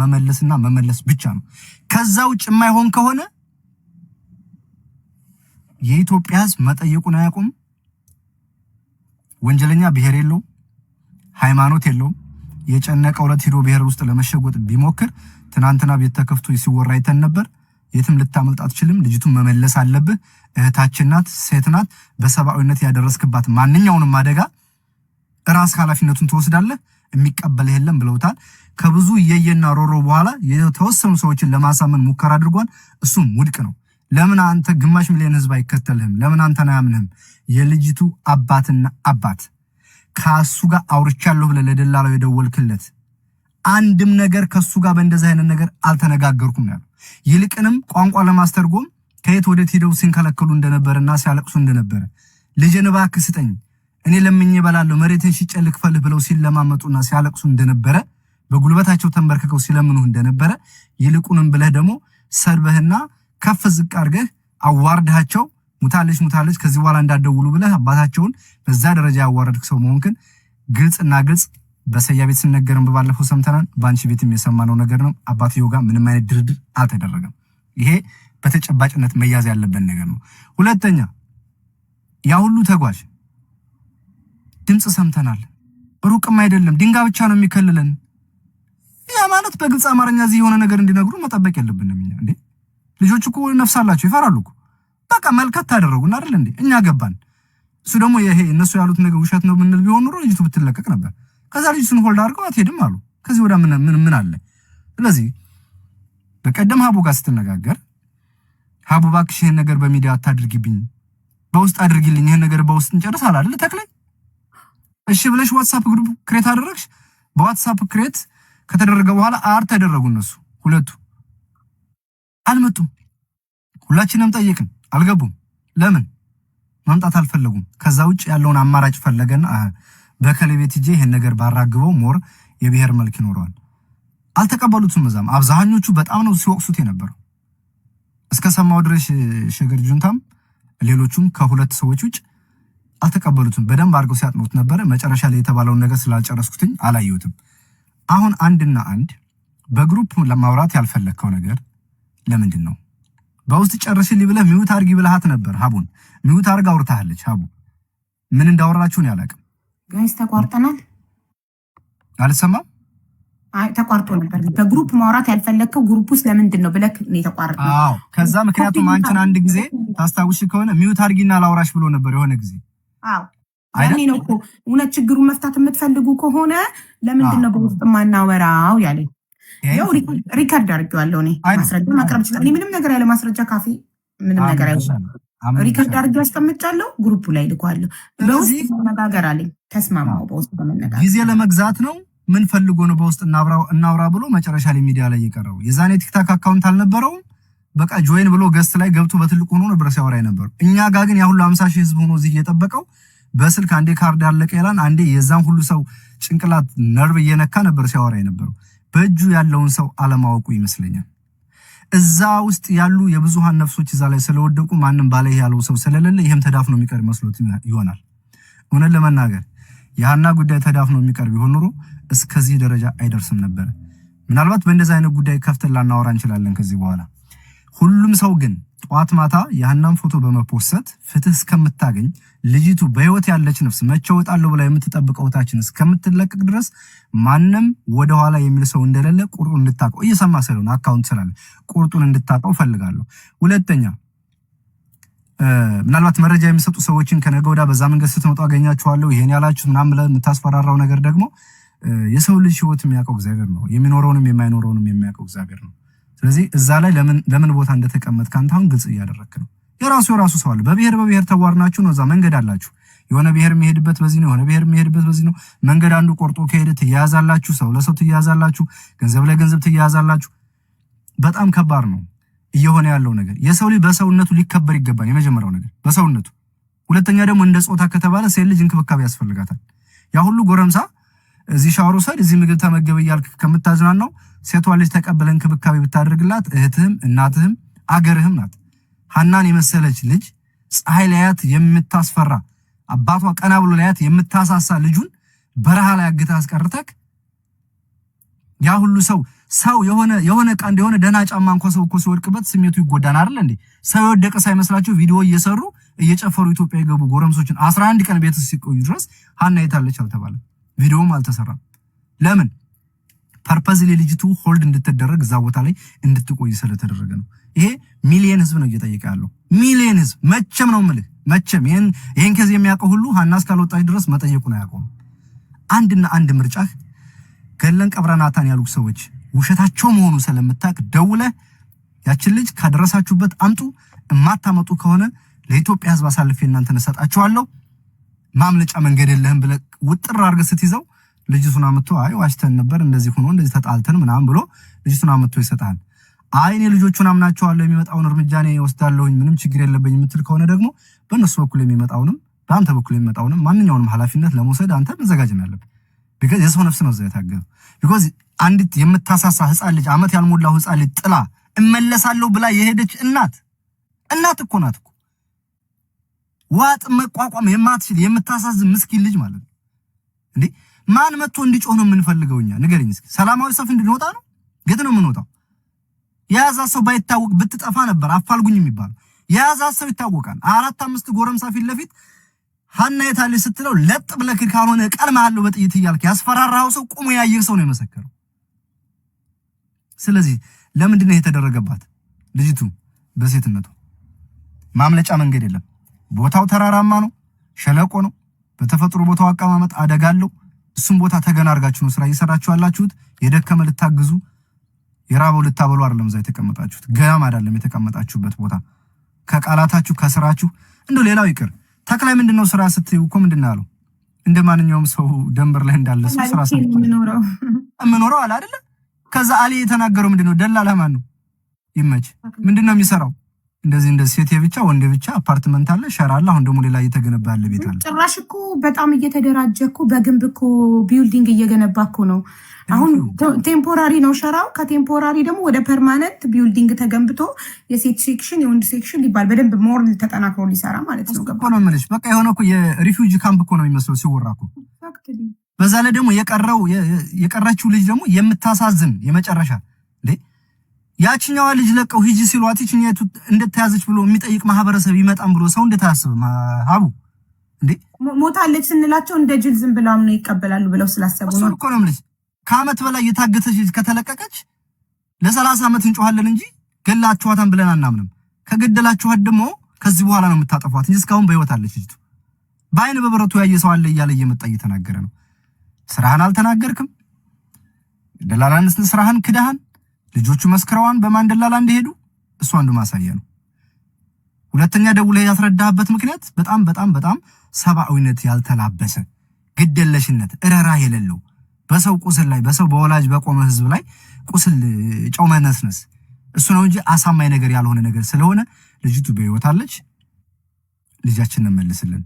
መመለስ ብቻ ነው። ከዛ ውጭ የማይሆን ከሆነ የኢትዮጵያ ህዝብ መጠየቁን አያውቁም። ወንጀለኛ ብሔር የለው፣ ሃይማኖት የለው። የጨነቀው ለት ሄዶ ብሔር ውስጥ ለመሸጎጥ ቢሞክር ትናንትና ቤት ተከፍቶ ሲወራ አይተን ነበር። የትም ልታመልጥ አትችልም። ልጅቱን መመለስ አለብህ። እህታችን ናት፣ ሴት ናት። በሰብአዊነት ያደረስክባት ማንኛውንም አደጋ ራስ ኃላፊነቱን ትወስዳለህ። የሚቀበልህ የለም ብለውታል። ከብዙ የየና ሮሮ በኋላ የተወሰኑ ሰዎችን ለማሳመን ሙከራ አድርጓል። እሱም ውድቅ ነው። ለምን አንተ ግማሽ ሚሊዮን ህዝብ አይከተልህም? ለምን አንተን አያምንህም? የልጅቱ አባትና አባት ከሱ ጋር አውርቻለሁ ብለህ ለደላላው የደወልክለት አንድም ነገር ከሱ ጋር በእንደዚህ አይነት ነገር አልተነጋገርኩም ያለው። ይልቅንም ቋንቋ ለማስተርጎም ከየት ወዴት ሄደው ሲንከለከሉ እንደነበረና ሲያለቅሱ እንደነበረ ልጄን እባክህ ስጠኝ እኔ ለምኜ እበላለሁ መሬትን ሽጬ ልክፈልህ ብለው ሲለማመጡና ሲያለቅሱ እንደነበረ በጉልበታቸው ተንበርክከው ሲለምኑህ እንደነበረ ይልቁንም ብለህ ደግሞ ሰድበህና ከፍ ዝቅ አድርገህ አዋርዳቸው ሙታለች ከዚህ በኋላ እንዳደውሉ ብለህ አባታቸውን በዛ ደረጃ ያዋረድክ ሰው መሆንክን ግልጽና ግልጽ በሰያ ቤት ሲነገርም በባለፈው ሰምተናል። ባንቺ ቤትም የሰማነው ነገር ነው። አባትየው ጋር ምንም አይነት ድርድር አልተደረገም። ይሄ በተጨባጭነት መያዝ ያለበት ነገር ነው። ሁለተኛ ያ ሁሉ ተጓዥ ድምጽ ሰምተናል። ሩቅም አይደለም ድንጋይ ብቻ ነው የሚከልለን። ያ ማለት በግልጽ አማርኛ እዚህ የሆነ ነገር እንዲነግሩ መጠበቅ የለብንም እኛ። እንዴ ልጆች እኮ ነፍስ አላቸው ይፈራሉ እኮ። በቃ መልከት ታደረጉና አይደል እንዴ እኛ ገባን። እሱ ደግሞ ይሄ እነሱ ያሉት ነገር ውሸት ነው ምንል ቢሆን ኑሮ ልጅቱ ብትለቀቅ ነበር። ከዛ ልጅቱን ሆልድ አድርገው አትሄድም አሉ። ከዚህ ወደ ምን አለ? ስለዚህ በቀደም ሀቡ ጋር ስትነጋገር ሀቡ እባክሽ ይሄን ነገር በሚዲያ አታድርጊብኝ፣ በውስጥ አድርጊልኝ፣ ይሄን ነገር በውስጥ እንጨርስ አለ አይደል ተክላይ። እሺ ብለሽ ዋትስአፕ ግሩፕ ክሬት አደረግሽ። በዋትስአፕ ክሬት ከተደረገ በኋላ አር ተደረጉ። እነሱ ሁለቱ አልመጡም። ሁላችንም ጠየቅን፣ አልገቡም። ለምን ማምጣት አልፈለጉም? ከዛ ውጭ ያለውን አማራጭ ፈለገና በከሌ ቤት ሂጄ ይሄን ነገር ባራግበው ሞር የብሔር መልክ ይኖረዋል። አልተቀበሉትም። እዛም አብዛኞቹ በጣም ነው ሲወቅሱት የነበረው። እስከ ሰማው ድረስ ሸገር ጁንታም ሌሎቹም ከሁለት ሰዎች ውጭ አልተቀበሉትም። በደንብ አድርገው ሲያጥኑት ነበር። መጨረሻ ላይ የተባለውን ነገር ስላልጨረስኩትኝ አላየሁትም። አሁን አንድና አንድ በግሩፕ ለማውራት ያልፈለከው ነገር ለምንድን ነው? በውስጥ ጨርሽልኝ ብለህ ሚውት አድርጊ ብለሃት ነበር። ሀቡን ሚውት አድርጋ አውርታለች። ሀቡ ምን እንዳወራችሁን ያላቅም። ጋይስ ተቋርጠናል። አልሰማም። አይ ተቋርጦ ነበር። በግሩፕ ማውራት ያልፈለከው ግሩፕ ውስጥ ለምንድን ነው ብለህ ነው የተቋረጠው? አዎ ከዛ ምክንያቱም አንቺን አንድ ጊዜ ታስታውሽ ከሆነ ሚውት አድርጊና ላውራሽ ብሎ ነበር የሆነ ጊዜ። አዎ ያኔ ነው እኮ እውነት ችግሩን መፍታት የምትፈልጉ ከሆነ ለምንድን ነው በውስጥ ማናወራው ያለኝ። ያው ሪካርድ አድርጌዋለሁ። እኔ ማስረጃ ማቅረብ ይችላል። እኔ ምንም ነገር ያለ ማስረጃ ካፌ ምንም ነገር አይደለም። ሪካርድ አድርጌ አስቀምጫለሁ። ግሩፑ ላይ ልኳለሁ። በውስጥ መነጋገር አለኝ። ተስማማው። በውስጥ በመነጋገር ጊዜ ለመግዛት ነው። ምን ፈልጎ ነው በውስጥ እናውራ ብሎ መጨረሻ ላይ ሚዲያ ላይ የቀረው? የዛኔ ቲክታክ አካውንት አልነበረውም። በቃ ጆይን ብሎ ገስት ላይ ገብቶ በትልቁ ሆኖ ነበር ሲያወራ የነበረው። እኛ ጋር ግን ያ ሁሉ 50 ሺህ ህዝብ ሆኖ እዚህ እየጠበቀው በስልክ አንዴ ካርድ አለቀ ይላል፣ አንዴ የዛን ሁሉ ሰው ጭንቅላት ነርቭ እየነካ ነበር ሲያወራ የነበረው። በእጁ ያለውን ሰው አለማወቁ ይመስለኛል። እዛ ውስጥ ያሉ የብዙሃን ነፍሶች እዛ ላይ ስለወደቁ ማንም ባለ ያለው ሰው ስለሌለ ይሄም ተዳፍኖ የሚቀር መስሎት ይሆናል። እውነት ለመናገር የሃና ጉዳይ ተዳፍኖ የሚቀር ቢሆን ኑሮ እስከዚህ ደረጃ አይደርስም ነበር። ምናልባት በእንደዚህ አይነት ጉዳይ ከፍተን ላናወራ እንችላለን ከዚህ በኋላ። ሁሉም ሰው ግን ጧት ማታ የሃናን ፎቶ በመፖሰት ፍትህ እስከምታገኝ ልጅቱ በህይወት ያለች ነፍስ መቼ እወጣለሁ ብላ የምትጠብቀው ታችን እስከምትለቀቅ ድረስ ማንም ወደ ኋላ የሚል ሰው እንደሌለ ቁርጡን እንድታቀው እየሰማ ስለሆነ አካውንት ስላለ ቁርጡን እንድታቀው ፈልጋለሁ። ሁለተኛ ምናልባት መረጃ የሚሰጡ ሰዎችን ከነገ ወዲያ በዛ መንገድ ስትመጡ አገኛችኋለሁ ይሄን ያላችሁት ምናምን ብለህ የምታስፈራራው ነገር ደግሞ የሰው ልጅ ህይወት የሚያውቀው እግዚአብሔር ነው። የሚኖረውንም የማይኖረውንም የሚያውቀው እግዚአብሔር ነው። ስለዚህ እዛ ላይ ለምን ቦታ እንደተቀመጥክ አንተ አሁን ግልጽ እያደረክ ነው። የራሱ ሰው አለ። በብሔር ተዋርናችሁ ነው። እዛ መንገድ አላችሁ። የሆነ ብሔር የሚሄድበት በዚህ ነው፣ የሆነ ብሔር የሚሄድበት በዚህ ነው። መንገድ አንዱ ቆርጦ ከሄደ ትያያዛላችሁ፣ ሰው ለሰው ትያያዛላችሁ፣ ገንዘብ ለገንዘብ ትያያዛላችሁ። በጣም ከባድ ነው እየሆነ ያለው ነገር። የሰው ልጅ በሰውነቱ ሊከበር ይገባል። የመጀመሪያው ነገር በሰውነቱ። ሁለተኛ ደግሞ እንደ ጾታ ከተባለ ሴት ልጅ እንክብካቤ ያስፈልጋታል። ያ ሁሉ ጎረምሳ እዚህ ሻወር ወሰድ እዚህ ምግብ ተመገበ እያልክ ከምታዝናናው ሴቷ ልጅ ተቀበለ እንክብካቤ ብታደርግላት እህትህም እናትህም አገርህም ናት። ሃናን የመሰለች ልጅ ፀሐይ ላያት የምታስፈራ አባቷ ቀና ብሎ ላያት የምታሳሳ ልጁን በረሃ ላይ አግታ አስቀርተክ ያ ሁሉ ሰው የሆነ ቃ እንደሆነ ደህና ጫማ እንኳን ሰው እኮ ሲወድቅበት ስሜቱ ይጎዳን አይደል እንዴ? ሰው የወደቀ ሳይመስላቸው ቪዲዮ እየሰሩ እየጨፈሩ ኢትዮጵያ የገቡ ጎረምሶችን 11 ቀን ቤት ሲቆዩ ድረስ ሃና የታለች አልተባለም። ቪዲዮም አልተሰራም። ለምን? ፐርፐዝሊ ልጅቱ ሆልድ እንድትደረግ እዛ ቦታ ላይ እንድትቆይ ስለተደረገ ነው። ይሄ ሚሊየን ህዝብ ነው እየጠየቀ ያለው። ሚሊየን ህዝብ መቼም ነው የምልህ መቼም ይሄን ከዚህ የሚያውቀው ሁሉ ሃና እስካልወጣች ድረስ መጠየቁን አያቆም። አንድና አንድ ምርጫህ ገለን ቀብረናታን ያሉት ሰዎች ውሸታቸው መሆኑ ስለምታውቅ ደውለህ ያችን ልጅ ካደረሳችሁበት አምጡ፣ እማታመጡ ከሆነ ለኢትዮጵያ ህዝብ አሳልፌ እናንተን እሰጣችኋለሁ፣ ማምለጫ መንገድ የለህም ብለህ ውጥር አድርገህ ስትይዘው ልጅቱን አምጥቶ አይ ዋሽተን ነበር እንደዚህ ሆኖ እንደዚህ ተጣልተን ምናምን ብሎ ልጅቱን አምጥቶ ይሰጣል። አይ እኔ ልጆቹን አምናቸዋለሁ የሚመጣውን እርምጃ እኔ ወስዳለሁኝ ምንም ችግር የለብኝም የምትል ከሆነ ደግሞ በእነሱ በኩል የሚመጣውንም በአንተ በኩል የሚመጣውንም ማንኛውንም ኃላፊነት ለመውሰድ አንተ መዘጋጀት አለብህ። ቢኮዝ የሰው ነፍስ ነው እዛ የታገዘው። ቢኮዝ አንዲት የምታሳሳ ህፃን ልጅ ዓመት ያልሞላው ህፃን ልጅ ጥላ እመለሳለሁ ብላ የሄደች እናት እኮ ናት እኮ ዋጥ መቋቋም የማትችል የምታሳዝን ምስኪን ልጅ ማለት ነው እንዴ። ማን መጥቶ እንዲጮህ ነው የምንፈልገው እኛ? ንገረኝ እስኪ። ሰላማዊ ሰልፍ እንድንወጣ ነው? ግድ ነው የምንወጣው? የያዛ ሰው ባይታወቅ ብትጠፋ ነበር አፋልጉኝ የሚባለው። የያዛ ሰው ይታወቃል። 4-5 ጎረምሳ ፊት ለፊት ሃና የታለች ስትለው ለጥ ብለህ ካልሆነ ቀልማለሁ በጥይት እያልክ ያስፈራራው ሰው ቆሞ ያየህ ሰው ነው የመሰከረው። ስለዚህ ለምንድን ነው የተደረገባት ልጅቱ? በሴትነቱ ማምለጫ መንገድ የለም። ቦታው ተራራማ ነው፣ ሸለቆ ነው። በተፈጥሮ ቦታው አቀማመጥ አደጋ አለው። እሱም ቦታ ተገና አድርጋችሁ ነው ስራ እየሰራችሁ ያላችሁት። የደከመ ልታግዙ የራበው ልታበሉ አይደለም እዛ የተቀመጣችሁት። ገያም አይደለም የተቀመጣችሁበት ቦታ። ከቃላታችሁ ከስራችሁ እንደው ሌላው ይቅር ተክላይ ምንድነው ስራ ስትዩ እኮ ምንድነው ያለው? እንደ ማንኛውም ሰው ደንበር ላይ እንዳለ ሰው ስራ የምኖረው አለ አይደለ? ከዛ አሊ የተናገረው ምንድነው? ደላላ ማን ነው? ይመች ምንድነው የሚሰራው? እንደዚህ ሴት ብቻ ወንድ ብቻ አፓርትመንት አለ፣ ሸራ አለ። አሁን ደግሞ ሌላ እየተገነባ ያለ ቤት አለ። ጭራሽ እኮ በጣም እየተደራጀ እኮ በግንብ እኮ ቢልዲንግ እየገነባ እኮ ነው። አሁን ቴምፖራሪ ነው ሸራው። ከቴምፖራሪ ደግሞ ወደ ፐርማነንት ቢልዲንግ ተገንብቶ የሴት ሴክሽን የወንድ ሴክሽን ሊባል በደንብ ሞር ተጠናክሮ ሊሰራ ማለት ነው። ገባ ነው የምልሽ። በቃ የሆነ እኮ የሪፊውጂ ካምፕ እኮ ነው የሚመስለው ሲወራ እኮ። በዛ ላይ ደግሞ የቀረችው ልጅ ደግሞ የምታሳዝን የመጨረሻ እንዴ ያቺኛዋ ልጅ ለቀው ሂጂ ሲሏት ይችኛቱ እንደተያዘች ብሎ የሚጠይቅ ማህበረሰብ ይመጣም ብሎ ሰው እንደታያስብ ሀቡ እንዴ ሞታለች ስንላቸው እንደ ጅል ዝም ብለው ነው ይቀበላሉ ብለው ስላሰቡ ነው እኮ ነው የምልሽ። ከዓመት በላይ የታገተች ልጅ ከተለቀቀች ለ30 ዓመት እንጮሃለን እንጂ ገላችኋታን ብለን አናምንም። ከገደላችኋት ደግሞ ከዚህ በኋላ ነው የምታጠፏት እንጂ እስካሁን በህይወት አለች ልጅቱ። በአይን በብረቱ ያየ ሰው አለ እያለ እየመጣ እየተናገረ ነው። ስራህን አልተናገርክም። ደላላንስ ስራህን ክዳህን። ልጆቹ መስክረዋን በማን ደላላ እንደሄዱ እሱ አንዱ ማሳያ ነው። ሁለተኛ ደውለህ ያስረዳህበት ምክንያት በጣም ሰብአዊነት ያልተላበሰ ግደለሽነት እረራ የሌለው በሰው ቁስል ላይ በሰው በወላጅ በቆመ ህዝብ ላይ ቁስል ጨው መነስነስ እሱ ነው እንጂ አሳማኝ ነገር ያልሆነ ነገር ስለሆነ ልጅቱ በህይወት አለች። ልጃችንን መልስልን።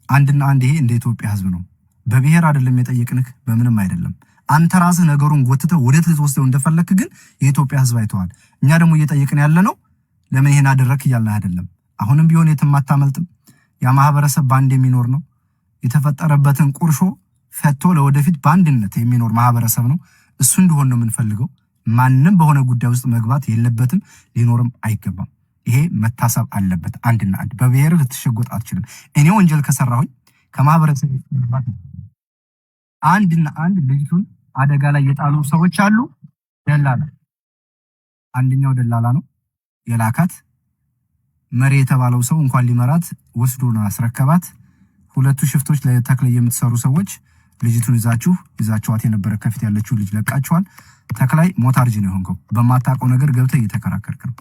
አንድና አንድ ይሄ እንደ ኢትዮጵያ ህዝብ ነው። በብሔር አይደለም የጠየቅንክ፣ በምንም አይደለም። አንተ ራስህ ነገሩን ጎትተህ ወዴት ልትወስደው እንደፈለክ ግን የኢትዮጵያ ህዝብ አይተዋል። እኛ ደግሞ እየጠየቅን ያለ ነው ለምን ይሄን አደረክ እያልን አይደለም። አሁንም ቢሆን የትም አታመልጥም። ያ ማህበረሰብ ባንድ የሚኖር ነው። የተፈጠረበትን ቁርሾ ፈቶ ለወደፊት ባንድነት የሚኖር ማህበረሰብ ነው። እሱ እንደሆነ ነው የምንፈልገው። ማንንም በሆነ ጉዳይ ውስጥ መግባት የለበትም፣ ሊኖርም አይገባም። ይሄ መታሰብ አለበት። አንድና አንድ በብሔር ልትሸጎጥ አትችልም። እኔ ወንጀል ከሰራሁኝ ከማህበረሰብ መግባት አንድና አንድ ልጅቱን አደጋ ላይ የጣሉ ሰዎች አሉ። ደላላ አንደኛው ደላላ ነው የላካት። መሪ የተባለው ሰው እንኳን ሊመራት ወስዶ ነው አስረከባት። ሁለቱ ሽፍቶች ለተክለ የምትሰሩ ሰዎች ልጅቱን ይዛችኋት የነበረ ከፊት ያለችው ልጅ ለቃችኋል። ተክላይ ሞታርጅ ነው የሆንከው። በማታውቀው ነገር ገብተህ እየተከራከርክ ነው።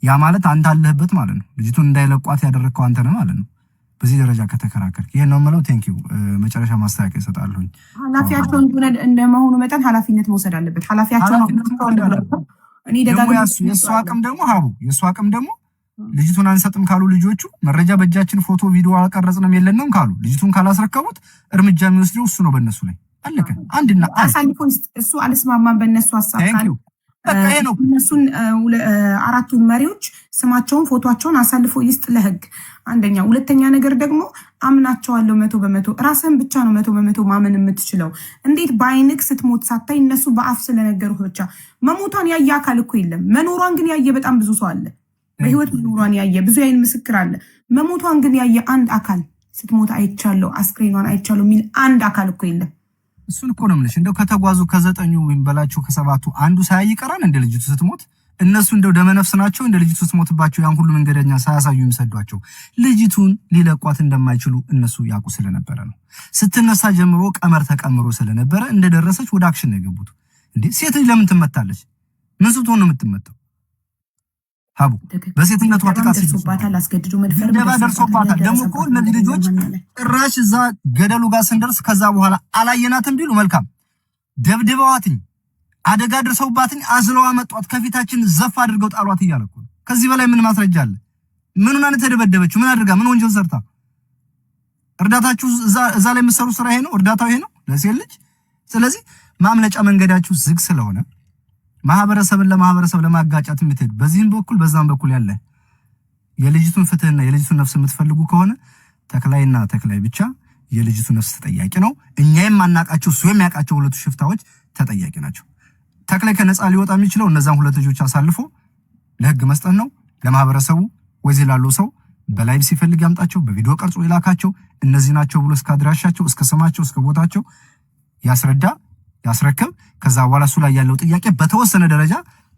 ያ ማለት አንተ አለህበት ማለት ነው። ልጅቱን እንዳይለቋት ያደረግከው አንተ ነህ ማለት ነው። በዚህ ደረጃ ከተከራከርክ ይሄን ነው የምለው። ቴንኪው። መጨረሻ ማስተካከያ ይሰጣልሁኝ። ኃላፊያቸው እንደመሆኑ መጠን ኃላፊነት መውሰድ አለበት። ኃላፊያቸው ነው። እኔ ደጋግሞ የእሱ አቅም ደግሞ ልጅቱን አንሰጥም ካሉ ልጆቹ መረጃ በእጃችን ፎቶ ቪዲዮ አልቀረጽንም የለንም ካሉ ልጅቱን ካላስረከቡት እርምጃ የሚወስደው እሱ ነው በእነሱ ላይ። አለከ አንድና አሳልፎ እሱ አልስማማም በእነሱ ሀሳብ ካሉ እነሱን አራቱን መሪዎች ስማቸውን ፎቶቸውን አሳልፎ ይስጥ ለህግ። አንደኛ። ሁለተኛ ነገር ደግሞ አምናቸዋለሁ 100%። ራስህን ብቻ ነው 100% ማመን የምትችለው። እንዴት በአይንክ ስትሞት ሳታይ እነሱ በአፍ ስለነገሩ ብቻ መሞቷን ያየ አካል እኮ የለም። መኖሯን ግን ያየ በጣም ብዙ ሰው አለ። በህይወት መኖሯን ያየ ብዙ አይን ምስክር አለ። መሞቷን ግን ያየ አንድ አካል ስትሞት አይቻለሁ አስክሬኗን አይቻለሁ የሚል አንድ አካል እኮ የለም። እሱን እኮ ነው የምልሽ። እንደው ከተጓዙ ከ9 ወይም በላቸው ከ7 አንዱ ሳያይ ይቀራል እንደ ልጅቱ ስትሞት። እነሱ እንደው ደመነፍስ ናቸው እንደ ልጅቱ ስትሞትባቸው ያን ሁሉ መንገደኛ ሳያሳዩ የሚሰዷቸው። ልጅቱን ሊለቋት እንደማይችሉ እነሱ ያውቁ ስለነበረ ነው። ስትነሳ ጀምሮ ቀመር ተቀምሮ ስለነበረ እንደደረሰች ወደ አክሽን ነው የገቡት። እንዴ ሴት ልጅ ለምን ትመታለች? ምን ስትሆን ነው የምትመታው? ሀቡ በሴትነቷ ጥቃት ደርሶባታል። አስገድዶ መድፈር ደርሶባታል። ደግሞ እኮ እነዚህ ልጆች ጭራሽ እዛ ገደሉ ጋር ስንደርስ ከዛ በኋላ አላየናትም ቢሉ መልካም። ደብድበዋትኝ አደጋ ደርሰውባትኝ አዝለዋ መጧት ከፊታችን ዘፍ አድርገው ጣሏት እያለ እኮ። ከዚህ በላይ ምን ማስረጃ አለ? ምኑን አነ ተደበደበችው? ምን አድርጋ? ምን ወንጀል ሰርታ? እርዳታችሁ እዛ ላይ የምትሰሩ ስራ ይሄ ነው? እርዳታው ይሄ ነው ለሴት ልጅ? ስለዚህ ማምለጫ መንገዳችሁ ዝግ ስለሆነ ማህበረሰብን ለማህበረሰብ ለማጋጫት የምትሄድ በዚህም በኩል በዛም በኩል ያለ የልጅቱን ፍትህና የልጅቱን ነፍስ የምትፈልጉ ከሆነ ተክላይ ብቻ የልጅቱ ነፍስ ተጠያቂ ነው። እኛ የማናቃቸው እሱ የሚያውቃቸው ሁለቱ ሽፍታዎች ተጠያቂ ናቸው። ተክላይ ከነፃ ሊወጣ የሚችለው እነዛን ሁለት ልጆች አሳልፎ ለህግ መስጠት ነው። ለማህበረሰቡ ወይዚ ላለው ሰው በላይቭ ሲፈልግ ያምጣቸው፣ በቪዲዮ ቀርጾ ይላካቸው። እነዚህ ናቸው ብሎ እስከ አድራሻቸው እስከ ስማቸው እስከ ቦታቸው ያስረክብ። ከዛ በኋላ እሱ ላይ ያለው ጥያቄ በተወሰነ ደረጃ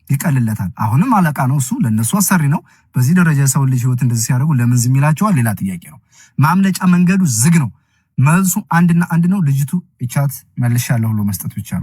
ይቀልለታል። አሁንም አለቃ ነው እሱ፣ ለነሱ አሰሪ ነው። በዚህ ደረጃ የሰው ልጅ ህይወት እንደዚህ ሲያደርጉ ለምን ዝም ይላቸዋል? ሌላ ጥያቄ ነው። ማምለጫ መንገዱ ዝግ ነው። መልሱ አንድና አንድ ነው። ልጅቱ እቻት መልሻለሁ ብሎ መስጠት ብቻ ነው።